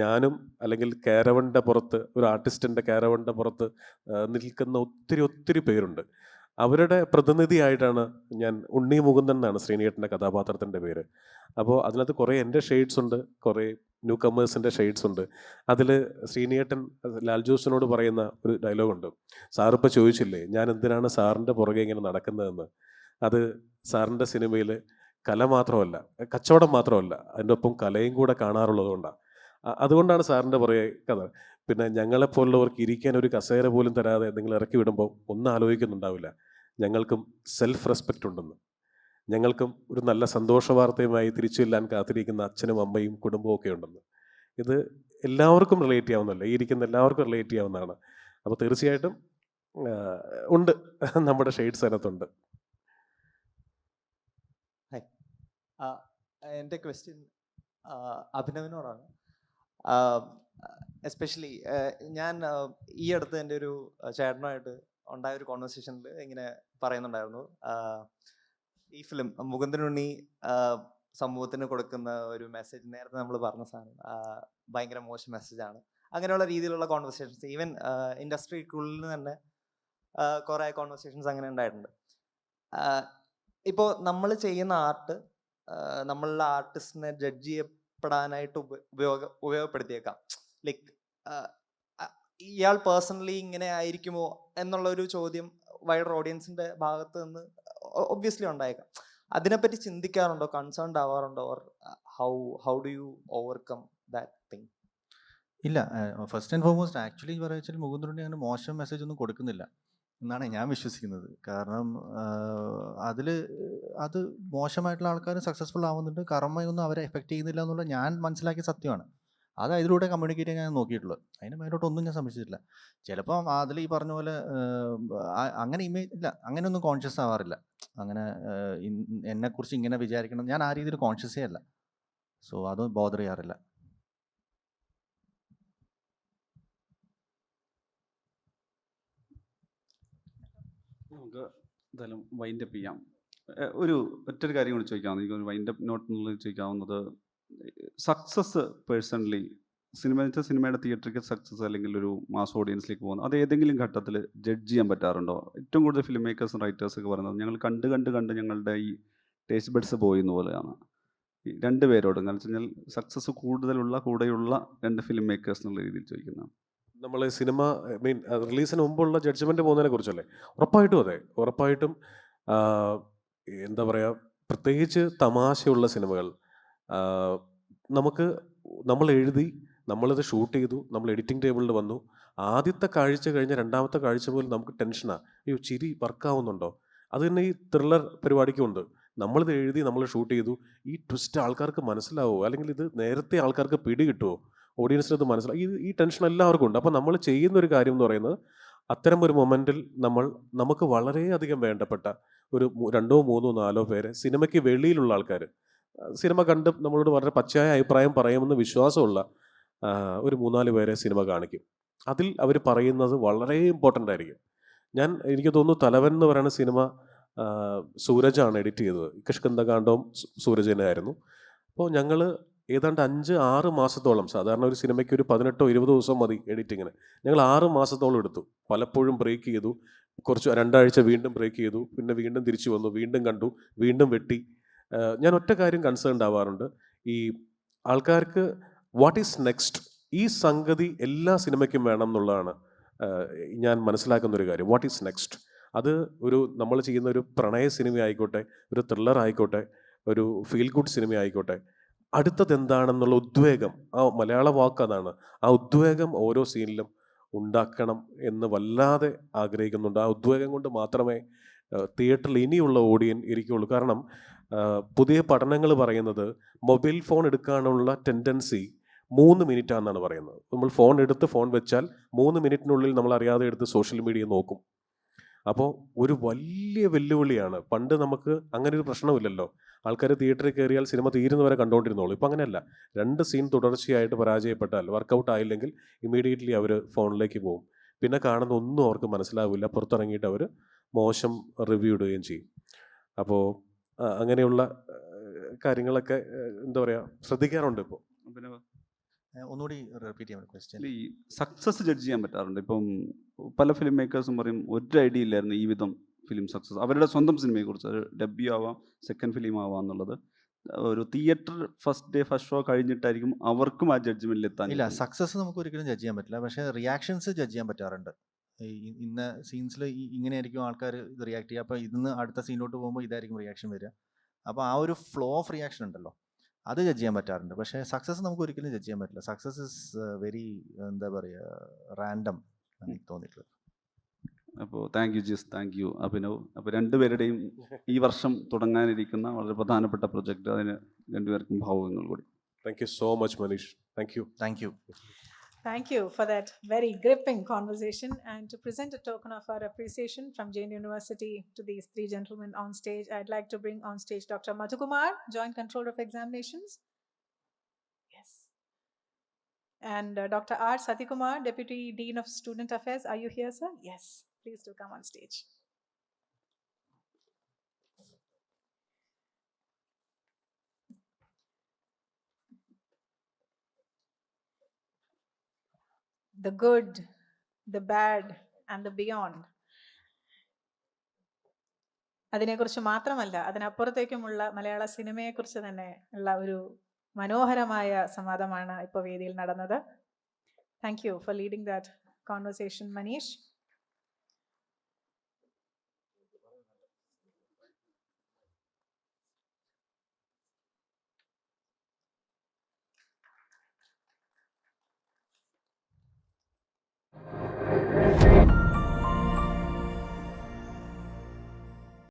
ഞാനും അല്ലെങ്കിൽ കാരവൻ്റെ പുറത്ത്, ഒരു ആർട്ടിസ്റ്റിൻ്റെ കാരവൻ്റെ പുറത്ത് നിൽക്കുന്ന ഒത്തിരി പേരുണ്ട്. അവരുടെ പ്രതിനിധിയായിട്ടാണ് ഞാൻ. ഉണ്ണി മുകുന്ദൻ എന്നാണ് ശ്രീനിയേട്ടൻ്റെ കഥാപാത്രത്തിൻ്റെ പേര്. അപ്പോൾ അതിനകത്ത് കുറേ എൻ്റെ ഷെയ്ഡ്സ് ഉണ്ട്, കുറേ ന്യൂ കമേഴ്സിൻ്റെ ഷെയ്ഡ്സ് ഉണ്ട്. അതിൽ ശ്രീനിയേട്ടൻ ലാൽജോസിനോട് പറയുന്ന ഒരു ഡയലോഗുണ്ട്. സാറിപ്പോൾ ചോദിച്ചില്ലേ ഞാൻ എന്തിനാണ് സാറിൻ്റെ പുറകെ ഇങ്ങനെ നടക്കുന്നതെന്ന്. അത് സാറിൻ്റെ സിനിമയിൽ കല മാത്രമല്ല, കച്ചവടം മാത്രമല്ല, അതിൻ്റെ ഒപ്പം കലയും കൂടെ കാണാറുള്ളത് കൊണ്ടാണ്. അതുകൊണ്ടാണ് സാറിൻ്റെ പുറകെ കഥ. പിന്നെ ഞങ്ങളെപ്പോലുള്ളവർക്ക് ഇരിക്കാൻ ഒരു കസേര പോലും തരാതെ നിങ്ങൾ ഇറക്കി വിടുമ്പോൾ ഒന്നും ആലോചിക്കുന്നുണ്ടാവില്ല, ഞങ്ങൾക്കും സെൽഫ് റെസ്പെക്റ്റ് ഉണ്ടെന്ന്, ഞങ്ങൾക്കും ഒരു നല്ല സന്തോഷ വാർത്തയുമായി തിരിച്ചു ചെല്ലാൻ കാത്തിരിക്കുന്ന അച്ഛനും അമ്മയും കുടുംബവും ഒക്കെ ഉണ്ടെന്ന്. ഇത് എല്ലാവർക്കും റിലേറ്റ് ചെയ്യാവുന്നതല്ല, ഈ ഇരിക്കുന്ന എല്ലാവർക്കും റിലേറ്റ് ചെയ്യാവുന്നതാണ്. അപ്പോൾ തീർച്ചയായിട്ടും ഉണ്ട്, നമ്മുടെ ഷെയ്ഡ്സ് അതിനകത്തുണ്ട്. എൻ്റെ ക്വസ്റ്റ്യൻ അഭിനവിനോടാണ്. എസ്പെഷ്യലി ഞാൻ ഈ അടുത്ത് എൻ്റെ ഒരു ചേട്ടനുമായിട്ട് ഉണ്ടായ ഒരു കോൺവെർസേഷനിൽ ഇങ്ങനെ പറയുന്നുണ്ടായിരുന്നു, ഈ ഫിലിം മുകുന്ദനുണ്ണി സമൂഹത്തിന് കൊടുക്കുന്ന ഒരു മെസ്സേജ്, നേരത്തെ നമ്മൾ പറഞ്ഞ സാധനം ഭയങ്കര മോശം മെസ്സേജാണ്. അങ്ങനെയുള്ള രീതിയിലുള്ള കോൺവെർസേഷൻസ് ഈവൻ ഇൻഡസ്ട്രിക്കുള്ളിൽ തന്നെ കുറേ കോൺവെർസേഷൻസ് അങ്ങനെ ഉണ്ടായിട്ടുണ്ട്. ഇപ്പോൾ നമ്മൾ ചെയ്യുന്ന ആർട്ട് നമ്മളുടെ ആർട്ടിസ്റ്റിനെ ജഡ്ജ് ചെയ്യപ്പെടാനായിട്ട് ഉപയോഗപ്പെടുത്തിയേക്കാം. ലൈക്ക് ഇയാൾ പേഴ്സണലി ഇങ്ങനെ ആയിരിക്കുമോ എന്നുള്ളൊരു ചോദ്യം വൈഡർ ഓഡിയൻസിൻ്റെ ഭാഗത്ത് നിന്ന് ഒബ്വിയസ്ലി ഉണ്ടായേക്കാം. അതിനെപ്പറ്റി ചിന്തിക്കാറുണ്ടോ, കൺസേൺഡ് ആവാറുണ്ടോ? Or how do you overcome that thing? ഇല്ല, ഫസ്റ്റ് ആൻഡ് ഫോർമോസ്റ്റ് ആക്ച്വലി പറയുക മുകുന്ദനുണ്ണി അങ്ങനെ മോശം മെസ്സേജ് ഒന്നും കൊടുക്കുന്നില്ല എന്നാണ് ഞാൻ വിശ്വസിക്കുന്നത്. കാരണം അത് മോശമായിട്ടുള്ള ആൾക്കാർ സക്സസ്ഫുൾ ആവുന്നുണ്ട്, കർമ്മയൊന്നും അവരെ എഫക്റ്റ് ചെയ്യുന്നില്ല എന്നുള്ള ഞാൻ മനസ്സിലാക്കിയ സത്യമാണ്. അത് ഇതിലൂടെ കമ്മ്യൂണിക്കേറ്റ് ചെയ്യാൻ ഞാൻ നോക്കിയിട്ടുള്ളത്. അതിന് മേലോട്ടൊന്നും ഞാൻ സംശയിച്ചിട്ടില്ല. ചിലപ്പോൾ അതിൽ ഈ പറഞ്ഞ പോലെ അങ്ങനെ ഇമേജ് ഇല്ല, അങ്ങനെയൊന്നും കോൺഷ്യസ് ആവാറില്ല. അങ്ങനെ എന്നെക്കുറിച്ച് ഇങ്ങനെ വിചാരിക്കണം, ഞാൻ ആ രീതിയിൽ കോൺഷ്യസേ അല്ല. സോ അത് ബോദർ ചെയ്യാറില്ല. നമുക്ക് എന്തായാലും വൈൻഡപ്പ് ചെയ്യാം. ഒരു ഒറ്റൊരു കാര്യം കൂടി ചോദിക്കാവുന്നത്, എനിക്ക് ഒരു വൈൻഡപ്പ് നോട്ട് എന്നുള്ളത് ചോദിക്കാവുന്നത്, സക്സസ് പേഴ്സണലി സിനിമയുടെ തിയേറ്ററിക്കൽ സക്സസ് അല്ലെങ്കിൽ ഒരു മാസ് ഓഡിയൻസിലേക്ക് പോകുന്നത്, അത് ഏതെങ്കിലും ഘട്ടത്തിൽ ജഡ്ജ് ചെയ്യാൻ പറ്റാറുണ്ടോ? ഏറ്റവും കൂടുതൽ ഫിലിം മേക്കേഴ്സും റൈറ്റേഴ്സൊക്കെ പറയുന്നത് ഞങ്ങൾ കണ്ട് ഞങ്ങളുടെ ഈ ടേസ്റ്റ് ബഡ്സ് പോയി എന്ന് പോലെയാണ്. ഈ രണ്ട് പേരോട് എന്ന് വെച്ച് കഴിഞ്ഞാൽ സക്സസ് കൂടെയുള്ള രണ്ട് ഫിലിം മേക്കേഴ്സ് എന്നുള്ള രീതിയിൽ ചോദിക്കുന്നതാണ്. നമ്മൾ സിനിമ റിലീസിന് മുമ്പുള്ള ജഡ്ജ്മെൻറ്റ് പോകുന്നതിനെ കുറിച്ചല്ലേ? ഉറപ്പായിട്ടും അതെ, ഉറപ്പായിട്ടും. എന്താ പറയുക, പ്രത്യേകിച്ച് തമാശയുള്ള സിനിമകൾ നമ്മൾ എഴുതി, നമ്മളിത് ഷൂട്ട് ചെയ്തു, നമ്മൾ എഡിറ്റിംഗ് ടേബിളിൽ വന്നു, ആദ്യത്തെ കാഴ്ച കഴിഞ്ഞ് രണ്ടാമത്തെ കാഴ്ച പോലും നമുക്ക് ടെൻഷനാണ്, അയ്യോ ചിരി വർക്കാവുന്നുണ്ടോ? അത് തന്നെ ഈ ത്രില്ലർ പരിപാടിക്കുണ്ട്. നമ്മളിത് എഴുതി, നമ്മൾ ഷൂട്ട് ചെയ്തു, ഈ ട്വിസ്റ്റ് ആൾക്കാർക്ക് മനസ്സിലാവുമോ, അല്ലെങ്കിൽ ഇത് നേരത്തെ ആൾക്കാർക്ക് പിടി കിട്ടുമോ, ഓഡിയൻസിന് ഇത് മനസ്സിലാവും, ഈ ടെൻഷൻ എല്ലാവർക്കും ഉണ്ട്. അപ്പോൾ നമ്മൾ ചെയ്യുന്നൊരു കാര്യം എന്ന് പറയുന്നത്, അത്തരം ഒരു മൊമെൻറ്റിൽ നമുക്ക് വളരെയധികം വേണ്ടപ്പെട്ട ഒരു 2, 3, 4 പേര്, സിനിമയ്ക്ക് വെളിയിലുള്ള ആൾക്കാർ, സിനിമ കണ്ട് നമ്മളോട് വളരെ പച്ചയായ അഭിപ്രായം പറയുമെന്ന് വിശ്വാസമുള്ള ഒരു 3-4 പേരെ സിനിമ കാണിക്കും. അതിൽ അവർ പറയുന്നത് വളരെ ഇമ്പോർട്ടൻ്റ് ആയിരിക്കും. എനിക്ക് തോന്നുന്നു തലവൻ എന്ന് പറയുന്ന സിനിമ സൂരജാണ് എഡിറ്റ് ചെയ്തത്. കിഷ്കിന്ധകാണ്ഡവും സൂരജ് തന്നെയായിരുന്നു. അപ്പോൾ ഞങ്ങൾ ഏതാണ്ട് 5-6 മാസത്തോളം, സാധാരണ ഒരു സിനിമയ്ക്ക് ഒരു 18-20 ദിവസം മതി എഡിറ്റിങ്ങിന്, ഞങ്ങൾ 6 മാസത്തോളം എടുത്തു. പലപ്പോഴും ബ്രേക്ക് ചെയ്തു, കുറച്ച് 2 ആഴ്ച വീണ്ടും ബ്രേക്ക് ചെയ്തു, പിന്നെ വീണ്ടും തിരിച്ചു വന്നു, വീണ്ടും കണ്ടു, വീണ്ടും വെട്ടി. ഞാൻ ഒറ്റ കാര്യം കൺസേൺഡ് ആവാറുണ്ട്, ഈ ആൾക്കാർക്ക് വാട്ട് ഈസ് നെക്സ്റ്റ്, ഈ സംഗതി എല്ലാ സിനിമയ്ക്കും വേണം എന്നുള്ളതാണ് ഞാൻ മനസ്സിലാക്കുന്നൊരു കാര്യം. വാട്ട് ഈസ് നെക്സ്റ്റ്, അത് നമ്മൾ ചെയ്യുന്ന ഒരു പ്രണയ സിനിമ ആയിക്കോട്ടെ, ഒരു ത്രില്ലർ ആയിക്കോട്ടെ, ഒരു ഫീൽ ഗുഡ് സിനിമ ആയിക്കോട്ടെ, അടുത്തത് എന്താണെന്നുള്ള ഉദ്വേഗം, ആ മലയാള വാക്ക് അതാണ്, ആ ഉദ്വേഗം ഓരോ സീനിലും ഉണ്ടാക്കണം എന്ന് വല്ലാതെ ആഗ്രഹിക്കുന്നുണ്ട്. ആ ഉദ്വേഗം കൊണ്ട് മാത്രമേ തിയേറ്ററിൽ ഇനിയുള്ള ഓഡിയൻ ഇരിക്കുകയുള്ളൂ. കാരണം പുതിയ പഠനങ്ങൾ പറയുന്നത് മൊബൈൽ ഫോൺ എടുക്കാനുള്ള ടെൻഡൻസി 3 മിനിറ്റാണെന്നാണ് പറയുന്നത്. നമ്മൾ ഫോൺ വെച്ചാൽ 3 മിനിറ്റിനുള്ളിൽ നമ്മൾ അറിയാതെ എടുത്ത് സോഷ്യൽ മീഡിയ നോക്കും. അപ്പോൾ ഒരു വലിയ വെല്ലുവിളിയാണ്. പണ്ട് നമുക്ക് അങ്ങനെ ഒരു പ്രശ്നമില്ലല്ലോ, ആൾക്കാർ തിയേറ്ററിൽ കയറിയാൽ സിനിമ തീരുന്നവരെ കണ്ടുകൊണ്ടിരുന്നോളൂ. ഇപ്പം അങ്ങനെയല്ല, 2 സീൻ തുടർച്ചയായിട്ട് പരാജയപ്പെട്ടാൽ, വർക്കൗട്ട് ആയില്ലെങ്കിൽ ഇമ്മീഡിയറ്റ്ലി അവർ ഫോണിലേക്ക് പോകും. പിന്നെ കാണുന്ന ഒന്നും അവർക്ക് മനസ്സിലാവില്ല, പുറത്തിറങ്ങിയിട്ട് അവർ മോശം റിവ്യൂ ഇടുകയും ചെയ്യും. അപ്പോൾ അങ്ങനെയുള്ള കാര്യങ്ങളൊക്കെ എന്താ പറയുക, ശ്രദ്ധിക്കാറുണ്ട് ഇപ്പോൾ. പിന്നെ ഒന്നുകൂടി റിപ്പീറ്റ് ചെയ്യാൻ ക്വസ്റ്റ്യൻ. ഈ സക്സസ് ജഡ്ജ് ചെയ്യാൻ പറ്റാറുണ്ട്. ഇപ്പം പല ഫിലിം മേക്കേഴ്സും പറയും ഒരു ഐഡിയ ഇല്ലായിരുന്നു ഈ വിധം ഫിലിം സക്സസ്, അവരുടെ സ്വന്തം സിനിമയെക്കുറിച്ച്, അത് ഡെബ്യൂ ആവാം, സെക്കൻഡ് ഫിലിം ആവാം എന്നുള്ളത്, ഒരു തിയേറ്റർ ഫസ്റ്റ് ഷോ കഴിഞ്ഞിട്ടായിരിക്കും അവർക്കും ആ ജഡ്ജ്മെന്റിൽ എത്താൻ. ഇല്ല, സക്സസ് നമുക്ക് ഒരിക്കലും ജഡ്ജ് ചെയ്യാൻ പറ്റില്ല, പക്ഷേ റിയാക്ഷൻസ് ജഡ്ജ് ചെയ്യാൻ പറ്റാറുണ്ട്. ഇന്ന സീൻസിൽ ഇങ്ങനെയായിരിക്കും ആൾക്കാർ ഇത് റിയാക്ട് ചെയ്യുക, അപ്പോൾ ഇന്ന് അടുത്ത സീനിലോട്ട് പോകുമ്പോൾ ഇതായിരിക്കും റിയാക്ഷൻ വരിക. അപ്പോൾ ആ ഒരു ഫ്ലോ ഓഫ് റിയാക്ഷൻ ഉണ്ടല്ലോ, അത് ജഡ്ജ് ചെയ്യാൻ പറ്റാറുണ്ട്. പക്ഷേ സക്സസ് നമുക്ക് ഒരിക്കലും ജഡ്ജ് ചെയ്യാൻ പറ്റില്ല. സക്സസ് ഇസ് വെരി എന്താ പറയുക, റാൻഡം എനിക്ക് തോന്നിയിട്ടുള്ളത്. അപ്പോൾ thank you Jis, thank you Abhinav. അപ്പോൾ രണ്ടുപേരുടെയും ഈ വർഷം തുടങ്ങാനിരിക്കുന്ന വളരെ പ്രധാനപ്പെട്ട പ്രൊജക്റ്റ്, അതിന് രണ്ടുപേർക്കും ഭാവുകങ്ങൾ കൂടി. Thank you so much Manish. Thank you. Thank you. Thank you for that very gripping conversation. And to present a token of our appreciation from Jain University to these 3 gentlemen on stage, I'd like to bring on stage Dr. Madhukumar, Joint Controller of Examinations. Yes. And Dr. R. Satikumar, Deputy Dean of Student Affairs. Are you here, sir? Yes. Please do come on stage. The good, the bad and the beyond. അതിനെക്കുറിച്ച് മാത്രമല്ല, അതിനപ്പുറത്തേക്കുമുള്ള മലയാള സിനിമയെക്കുറിച്ച് തന്നെ ഉള്ള ഒരു മനോഹരമായ സംവാദമാണ് ഇപ്പോൾ വേദിയിൽ നടന്നത്. Thank you for leading that conversation Manish.